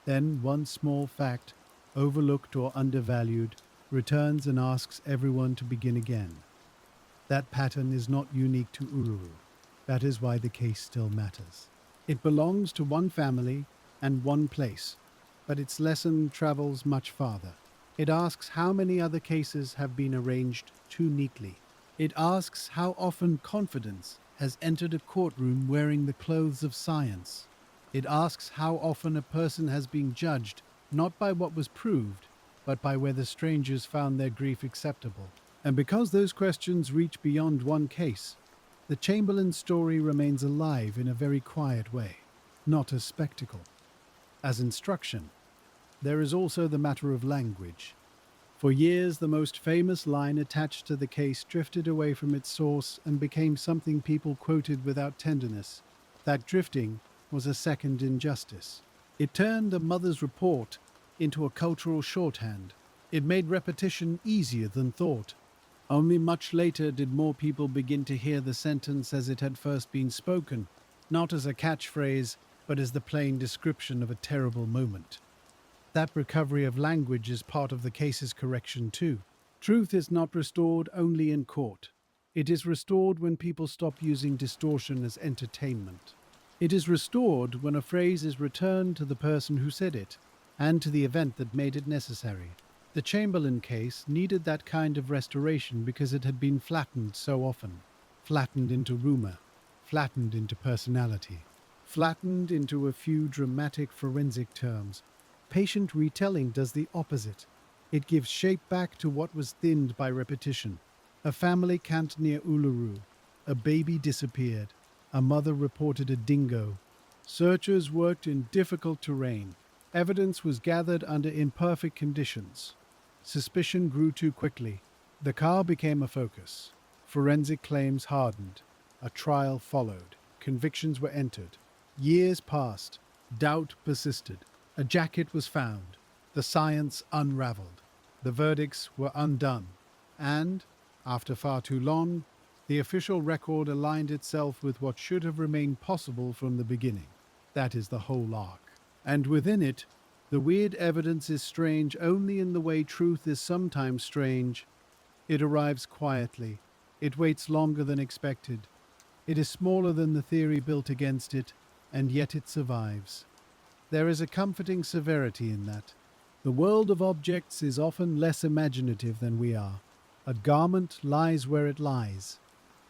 Then one small fact, overlooked or undervalued, returns and asks everyone to begin again. That pattern is not unique to Uluru. That is why the case still matters. It belongs to one family and one place, but its lesson travels much farther. It asks how many other cases have been arranged too neatly. It asks how often confidence has entered a courtroom wearing the clothes of science. It asks how often a person has been judged not by what was proved, but by whether strangers found their grief acceptable. And because those questions reach beyond one case, the Chamberlain story remains alive in a very quiet way, not as spectacle, as instruction. There is also the matter of language. For years, the most famous line attached to the case drifted away from its source and became something people quoted without tenderness. That drifting was a second injustice. It turned a mother's report into a cultural shorthand. It made repetition easier than thought. Only much later did more people begin to hear the sentence as it had first been spoken. not as a catchphrase, but as the plain description of a terrible moment. That recovery of language is part of the case's correction too. Truth is not restored only in court. It is restored when people stop using distortion as entertainment. It is restored when a phrase is returned to the person who said it, and to the event that made it necessary. The Chamberlain case needed that kind of restoration because it had been flattened so often. Flattened into rumor, flattened into personality, flattened into a few dramatic forensic terms. Patient retelling does the opposite. It gives shape back to what was thinned by repetition. A family camped near Uluru. A baby disappeared. A mother reported a dingo. Searchers worked in difficult terrain. Evidence was gathered under imperfect conditions. Suspicion grew too quickly. The car became a focus. Forensic claims hardened. A trial followed. Convictions were entered. Years passed. Doubt persisted. A jacket was found. The science unraveled. The verdicts were undone. And, after far too long, the official record aligned itself with what should have remained possible from the beginning. That is the whole arc. And within it, the weird evidence is strange only in the way truth is sometimes strange. It arrives quietly. It waits longer than expected. It is smaller than the theory built against it, and yet it survives. There is a comforting severity in that. The world of objects is often less imaginative than we are. A garment lies where it lies.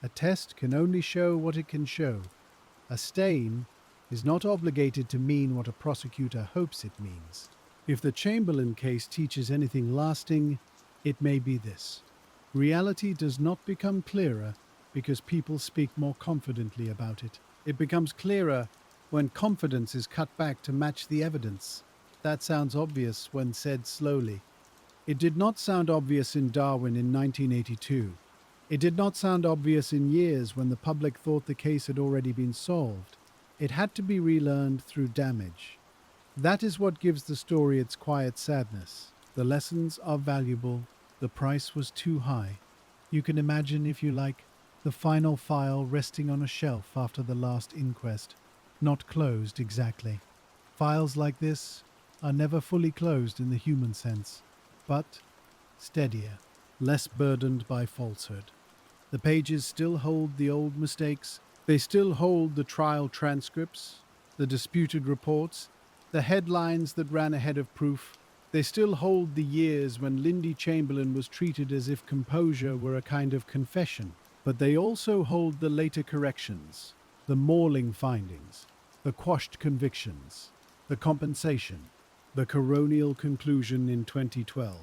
A test can only show what it can show. A stain is not obligated to mean what a prosecutor hopes it means. If the Chamberlain case teaches anything lasting, it may be this. Reality does not become clearer because people speak more confidently about it. It becomes clearer when confidence is cut back to match the evidence. That sounds obvious when said slowly. It did not sound obvious in Darwin in 1982. It did not sound obvious in years when the public thought the case had already been solved. It had to be relearned through damage. That is what gives the story its quiet sadness. The lessons are valuable. The price was too high. You can imagine, if you like, the final file resting on a shelf after the last inquest. Not closed exactly. Files like this are never fully closed in the human sense, but steadier, less burdened by falsehood. The pages still hold the old mistakes. They still hold the trial transcripts, the disputed reports, the headlines that ran ahead of proof. They still hold the years when Lindy Chamberlain was treated as if composure were a kind of confession. But they also hold the later corrections, the mauling findings, the quashed convictions, the compensation, the coronial conclusion in 2012.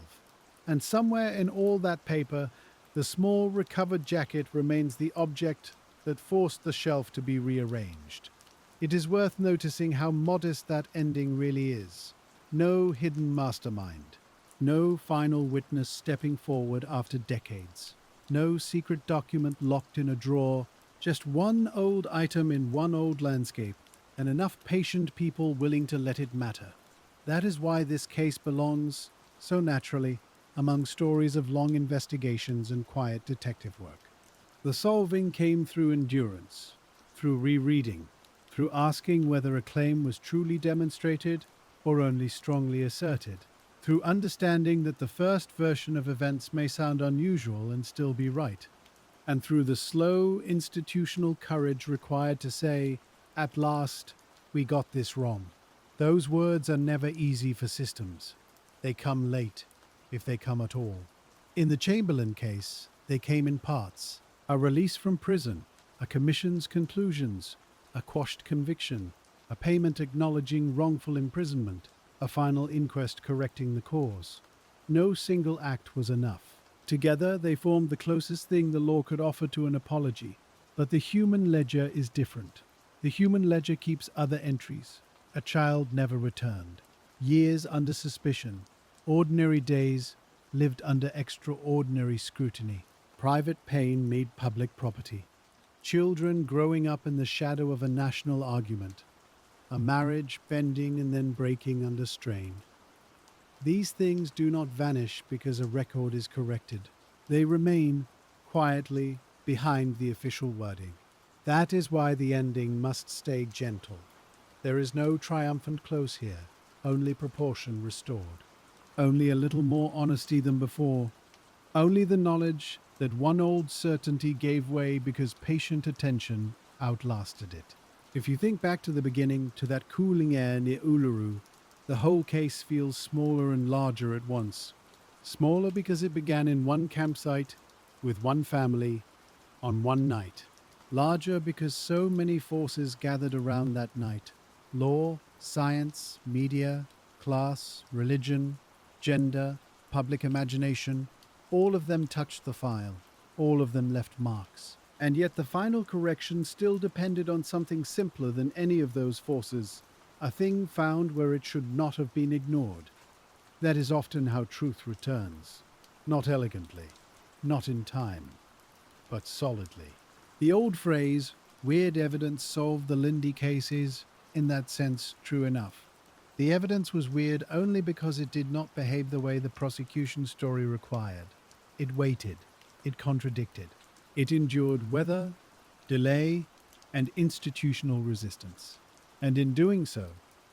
And somewhere in all that paper, the small recovered jacket remains the object that forced the shelf to be rearranged. It is worth noticing how modest that ending really is. No hidden mastermind. No final witness stepping forward after decades. No secret document locked in a drawer. Just one old item in one old landscape, and enough patient people willing to let it matter. That is why this case belongs, so naturally, among stories of long investigations and quiet detective work. The solving came through endurance, through rereading, through asking whether a claim was truly demonstrated or only strongly asserted, through understanding that the first version of events may sound unusual and still be right, and through the slow institutional courage required to say, "At last, we got this wrong." Those words are never easy for systems. They come late, if they come at all. In the Chamberlain case, they came in parts. A release from prison, a commission's conclusions, a quashed conviction, a payment acknowledging wrongful imprisonment, a final inquest correcting the cause. No single act was enough. Together, they formed the closest thing the law could offer to an apology. But the human ledger is different. The human ledger keeps other entries. A child never returned. Years under suspicion. Ordinary days lived under extraordinary scrutiny. Private pain made public property. Children growing up in the shadow of a national argument. A marriage bending and then breaking under strain. These things do not vanish because a record is corrected. They remain, quietly, behind the official wording. That is why the ending must stay gentle. There is no triumphant close here, only proportion restored. Only a little more honesty than before. Only the knowledge that one old certainty gave way because patient attention outlasted it. If you think back to the beginning, to that cooling air near Uluru, the whole case feels smaller and larger at once. Smaller because it began in one campsite, with one family, on one night. Larger because so many forces gathered around that night. Law, science, media, class, religion, gender, public imagination, all of them touched the file. All of them left marks. And yet the final correction still depended on something simpler than any of those forces, a thing found where it should not have been ignored. That is often how truth returns. Not elegantly, not in time, but solidly. The old phrase, weird evidence solved the Lindy case, is, in that sense, true enough. The evidence was weird only because it did not behave the way the prosecution story required. It waited. It contradicted. It endured weather, delay, and institutional resistance. And in doing so,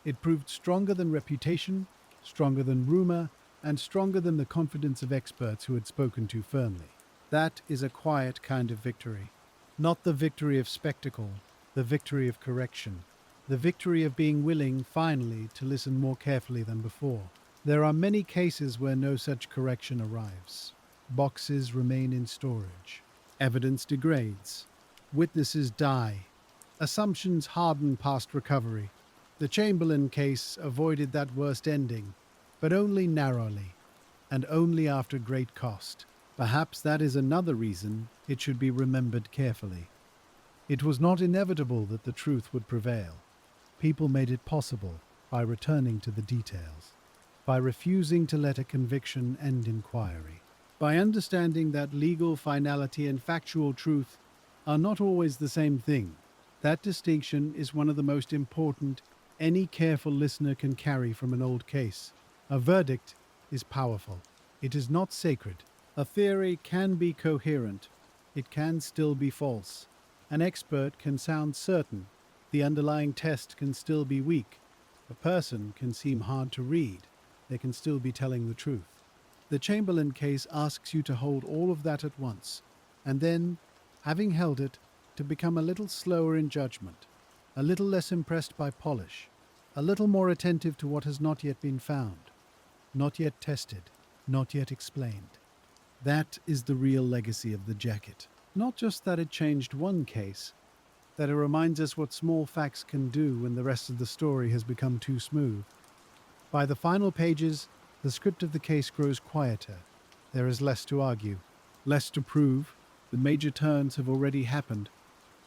it proved stronger than reputation, stronger than rumor, and stronger than the confidence of experts who had spoken too firmly. That is a quiet kind of victory. Not the victory of spectacle, the victory of correction. The victory of being willing, finally, to listen more carefully than before. There are many cases where no such correction arrives. Boxes remain in storage. Evidence degrades. Witnesses die. Assumptions harden past recovery. The Chamberlain case avoided that worst ending, but only narrowly, and only after great cost. Perhaps that is another reason it should be remembered carefully. It was not inevitable that the truth would prevail. People made it possible by returning to the details, by refusing to let a conviction end inquiry, by understanding that legal finality and factual truth are not always the same thing. That distinction is one of the most important any careful listener can carry from an old case. A verdict is powerful. It is not sacred. A theory can be coherent. It can still be false. An expert can sound certain. The underlying test can still be weak. A person can seem hard to read. They can still be telling the truth. The Chamberlain case asks you to hold all of that at once, and then, having held it, to become a little slower in judgment, a little less impressed by polish, a little more attentive to what has not yet been found, not yet tested, not yet explained. That is the real legacy of the jacket. Not just that it changed one case, that it reminds us what small facts can do when the rest of the story has become too smooth. By the final pages, the script of the case grows quieter. There is less to argue, less to prove. The major turns have already happened.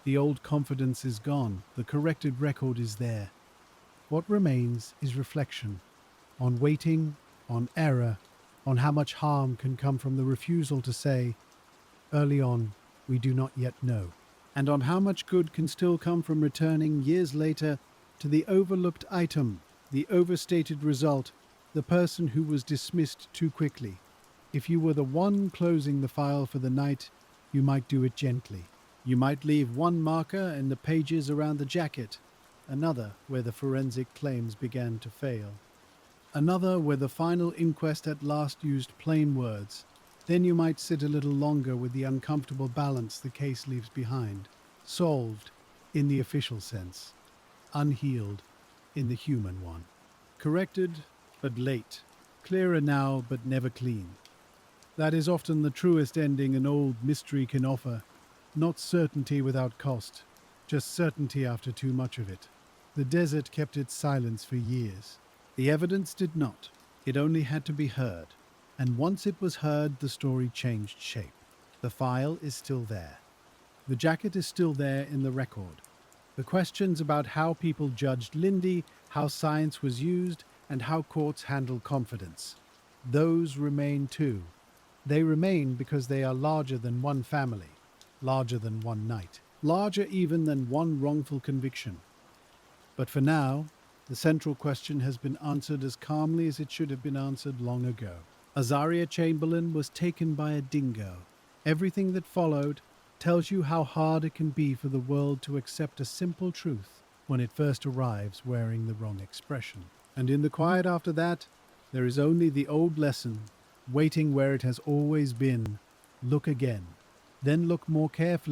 The old confidence is gone. The corrected record is there. What remains is reflection on waiting, on error, on how much harm can come from the refusal to say, early on, we do not yet know, and on how much good can still come from returning years later to the overlooked item, the overstated result, the person who was dismissed too quickly. If you were the one closing the file for the night, you might do it gently. You might leave one marker in the pages around the jacket, another where the forensic claims began to fail, another where the final inquest at last used plain words. Then you might sit a little longer with the uncomfortable balance the case leaves behind, solved in the official sense, unhealed in the human one, corrected but late, clearer now but never clean. That is often the truest ending an old mystery can offer, not certainty without cost, just certainty after too much of it. The desert kept its silence for years. The evidence did not. It only had to be heard. And once it was heard, the story changed shape. The file is still there. The jacket is still there in the record. The questions about how people judged Lindy, how science was used, and how courts handle confidence, those remain too. They remain because they are larger than one family, larger than one night, larger even than one wrongful conviction. But for now, the central question has been answered as calmly as it should have been answered long ago. Azaria Chamberlain was taken by a dingo. Everything that followed, tells you how hard it can be for the world to accept a simple truth when it first arrives wearing the wrong expression. And in the quiet after that, there is only the old lesson, waiting where it has always been. Look again. Then look more carefully